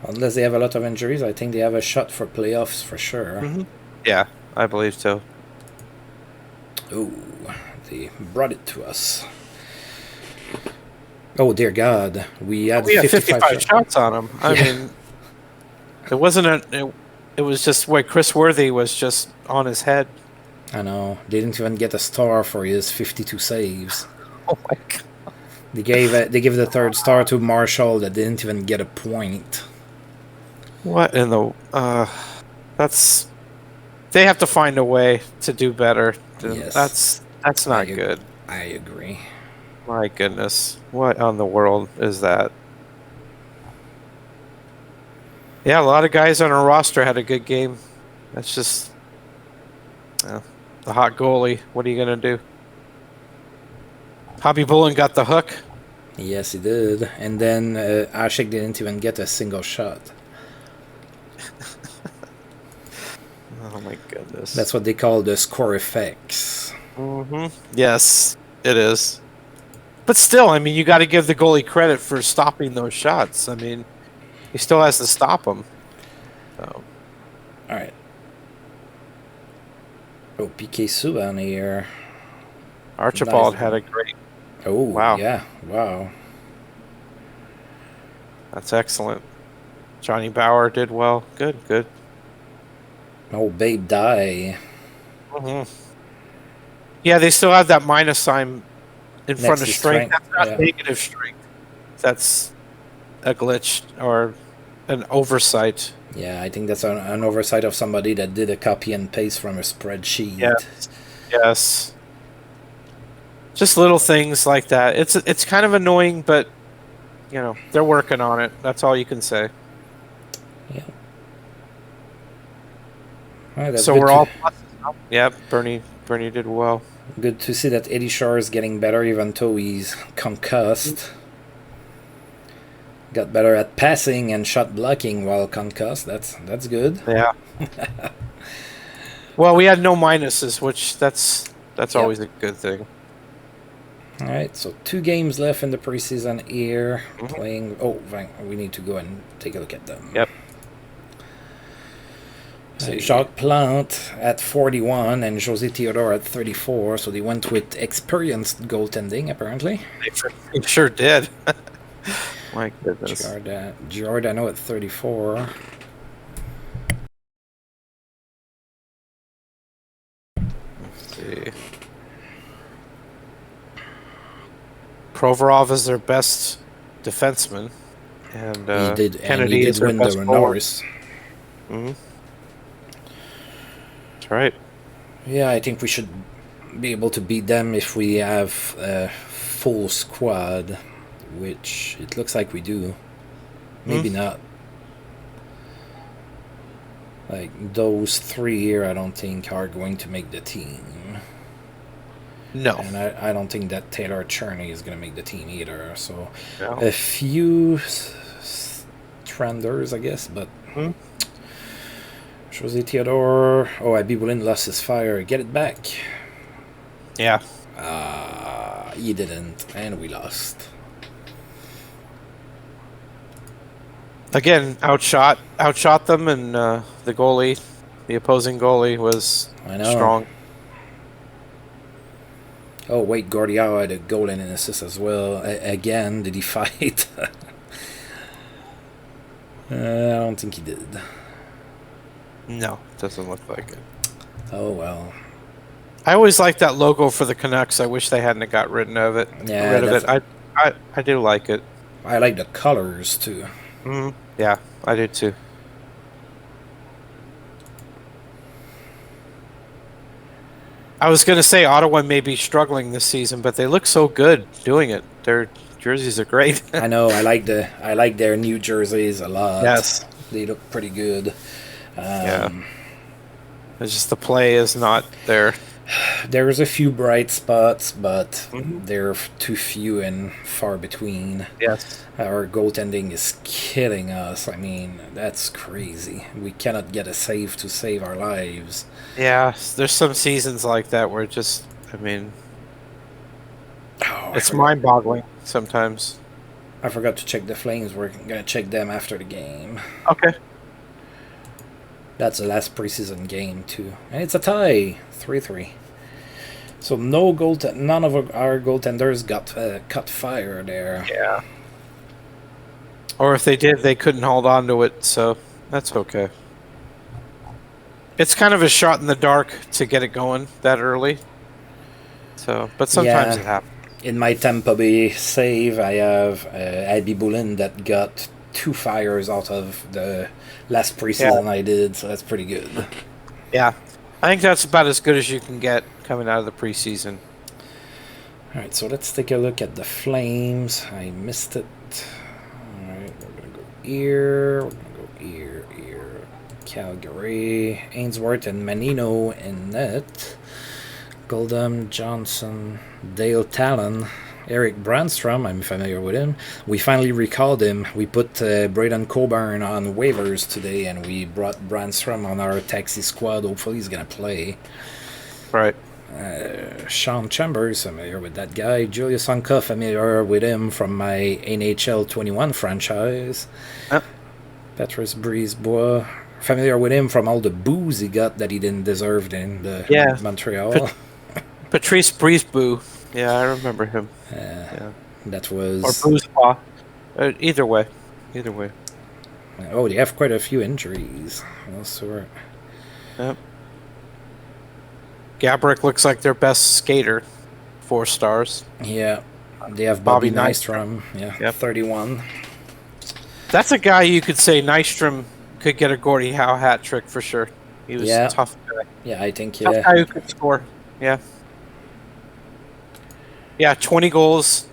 unless they have a lot of injuries, I think they have a shot for playoffs for sure. Mm-hmm. Yeah, I believe so. Oh, they brought it to us. Oh, dear God. We had 55 shots on them. I mean, it wasn't it was just where Chris Worthy was just on his head. I know. They didn't even get a star for his 52 saves. Oh, my God. They gave the third star to Marshall that didn't even get a point. What in the... that's... They have to find a way to do better. Yes. That's not good. I agree. My goodness. What on the world is that? Yeah, a lot of guys on our roster had a good game. That's just... the hot goalie. What are you going to do? Hobby Bullen got the hook. Yes, he did. And then Ashik didn't even get a single shot. Oh, my goodness. That's what they call the score effects. Mm-hmm. Yes. It is. But still, I mean, you got to give the goalie credit for stopping those shots. I mean, he still has to stop them. So. All right. Oh, PK Subban here. Archibald Nice. had a great. Oh, Wow. Yeah, wow. That's excellent. Johnny Bauer did well. Good, good. Oh, Babe Die. Mm-hmm. Yeah, they still have that minus sign in front of to strength. That's not Yeah. negative strength. That's a glitch or an oversight. Yeah, I think that's an oversight of somebody that did a copy and paste from a spreadsheet. Yes. Just little things like that. It's kind of annoying, but you know, they're working on it. That's all you can say. Yeah. All right, So we're all yeah, Bernie did well. Good to see that Eddie Shore is getting better even though he's concussed. Got better at passing and shot blocking while concussed. That's good. Yeah. Well, we had no minuses, which that's always a good thing. All right, so 2 games left in the preseason here. Playing. Oh, we need to go and take a look at them. Yep. Jacques Plante at 41 and José Theodore at 34. So they went with experienced goaltending, apparently. They sure did. My goodness. Giordano at 34. Let's see. Provorov is their best defenseman, and Kennedy is their win best the Norris. That's right. Yeah, I think we should be able to beat them if we have a full squad, which it looks like we do. Maybe not. Like, those 3 here, I don't think are going to make the team. No. And I don't think that Taylor Cherney is going to make the team either. So, No. a few trenders, I guess, but... José Theodore. Oh, Abibulin lost his fire. Get it back. Yeah. He didn't, and we lost. Again, outshot them, and the opposing goalie was strong. Oh wait, Gordiao had a goal and an assist as well. Again, did he fight? I don't think he did. No, doesn't look like it. Oh well. I always liked that logo for the Canucks. I wish they hadn't got rid of it. Yeah, I do like it. I like the colors too. Yeah, I do too. I was going to say Ottawa may be struggling this season, but they look so good doing it. Their jerseys are great. I know. I like their new jerseys a lot. Yes, they look pretty good. Yeah. It's just the play is not there. There's a few bright spots, but they're too few and far between. Yes. Our goaltending is killing us. I mean, that's crazy. We cannot get a save to save our lives. Yeah, there's some seasons like that where it's mind-boggling sometimes. I forgot to check the Flames. We're going to check them after the game. Okay. That's the last preseason game, too. And it's a tie. 3-3. So none of our goaltenders got cut fire there. Yeah. Or if they did, they couldn't hold on to it, so that's okay. It's kind of a shot in the dark to get it going that early. So, but sometimes it happens. In my Tampa Bay save, I have Abibulin that got 2 fires out of the last preseason I did, so that's pretty good. Yeah. I think that's about as good as you can get coming out of the preseason. Alright, so let's take a look at the Flames. I missed it. Alright, we're going to go here. We're going to go here. Calgary, Ainsworth, and Menino in net. Goldham, Johnson, Dale Talon, Eric Brandstrom, I'm familiar with him. We finally recalled him. We put Braden Coburn on waivers today, and we brought Brandstrom on our taxi squad. Hopefully he's going to play. Right. Sean Chambers, familiar with that guy. Julius Onka, familiar with him from my NHL 21 franchise. Patrice Brisebois, familiar with him from all the booze he got that he didn't deserve in the Montreal. Patrice Brisebois. Yeah, I remember him. That was... Or Brisebois. Either way. Oh, they have quite a few injuries. All sort. Yep. Gaborik looks like their best skater. 4 stars. Yeah. They have Bobby Nystrom. Yeah, 31. That's a guy you could say Nystrom could get a Gordie Howe hat trick for sure. He was a tough guy. Yeah, I think, Tough guy who could score. Yeah. Yeah, 20 goals.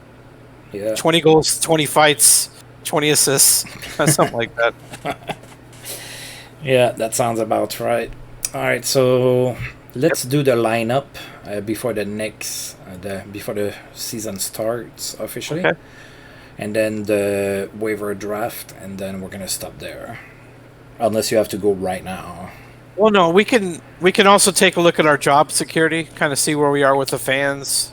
Yeah. 20 goals, 20 fights, 20 assists. Something like that. Yeah, that sounds about right. All right, so let's do the lineup before before the season starts officially. Okay. And then the waiver draft, and then we're gonna stop there. Unless you have to go right now. Well, no, we can also take a look at our job security, kind of see where we are with the fans.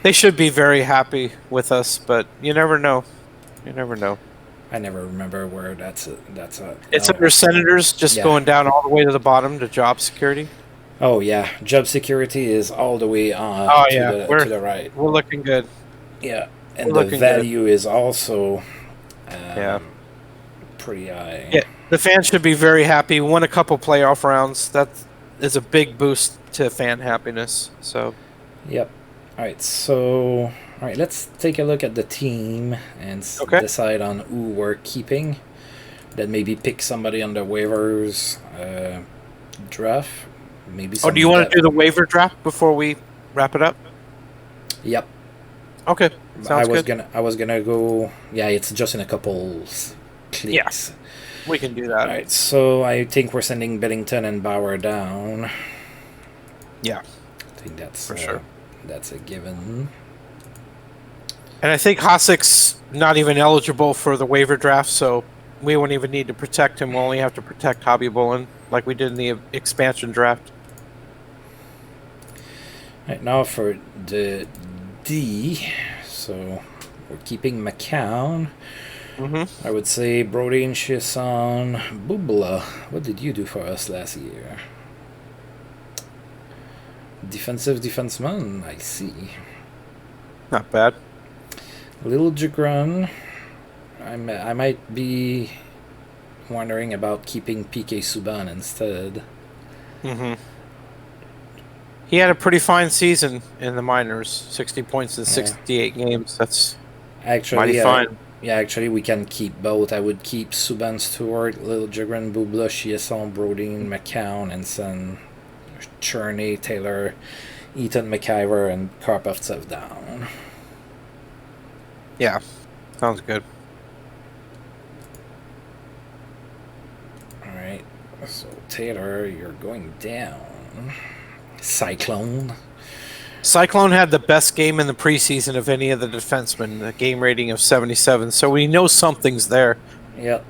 They should be very happy with us, but you never know. I never remember where that's It's under Senators, just going down all the way to the bottom to job security. Oh yeah, job security is all the way on to the right. We're looking good. Yeah, and the value is also pretty high. Yeah, the fans should be very happy. We won a couple playoff rounds. That is a big boost to fan happiness. So, yep. All right, let's take a look at the team and decide on who we're keeping. Then maybe pick somebody on the waivers draft. Maybe. Do you want to do the waiver draft before we wrap it up? Yep. Okay. Sounds good. I was gonna go. Yeah, it's just in a couple clicks. Yeah, we can do that. All right. So I think we're sending Billington and Bauer down. Yeah. I think that's for sure. That's a given. And I think Hasek's not even eligible for the waiver draft, so we won't even need to protect him. We'll only have to protect Hobby Bullen like we did in the expansion draft. Right, now for the D. So we're keeping McCown. I would say Brody and Chiasson. Bubla, what did you do for us last year? Defensive defenseman, I see. Not bad. Little Jagran. I might be wondering about keeping PK Subban instead. He had a pretty fine season in the minors. 60 points in 68 games. That's mighty fine. Yeah, actually, we can keep both. I would keep Subban, Stewart, Little Jagran, Bubla, Chiasson, Brodin, McCown, and send Cherney, Taylor, Ethan McIver, and Karpovtsev down. Yeah, sounds good. Alright, so Taylor, you're going down. Cyclone. Cyclone had the best game in the preseason of any of the defensemen, a game rating of 77, so we know something's there. Yep.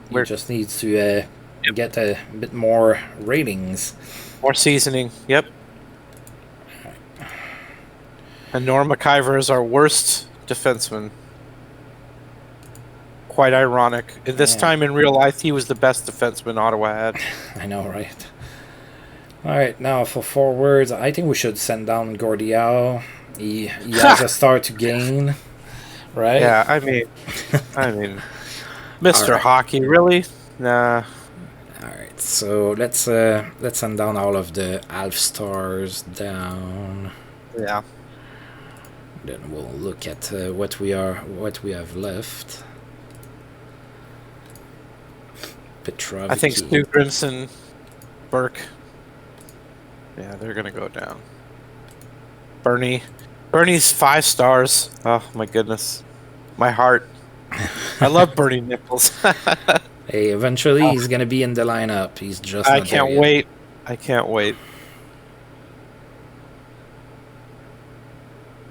He just needs to get a bit more ratings. More seasoning, yep. And Norm McIver is our worst defenseman. Quite ironic. This time in real life, he was the best defenseman Ottawa had. I know, right? Alright, now for forwards, I think we should send down Gordie Howe. He has a star to gain, right? Yeah, I mean, Mr. Hockey, really? Nah. Alright, so let's send down all of the Alf stars down. Yeah. Then we'll look at what we have left. Petrovsky. I think Stukrins and Burke. Yeah, they're gonna go down. Bernie's 5 stars. Oh my goodness, my heart. I love Bernie Nichols. Hey, eventually he's gonna be in the lineup. He's just. I can't wait. I can't wait.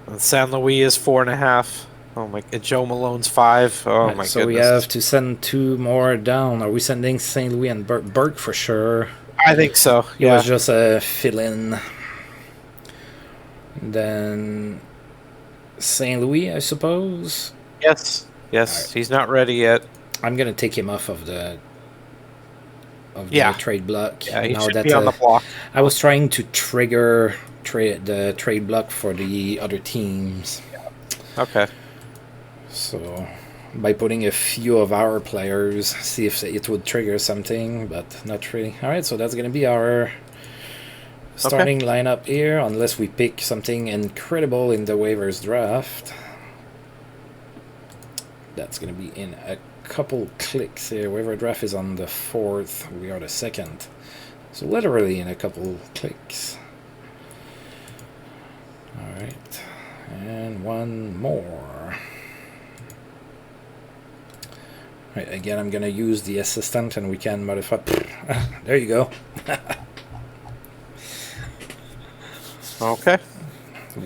And San Luis is 4.5. Oh my! Joe Malone's 5. Oh my goodness. So we have to send 2 more down. Are we sending St. Louis and Burke for sure? I think so. He Yeah. was just a fill-in. Then St. Louis, I suppose. Yes. Right. He's not ready yet. I'm gonna take him off of the Yeah. trade block. Yeah, he Now should that be on the block. I was trying to trigger the trade block for the other teams. Okay. So by putting a few of our players, see if it would trigger something, but not really. All right, so that's gonna be our starting lineup here, unless we pick something incredible in the waivers draft. That's gonna be in a couple clicks here. Waiver draft is on the 4th. We are the 2nd. So literally in a couple clicks. Alright. And one more. Right, again, I'm gonna use the assistant and we can modify. There you go. Okay.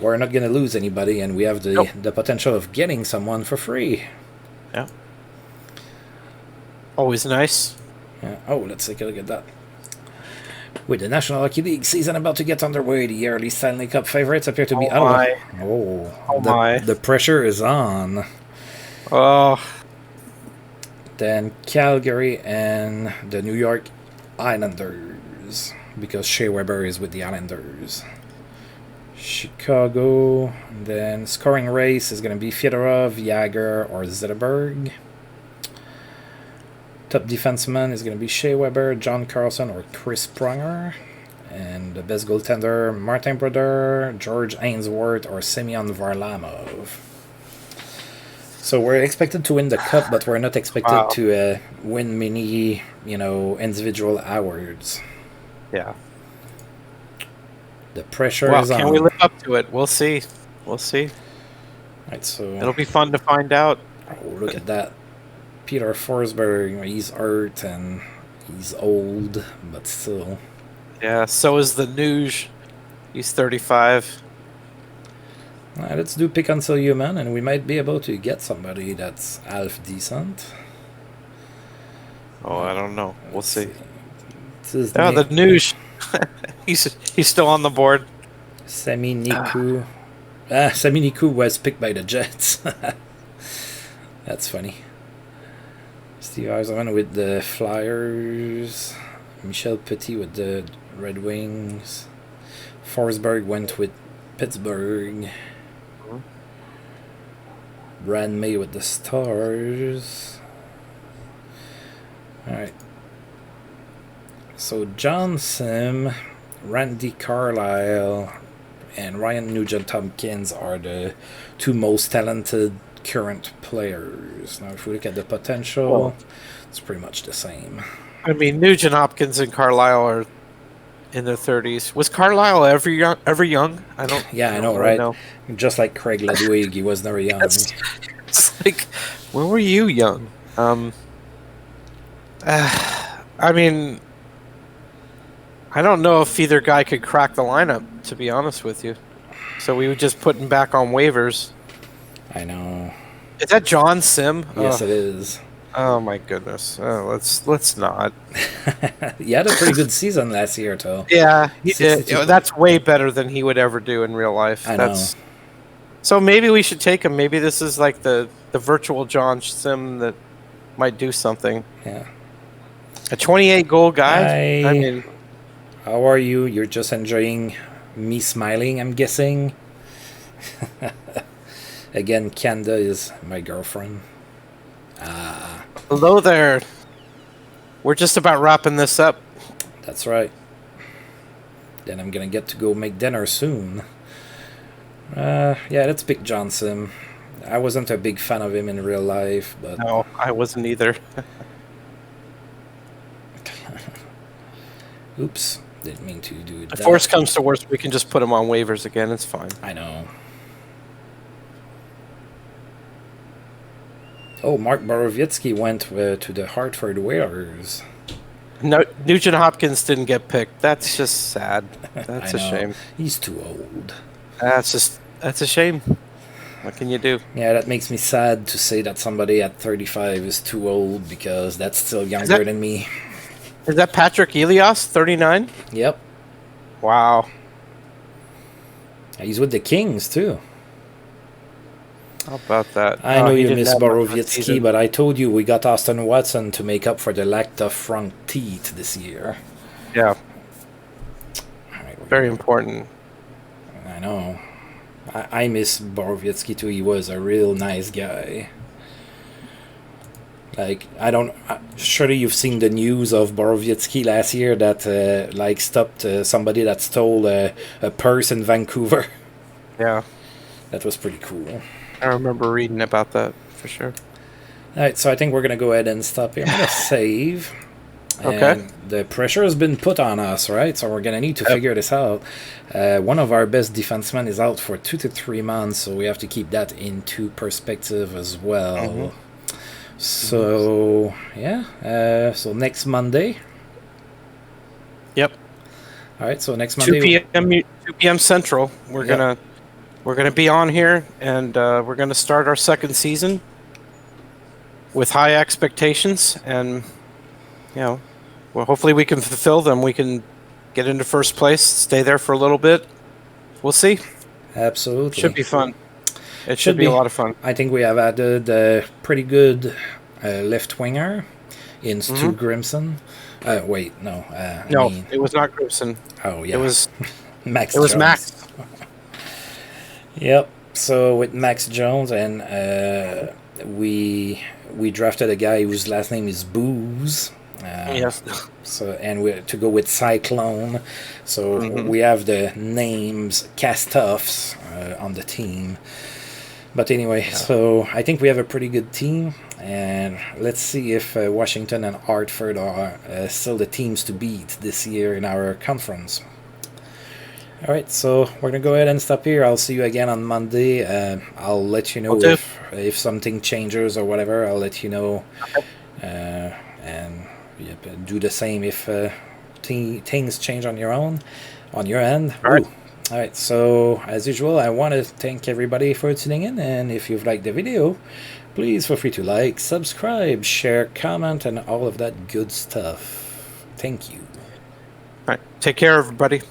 We're not gonna lose anybody, and we have the potential of getting someone for free. Yeah. Always nice. Yeah. Oh, let's take a look at that. With the National Hockey League season about to get underway, the early Stanley Cup favorites appear to be my. The pressure is on. Oh. Then Calgary and the New York Islanders, because Shea Weber is with the Islanders. Chicago, and then scoring race is going to be Fyodorov, Jagr, or Zetterberg. Top defenseman is going to be Shea Weber, John Carlson, or Chris Pronger. And the best goaltender, Martin Brodeur, George Ainsworth, or Semyon Varlamov. So we're expected to win the cup, but we're not expected to win many, individual awards. Yeah. The pressure is on. Can we live up to it? We'll see. We'll see. Right, so it'll be fun to find out. Oh, look at that. Peter Forsberg, he's hurt and he's old, but still. Yeah, so is the Nuge. He's 35. Right, let's do pick until human, and we might be able to get somebody that's half decent. Oh, I don't know. We'll see. The Nuge. he's still on the board. Sami Niku. Sami Niku was picked by the Jets. That's funny. Steve Eisenman with the Flyers. Michel Petit with the Red Wings. Forsberg went with Pittsburgh. Brad May with the Stars. Alright. So John Sim, Randy Carlyle, and Ryan Nugent-Hopkins are the two most talented current players. Now if we look at the potential, it's pretty much the same. I mean, Nugent-Hopkins and Carlyle are in their 30s. Was Carlyle ever young? I don't. Yeah, I know, right? Just like Craig Ludwig, he was never young. It's like, when were you young? I mean, I don't know if either guy could crack the lineup, to be honest with you. So we would just put him back on waivers. I know. Is that John Sim? Yes, it is. Oh my goodness. Let's not. He had a pretty good season last year, too. Yeah, he did. That's way better than he would ever do in real life. I know. So maybe we should take him. Maybe this is like the virtual John Sim that might do something. Yeah. A 28-goal guy? I mean, how are you? You're just enjoying me smiling, I'm guessing. Again, Kanda is my girlfriend. Hello there. We're just about wrapping this up. That's right. Then I'm gonna get to go make dinner soon. Yeah, let's pick John Sim. I wasn't a big fan of him in real life, but no, I wasn't either. Oops, didn't mean to do that. If worst comes to worst, we can just put him on waivers again. It's fine. I know. Oh, Mark Borowiecki went to the Hartford Whalers. No, Nugent-Hopkins didn't get picked. That's just sad. That's a shame. He's too old. That's a shame. What can you do? Yeah, that makes me sad to say that somebody at 35 is too old, because that's still younger than me. Is that Patrick Elias, 39? Yep. Wow. He's with the Kings, too. How about that? I know he you didn't miss have much of a Borowiecki, season. but I told you we got Austin Watson to make up for the lack of front teeth this year. Yeah, All right, very important. I know. I miss Borowiecki too. He was a real nice guy. Like, surely you've seen the news of Borowiecki last year that like stopped somebody that stole a purse in Vancouver. Yeah, That was pretty cool. I remember reading about that for sure. All right, so I think we're gonna go ahead and stop here. I'm gonna save. Okay. And the pressure has been put on us, right? So we're gonna need to figure this out. One of our best defensemen is out for 2 to 3 months, so we have to keep that into perspective as well. Mm-hmm. So yeah, so next Monday. Yep. All right, so next Monday. 2 p.m. Central. We're gonna be on here, and we're gonna start our second season with high expectations, and well, hopefully we can fulfill them. We can get into first place, stay there for a little bit. We'll see. Absolutely. Should be fun. It should be a lot of fun. I think we have added a pretty good left winger in Stu Grimson. Wait, no. It was not Grimson. Oh, yeah. It was Max. It was Jones. Max. Yep. So with Max Jones, and we drafted a guy whose last name is Booze. Yes. So to go with Cyclone. So we have the names cast-offs on the team. But anyway, so I think we have a pretty good team, and let's see if Washington and Hartford are still the teams to beat this year in our conference. All right, so we're gonna go ahead and stop here. I'll see you again on Monday. I'll let you know if something changes or whatever. I'll let you know, and do the same if things change on your end. All right. All right, so as usual, I want to thank everybody for tuning in, and if you've liked the video, please feel free to like, subscribe, share, comment, and all of that good stuff. Thank you. All right. Take care, everybody.